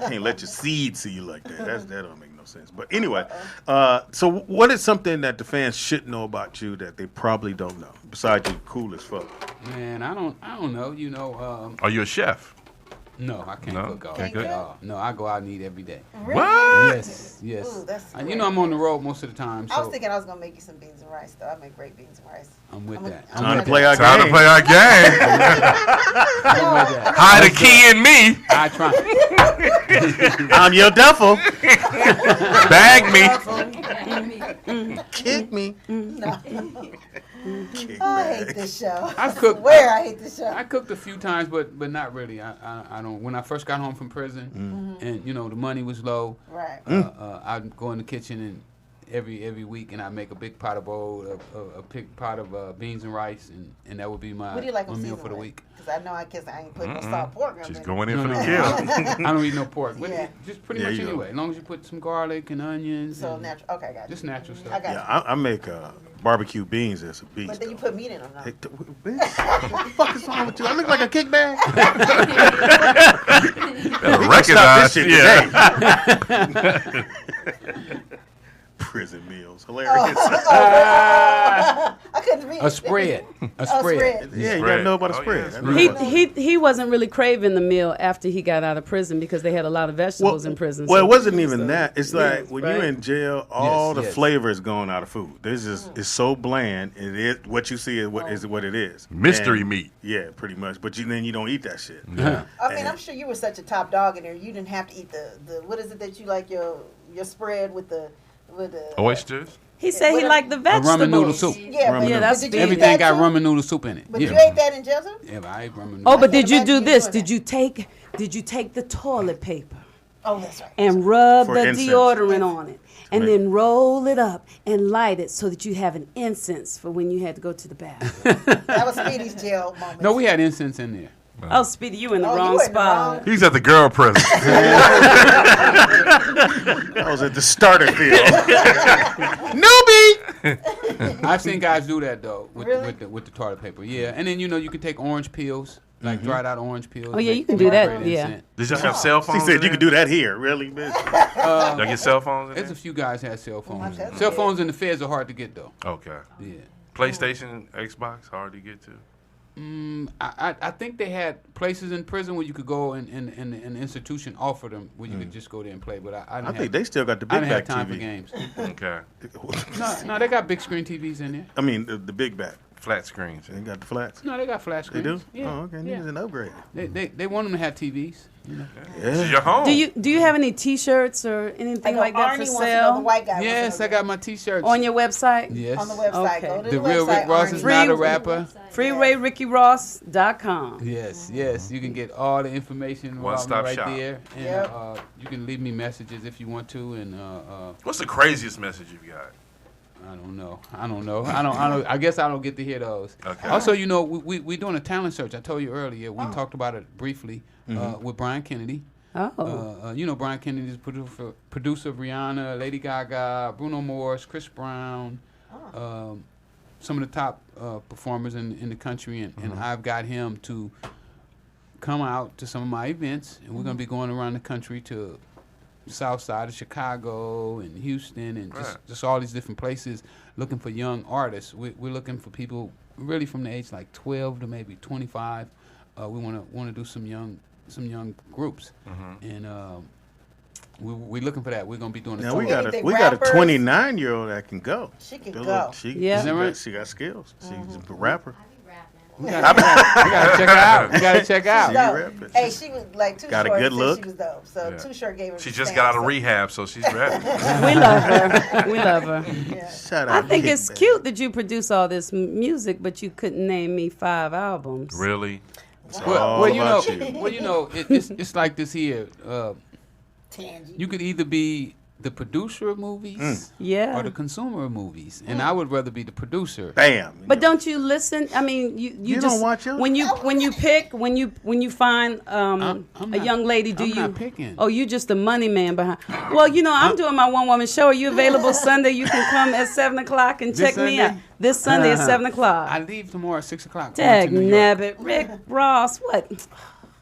Can't let your seed see you like that. That don't make no sense. But anyway, so what is something that the fans should know about you that they probably don't know? Besides you cool as fuck. Man, I don't know. You know. Are you a chef? No, I can't cook all Can't day. cook? No, I go out and eat every day. Really? What? Yes. Ooh, that's You know, I'm on the road most of the time. So I was thinking I was gonna make you some beans and rice, though. I make great beans and rice. I'm with that. Time to play our game. Time to play our game. Hide a key in me. I try. I'm your duffel. Bag me. Kick me. No. I hate this show. I cooked. Where I hate this show. I cooked a few times, but not really. I don't. When I first got home from prison, and you know the money was low, right? I'd go in the kitchen and every week, and I make a big pot of bowl, a big pot of beans and rice, and that would be my, What do you like my on meal season for the with? week. Because I know I ain't putting no salt pork on She's it. going in for the No. kill. I don't eat no pork. But Yeah. just pretty Yeah, much you know. anyway. As long as you put some garlic and onions. So and natural. Okay, I got you. Just natural stuff. I got Yeah, I make barbecue beans as a beast. But then you put meat in them, Hey, though. bitch, what the fuck is wrong with you? I look like a kickback. Recognize this shit yeah. today. Prison meals, Oh, hilarious. I couldn't read. A spread. A spread. Yeah, you gotta know about a spread. yes. I know about- He wasn't really craving the meal after he got out of prison because they had a lot of vegetables in prison. Well, so- it wasn't even so- that. It's Yeah, like when you're right? in jail, all Yes, the yes. flavor is going out of food. There's just it's so bland. It is what you see is what it is. Mystery And- meat. Yeah, pretty much. But then you don't eat that shit. Yeah. I mean, I'm sure you were such a top dog in there. You didn't have to eat the what is it that you like your spread with the Oysters. He said he liked the A vegetables. ramen noodle soup. Yeah, Ramen but, noodle. that's but did you eat Everything that got too? ramen noodle soup in it. But yeah. you ate that in jail too? Yeah, but I ate ramen noodle Oh, soup. but did you imagine do you this? doing Did you take the toilet paper Oh, that's right. and rub For the incense. deodorant on it, and Right. then roll it up and light it so that you have an incense for when you had to go to the bathroom? That was Speedy's jail moment. No, we had incense in there. Oh, Speedy, you in the Oh, you wrong were in the spot. wrong- He's at the girl prison. I was at the starter field. Newbie. I've seen guys do that though with Really? with the toilet paper. Yeah, and then you know you can take orange peels, like dried out orange peels. Oh, yeah, make- you can do make that, great yeah. incense. Did y'all have cell She phones? said you could do that here. Really, bitch? Y'all get cell phones in There's there? a few guys had cell phones. cousin Cell did. phones in the feds are hard to get though. Okay. Yeah. PlayStation, Xbox, hard to get to. I think they had places in prison where you could go and an institution offered them where you could just go there and play. But I I didn't think they still got the I big didn't have back time for TV. games. Okay. No, they got big screen TVs in there. I mean the big back. Flat screens. They got the flats. No, they got flat They screens. do. Yeah. Oh, okay. Yeah. Niggas an upgrade. They want them to have TVs. You know. This is your home. Do you have any T-shirts or anything like that for Arnie wants to know the sale white guy. Yes, I got my T-shirts. on your website? Yes. On the website. Okay. Go to The the real website. Rick Ross is Arnie. not a rapper. FreewayRickyRoss.com. Yes, yes. You can get all the information about me One-stop right shop. there, and Yep. you can leave me messages if you want to. And What's the craziest message you've got? I don't know. I guess I don't get to hear those. Okay. Also, you know, we doing a talent search. I told you earlier. We talked about it briefly with Brian Kennedy. Oh. You know, Brian Kennedy is producer of Rihanna, Lady Gaga, Bruno Mars, Chris Brown, some of the top performers in the country, and I've got him to come out to some of my events, and we're going to be going around the country to South Side of Chicago and Houston and just all these different places looking for young artists. We're looking for people really from the age like 12 to maybe 25. We want to do some young groups, and we're looking for that. We're gonna be doing. Now tour. we got a Anything 29-year-old that can go. She can Bill- go. She, Yeah. she, Is that got, right? she got skills. She's a rapper. We gotta check her out. We gotta check out. She Dope. rapping. Hey, she was like Too Got a Short good said look. She was dope. So Yeah. Too Short gave her. She the just stamp, got out of so- rehab, so she's ready. We love her. We love her. Shout I out think to it's Kick cute that you produce all this music, but you couldn't name me 5 albums. Really? It's all Well, you know, about you. it's like this here. Tangy. You could either be the producer of movies, Yeah. or the consumer of movies, and I would rather be the producer. Bam. But don't you listen? I mean, you You just don't watch your- when you pick when you find a young lady. Do I'm you? not picking. Oh, you just the money man behind. Well, I'm doing my one woman show. Are you available Sunday? You can come at 7:00 and check me out this Sunday at 7:00. I leave tomorrow at 6:00. Dag nabbit, Rick Ross. What?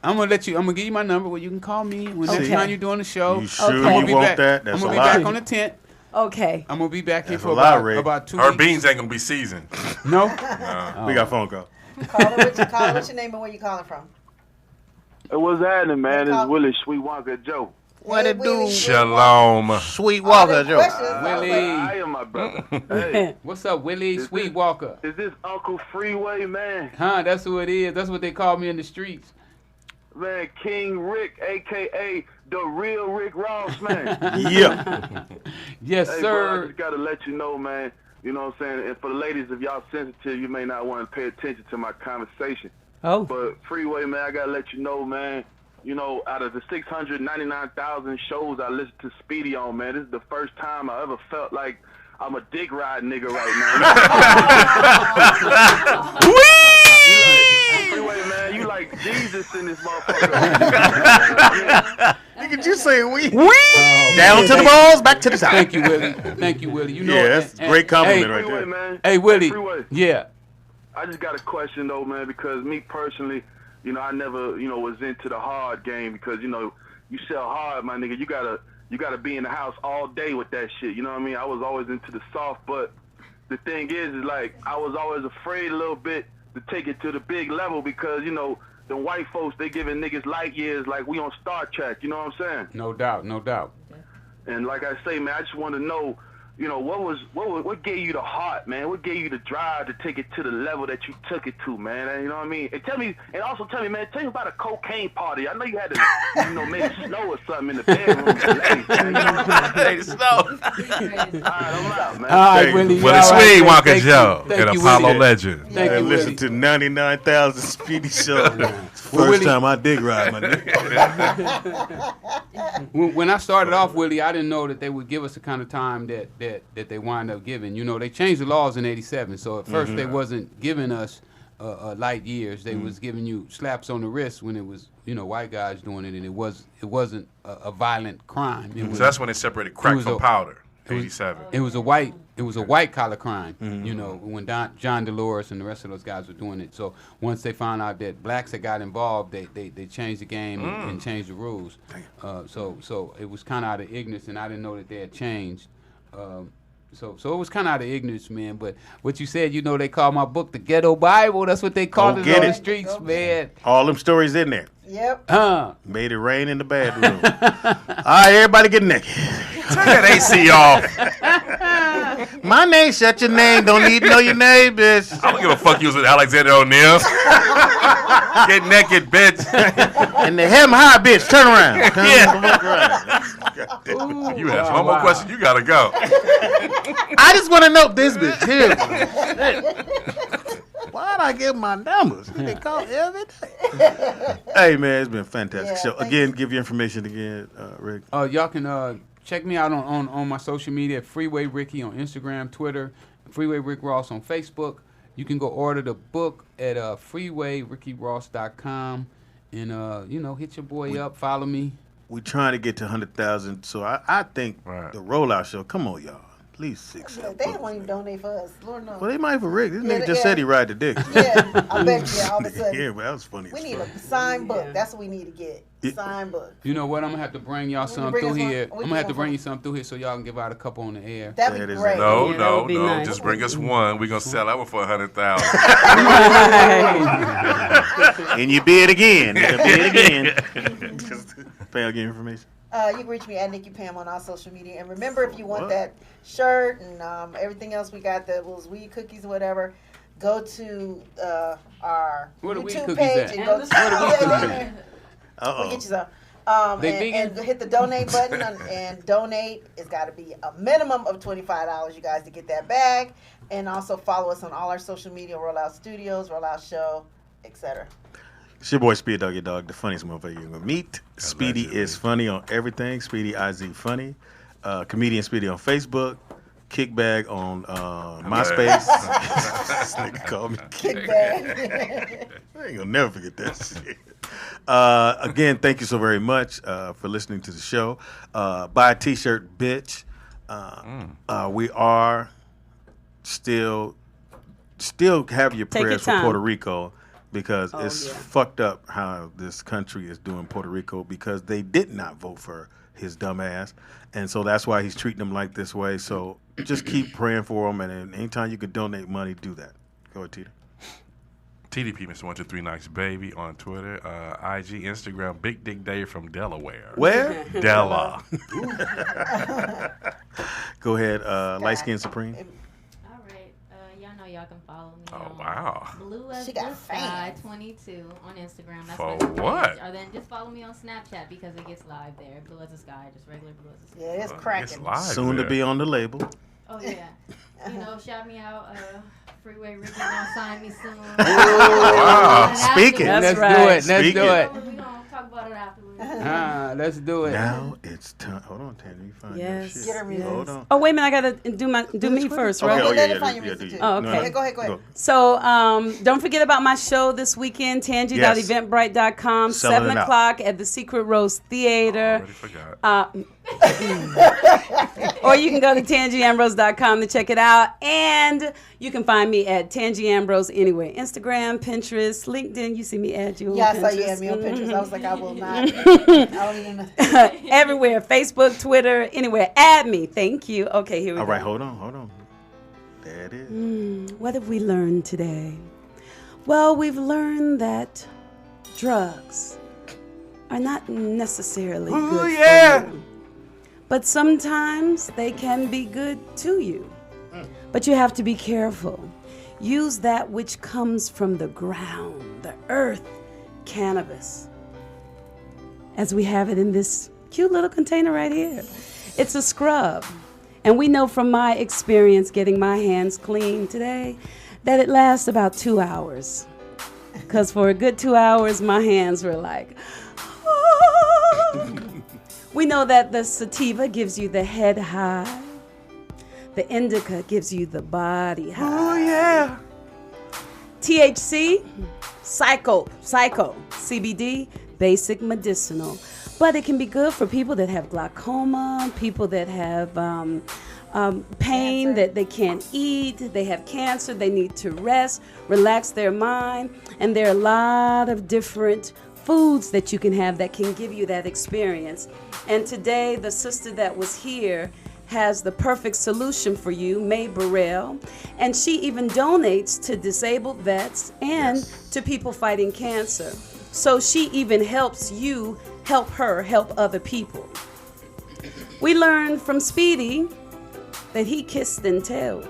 I'm gonna give you my number where you can call me when next time you're doing the show. You sure you want that? That's I'm gonna a be lot. back on the 10th. Okay. I'm gonna be back here That's for a lot, Rick. about 2 Her weeks. beans ain't gonna be seasoned. No. We got a phone call. What's your name and where you calling from? What's happening, man? It's Willie Sweetwalker Joe. What it do? Shalom. Sweetwalker Joe. Willie. I am my brother. Hey, What's up, Willie Sweetwalker? is this Uncle Freeway, man? Huh? That's who it is. That's what they call me in the streets. Man, King Rick, a.k.a. the real Rick Ross, man. Yeah. Yes, Hey, sir. bro, I just got to let you know, man. You know what I'm saying? And for the ladies, if y'all sensitive, you may not want to pay attention to my conversation. Oh. But Freeway, man, I got to let you know, man. Out of the 699,000 shows I listened to Speedy on, man, this is the first time I ever felt like I'm a dick ride nigga right now. Freeway, man, you like Jesus in this motherfucker. Look at you say we. Down to the balls, back to the side. Thank you, Willie. Thank you, Willie. Yeah, that's a great compliment right Freeway, there. man. Hey, Willie. Freeway. Yeah. I just got a question though, man, because me personally, I never, was into the hard game because, you sell hard, my nigga. You gotta be in the house all day with that shit. You know what I mean? I was always into the soft, but the thing is like I was always afraid a little bit to take it to the big level because, the white folks, they giving niggas light years like we on Star Trek. You know what I'm saying? No doubt. No doubt. And like I say, man, I just want to know, what gave you the heart, man? What gave you the drive to take it to the level that you took it to, man? And, you know what I mean? And tell me about a cocaine party. I know you had to, maybe snow or something in the bedroom. Hey, the snow. All right, I'm out, man. All right, Willie. Willie Sweetwalker Joe, an Apollo Willie. legend. Thank you, Listen Willie. to 99,000 Speedy Show. First time I dig ride, my nigga. When I started off, Willie, I didn't know that they would give us the kind of time that they wind up giving. They changed the laws in '87, so at first they wasn't giving us light years. They was giving you slaps on the wrist when it was white guys doing it, and it wasn't a violent crime. It was, So that's when they separated crack from powder. 87. It was a white collar crime. When John Dolores and the rest of those guys were doing it. So once they found out that blacks had got involved, they changed the game and changed the rules. So it was kind of out of ignorance, and I didn't know that they had changed. So it was kind of out of ignorance, man. But what you said, they call my book the Ghetto Bible. That's what they call it on the streets, man. All them stories in there. Yep. Made it rain in the bedroom. All right, everybody get naked. Turn that AC off. My name, shut your name. Don't need to know your name, bitch. I don't give a fuck you was with Alexander O'Neal. Get naked, bitch. And the hem high, bitch. Turn around. You asked one more question, you gotta go. I just want to know this bitch here. Why'd I give my numbers? They call every day. Hey, man, it's been fantastic. So, again, give your information again, Rick. Y'all can check me out on my social media at Freeway Ricky on Instagram, Twitter, Freeway Rick Ross on Facebook. You can go order the book at freewayrickyross.com and, hit your boy up, follow me. We're trying to get to 100,000, so I think the rollout show, come on, y'all. At least 6. They won't even donate for us. Lord knows. Well, they might for Rick. This nigga just said he ride the dick. Yeah, I bet you all of a sudden. Yeah, but that was funny. We need a signed book. That's what we need to get. Signed book. You know what? I'm gonna have to bring y'all something through here. I'm gonna have to bring you something through here so y'all can give out a couple on the air. That'd be great. No. Nice. Just bring us one. We're gonna sell that one for 100,000. And you bid again. Pay again information. You can reach me at Nikki Pam on all social media. And remember, if you want that shirt and everything else, we got those weed cookies or whatever, go to our YouTube page and go to we'll get you some. And hit the donate button and donate. It's got to be a minimum of $25, you guys, to get that bag. And also follow us on all our social media, Rollout Studios, Rollout Show, etc. It's your boy Speed Dog, your dog, the funniest motherfucker you're gonna meet. Speedy is funny on everything. Speedy IZ funny. Comedian Speedy on Facebook. Kickbag on MySpace. This nigga called me Kickbag. I ain't gonna never forget that shit. Again, thank you so very much for listening to the show. Buy a t-shirt, bitch. We are still have your prayers for Puerto Rico because it's fucked up how this country is doing Puerto Rico because they did not vote for his dumb ass. And so that's why he's treating them like this way. So just keep praying for him. And anytime you could donate money, do that. Go ahead, Tita. TDP, Mr. 123 Nice Baby on Twitter, IG, Instagram, Big Dick Dave from Delaware. Where? Della. Go ahead, Light Skin Supreme. All right, y'all know y'all can follow me. Oh, wow. Blue as She got Blue Sky fans. 22 on Instagram. That's For my new what? page. Or then just follow me on Snapchat because it gets live there. Blue as a Sky, just regular Blue as a Sky. Yeah, it's cracking. Soon to be on the label. Oh yeah. You know, shout me out. Freeway Rick gonna sign me soon. Wow. Speaking. Let's do it. Let's do it. We're gonna talk about it afterwards. Let's do it. Now it's time. Hold on, Tanner. You find your shit. Get her music. Hold on. Oh, wait a minute. I got to do me first, right? Okay, Let her find your music, too. Oh, okay. No, no. Go ahead. So don't forget about my show this weekend, Tangy.eventbrite.com, Selling 7 it out. o'clock at the Secret Rose Theater. Already forgot. Or you can go to TangyAmbrose.com to check it out. And you can find me at Tangy Ambrose anywhere. Instagram, Pinterest, LinkedIn. You see me add you on Yeah, I Pinterest. saw you had me on Pinterest. I was like, I will not. I don't even know. Everywhere. Facebook, Twitter, anywhere. Add me. Thank you. Okay, here we go. All right, hold on. There it is. What have we learned today? Well, we've learned that drugs are not necessarily good for you. But sometimes they can be good to you. But you have to be careful. Use that which comes from the ground, the earth, cannabis, as we have it in this cute little container right here. It's a scrub. And we know from my experience getting my hands clean today that it lasts about 2 hours. Because for a good 2 hours, my hands were like, We know that the sativa gives you the head high. The indica gives you the body high. Oh, yeah. THC, psycho, CBD, basic medicinal. But it can be good for people that have glaucoma, people that have pain that they can't eat, they have cancer, they need to rest, relax their mind. And there are a lot of different foods that you can have that can give you that experience. And today, the sister that was here has the perfect solution for you, May Burrell, and she even donates to disabled vets and to people fighting cancer. So she even helps you help her help other people. We learned from Speedy that he kissed and told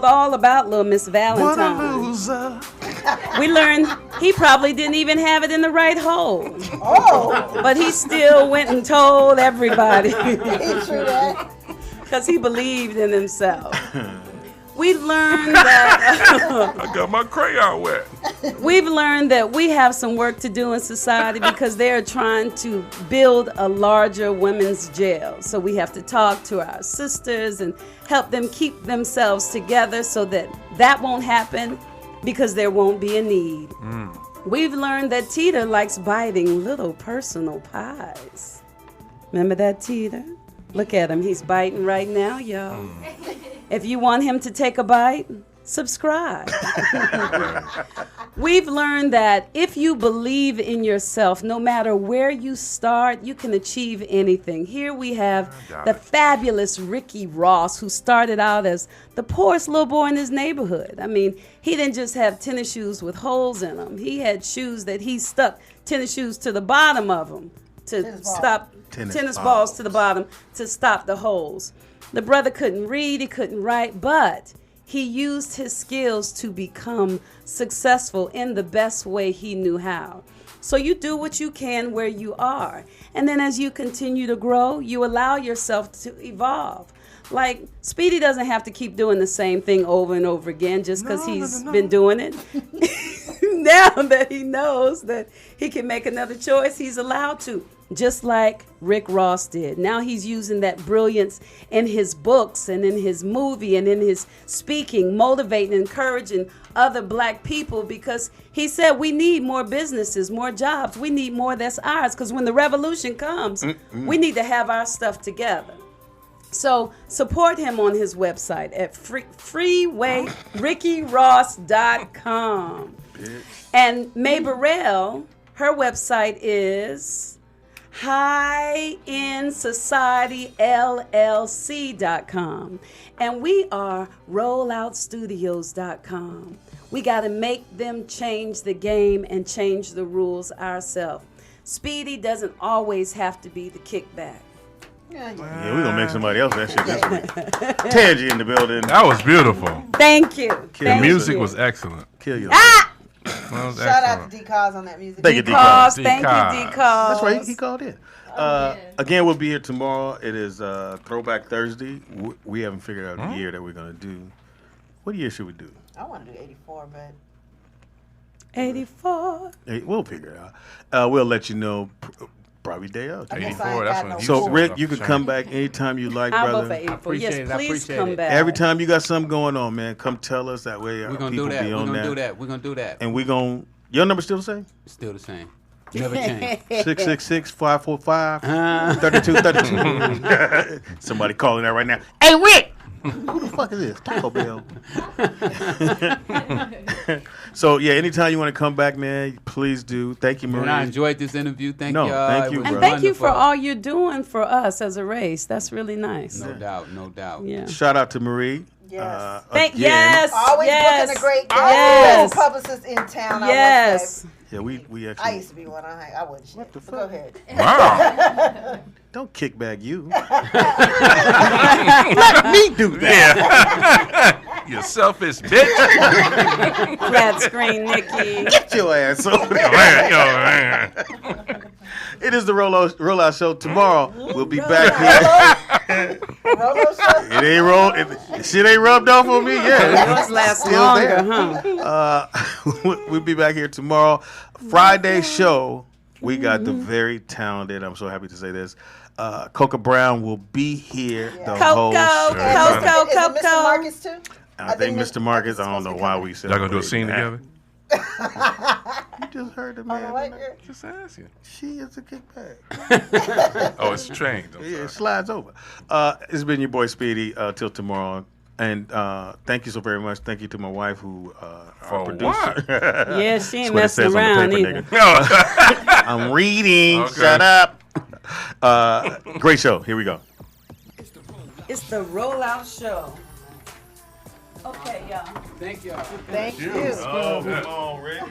all about little Miss Valentine. What a loser. We learned he probably didn't even have it in the right hole. Oh. But he still went and told everybody. True that. Because he believed in himself. We learned that I got my crayon wet. we've learned that we have some work to do in society because they're trying to build a larger women's jail. So we have to talk to our sisters and help them keep themselves together so that that won't happen because there won't be a need. We've learned that Tita likes biting little personal pies. Remember that, Tita? Look at him. He's biting right now, y'all. If you want him to take a bite, subscribe. We've learned that if you believe in yourself, no matter where you start, you can achieve anything. Here we have the fabulous Ricky Ross, who started out as the poorest little boy in his neighborhood. I mean, he didn't just have tennis shoes with holes in them. He had shoes that he stuck tennis shoes to the bottom of them to stop tennis balls to the bottom to stop the holes. The brother couldn't read, he couldn't write, but he used his skills to become successful in the best way he knew how. So you do what you can where you are. And then as you continue to grow, you allow yourself to evolve. Like, Speedy doesn't have to keep doing the same thing over and over again just because he's been doing it. now that he knows that he can make another choice, he's allowed to. Just like Rick Ross did. Now he's using that brilliance in his books and in his movie and in his speaking, motivating, encouraging other black people, because he said we need more businesses, more jobs. We need more that's ours, because when the revolution comes, we need to have our stuff together. So support him on his website at freewayrickyross.com. And Mae Burrell, her website is highindsociety.llc.com. And we are rolloutstudios.com. We got to make them change the game and change the rules ourselves. Speedy doesn't always have to be the kickback. Yeah, we're going to make somebody else that shit this week. Tangie in the building. That was beautiful. Thank you. The music was excellent. Kill you. Shout out to D-Cause on that music. Thank you, D-Cause. D-Cause. Thank you, D-Cause. That's right, he called in. Again, we'll be here tomorrow. It is Throwback Thursday. We haven't figured out the year that we're going to do. What year should we do? I want to do 84, but 84. We'll figure it out. We'll let you know probably day of. 84, that's when So, Rick, you can come back anytime you like, I'll brother. vote for 84. Yes, please come back. Every time you got something going on, man, come tell us. That way We're gonna people do that. be We're on gonna that. do that. We're gonna do that. And we're going to... Your number still the same? Still the same. Never change. 666-545-3232. Somebody calling that right now. Hey, Rick! Who the fuck is this? Taco Bell. So, yeah, anytime you want to come back, man, please do. Thank you, Marie. And I enjoyed this interview. Thank you. Thank you, and thank you for all you're doing for us as a race. That's really nice. No doubt, no doubt. Yeah. Shout out to Marie. Yes. Yes. Always yes. booking a great Yes. publicist in town. Yes. Yeah, we actually... I used to be one. I wouldn't shit. What the fuck? Go ahead. Wow. Don't kick back you. Let me do that. Yeah. You selfish bitch. Flat screen, Nikki. Get your ass over there. It is the Rollout Show. Tomorrow we'll be back here. It ain't rolled. Shit ain't rubbed off on me yet. Yours lasts longer, huh? We'll be back here tomorrow. Friday show. We got the very talented. I'm so happy to say this. Coca Brown will be here. The host. Coco. Mr. Marcus too? I think Mr. Marcus. I don't know why we said. Y'all gonna do a scene together? You just heard the man. Just asking. She is a kickback. Oh, it's trained. It slides over. It's been your boy Speedy. Till tomorrow. And thank you so very much. Thank you to my wife who our producer. Yeah, she ain't messing around either. I'm reading. Okay. Shut up. Great show. Here we go. It's the Rollout Show. Okay, y'all. Thank y'all. Thank you. Oh, come on, Rick.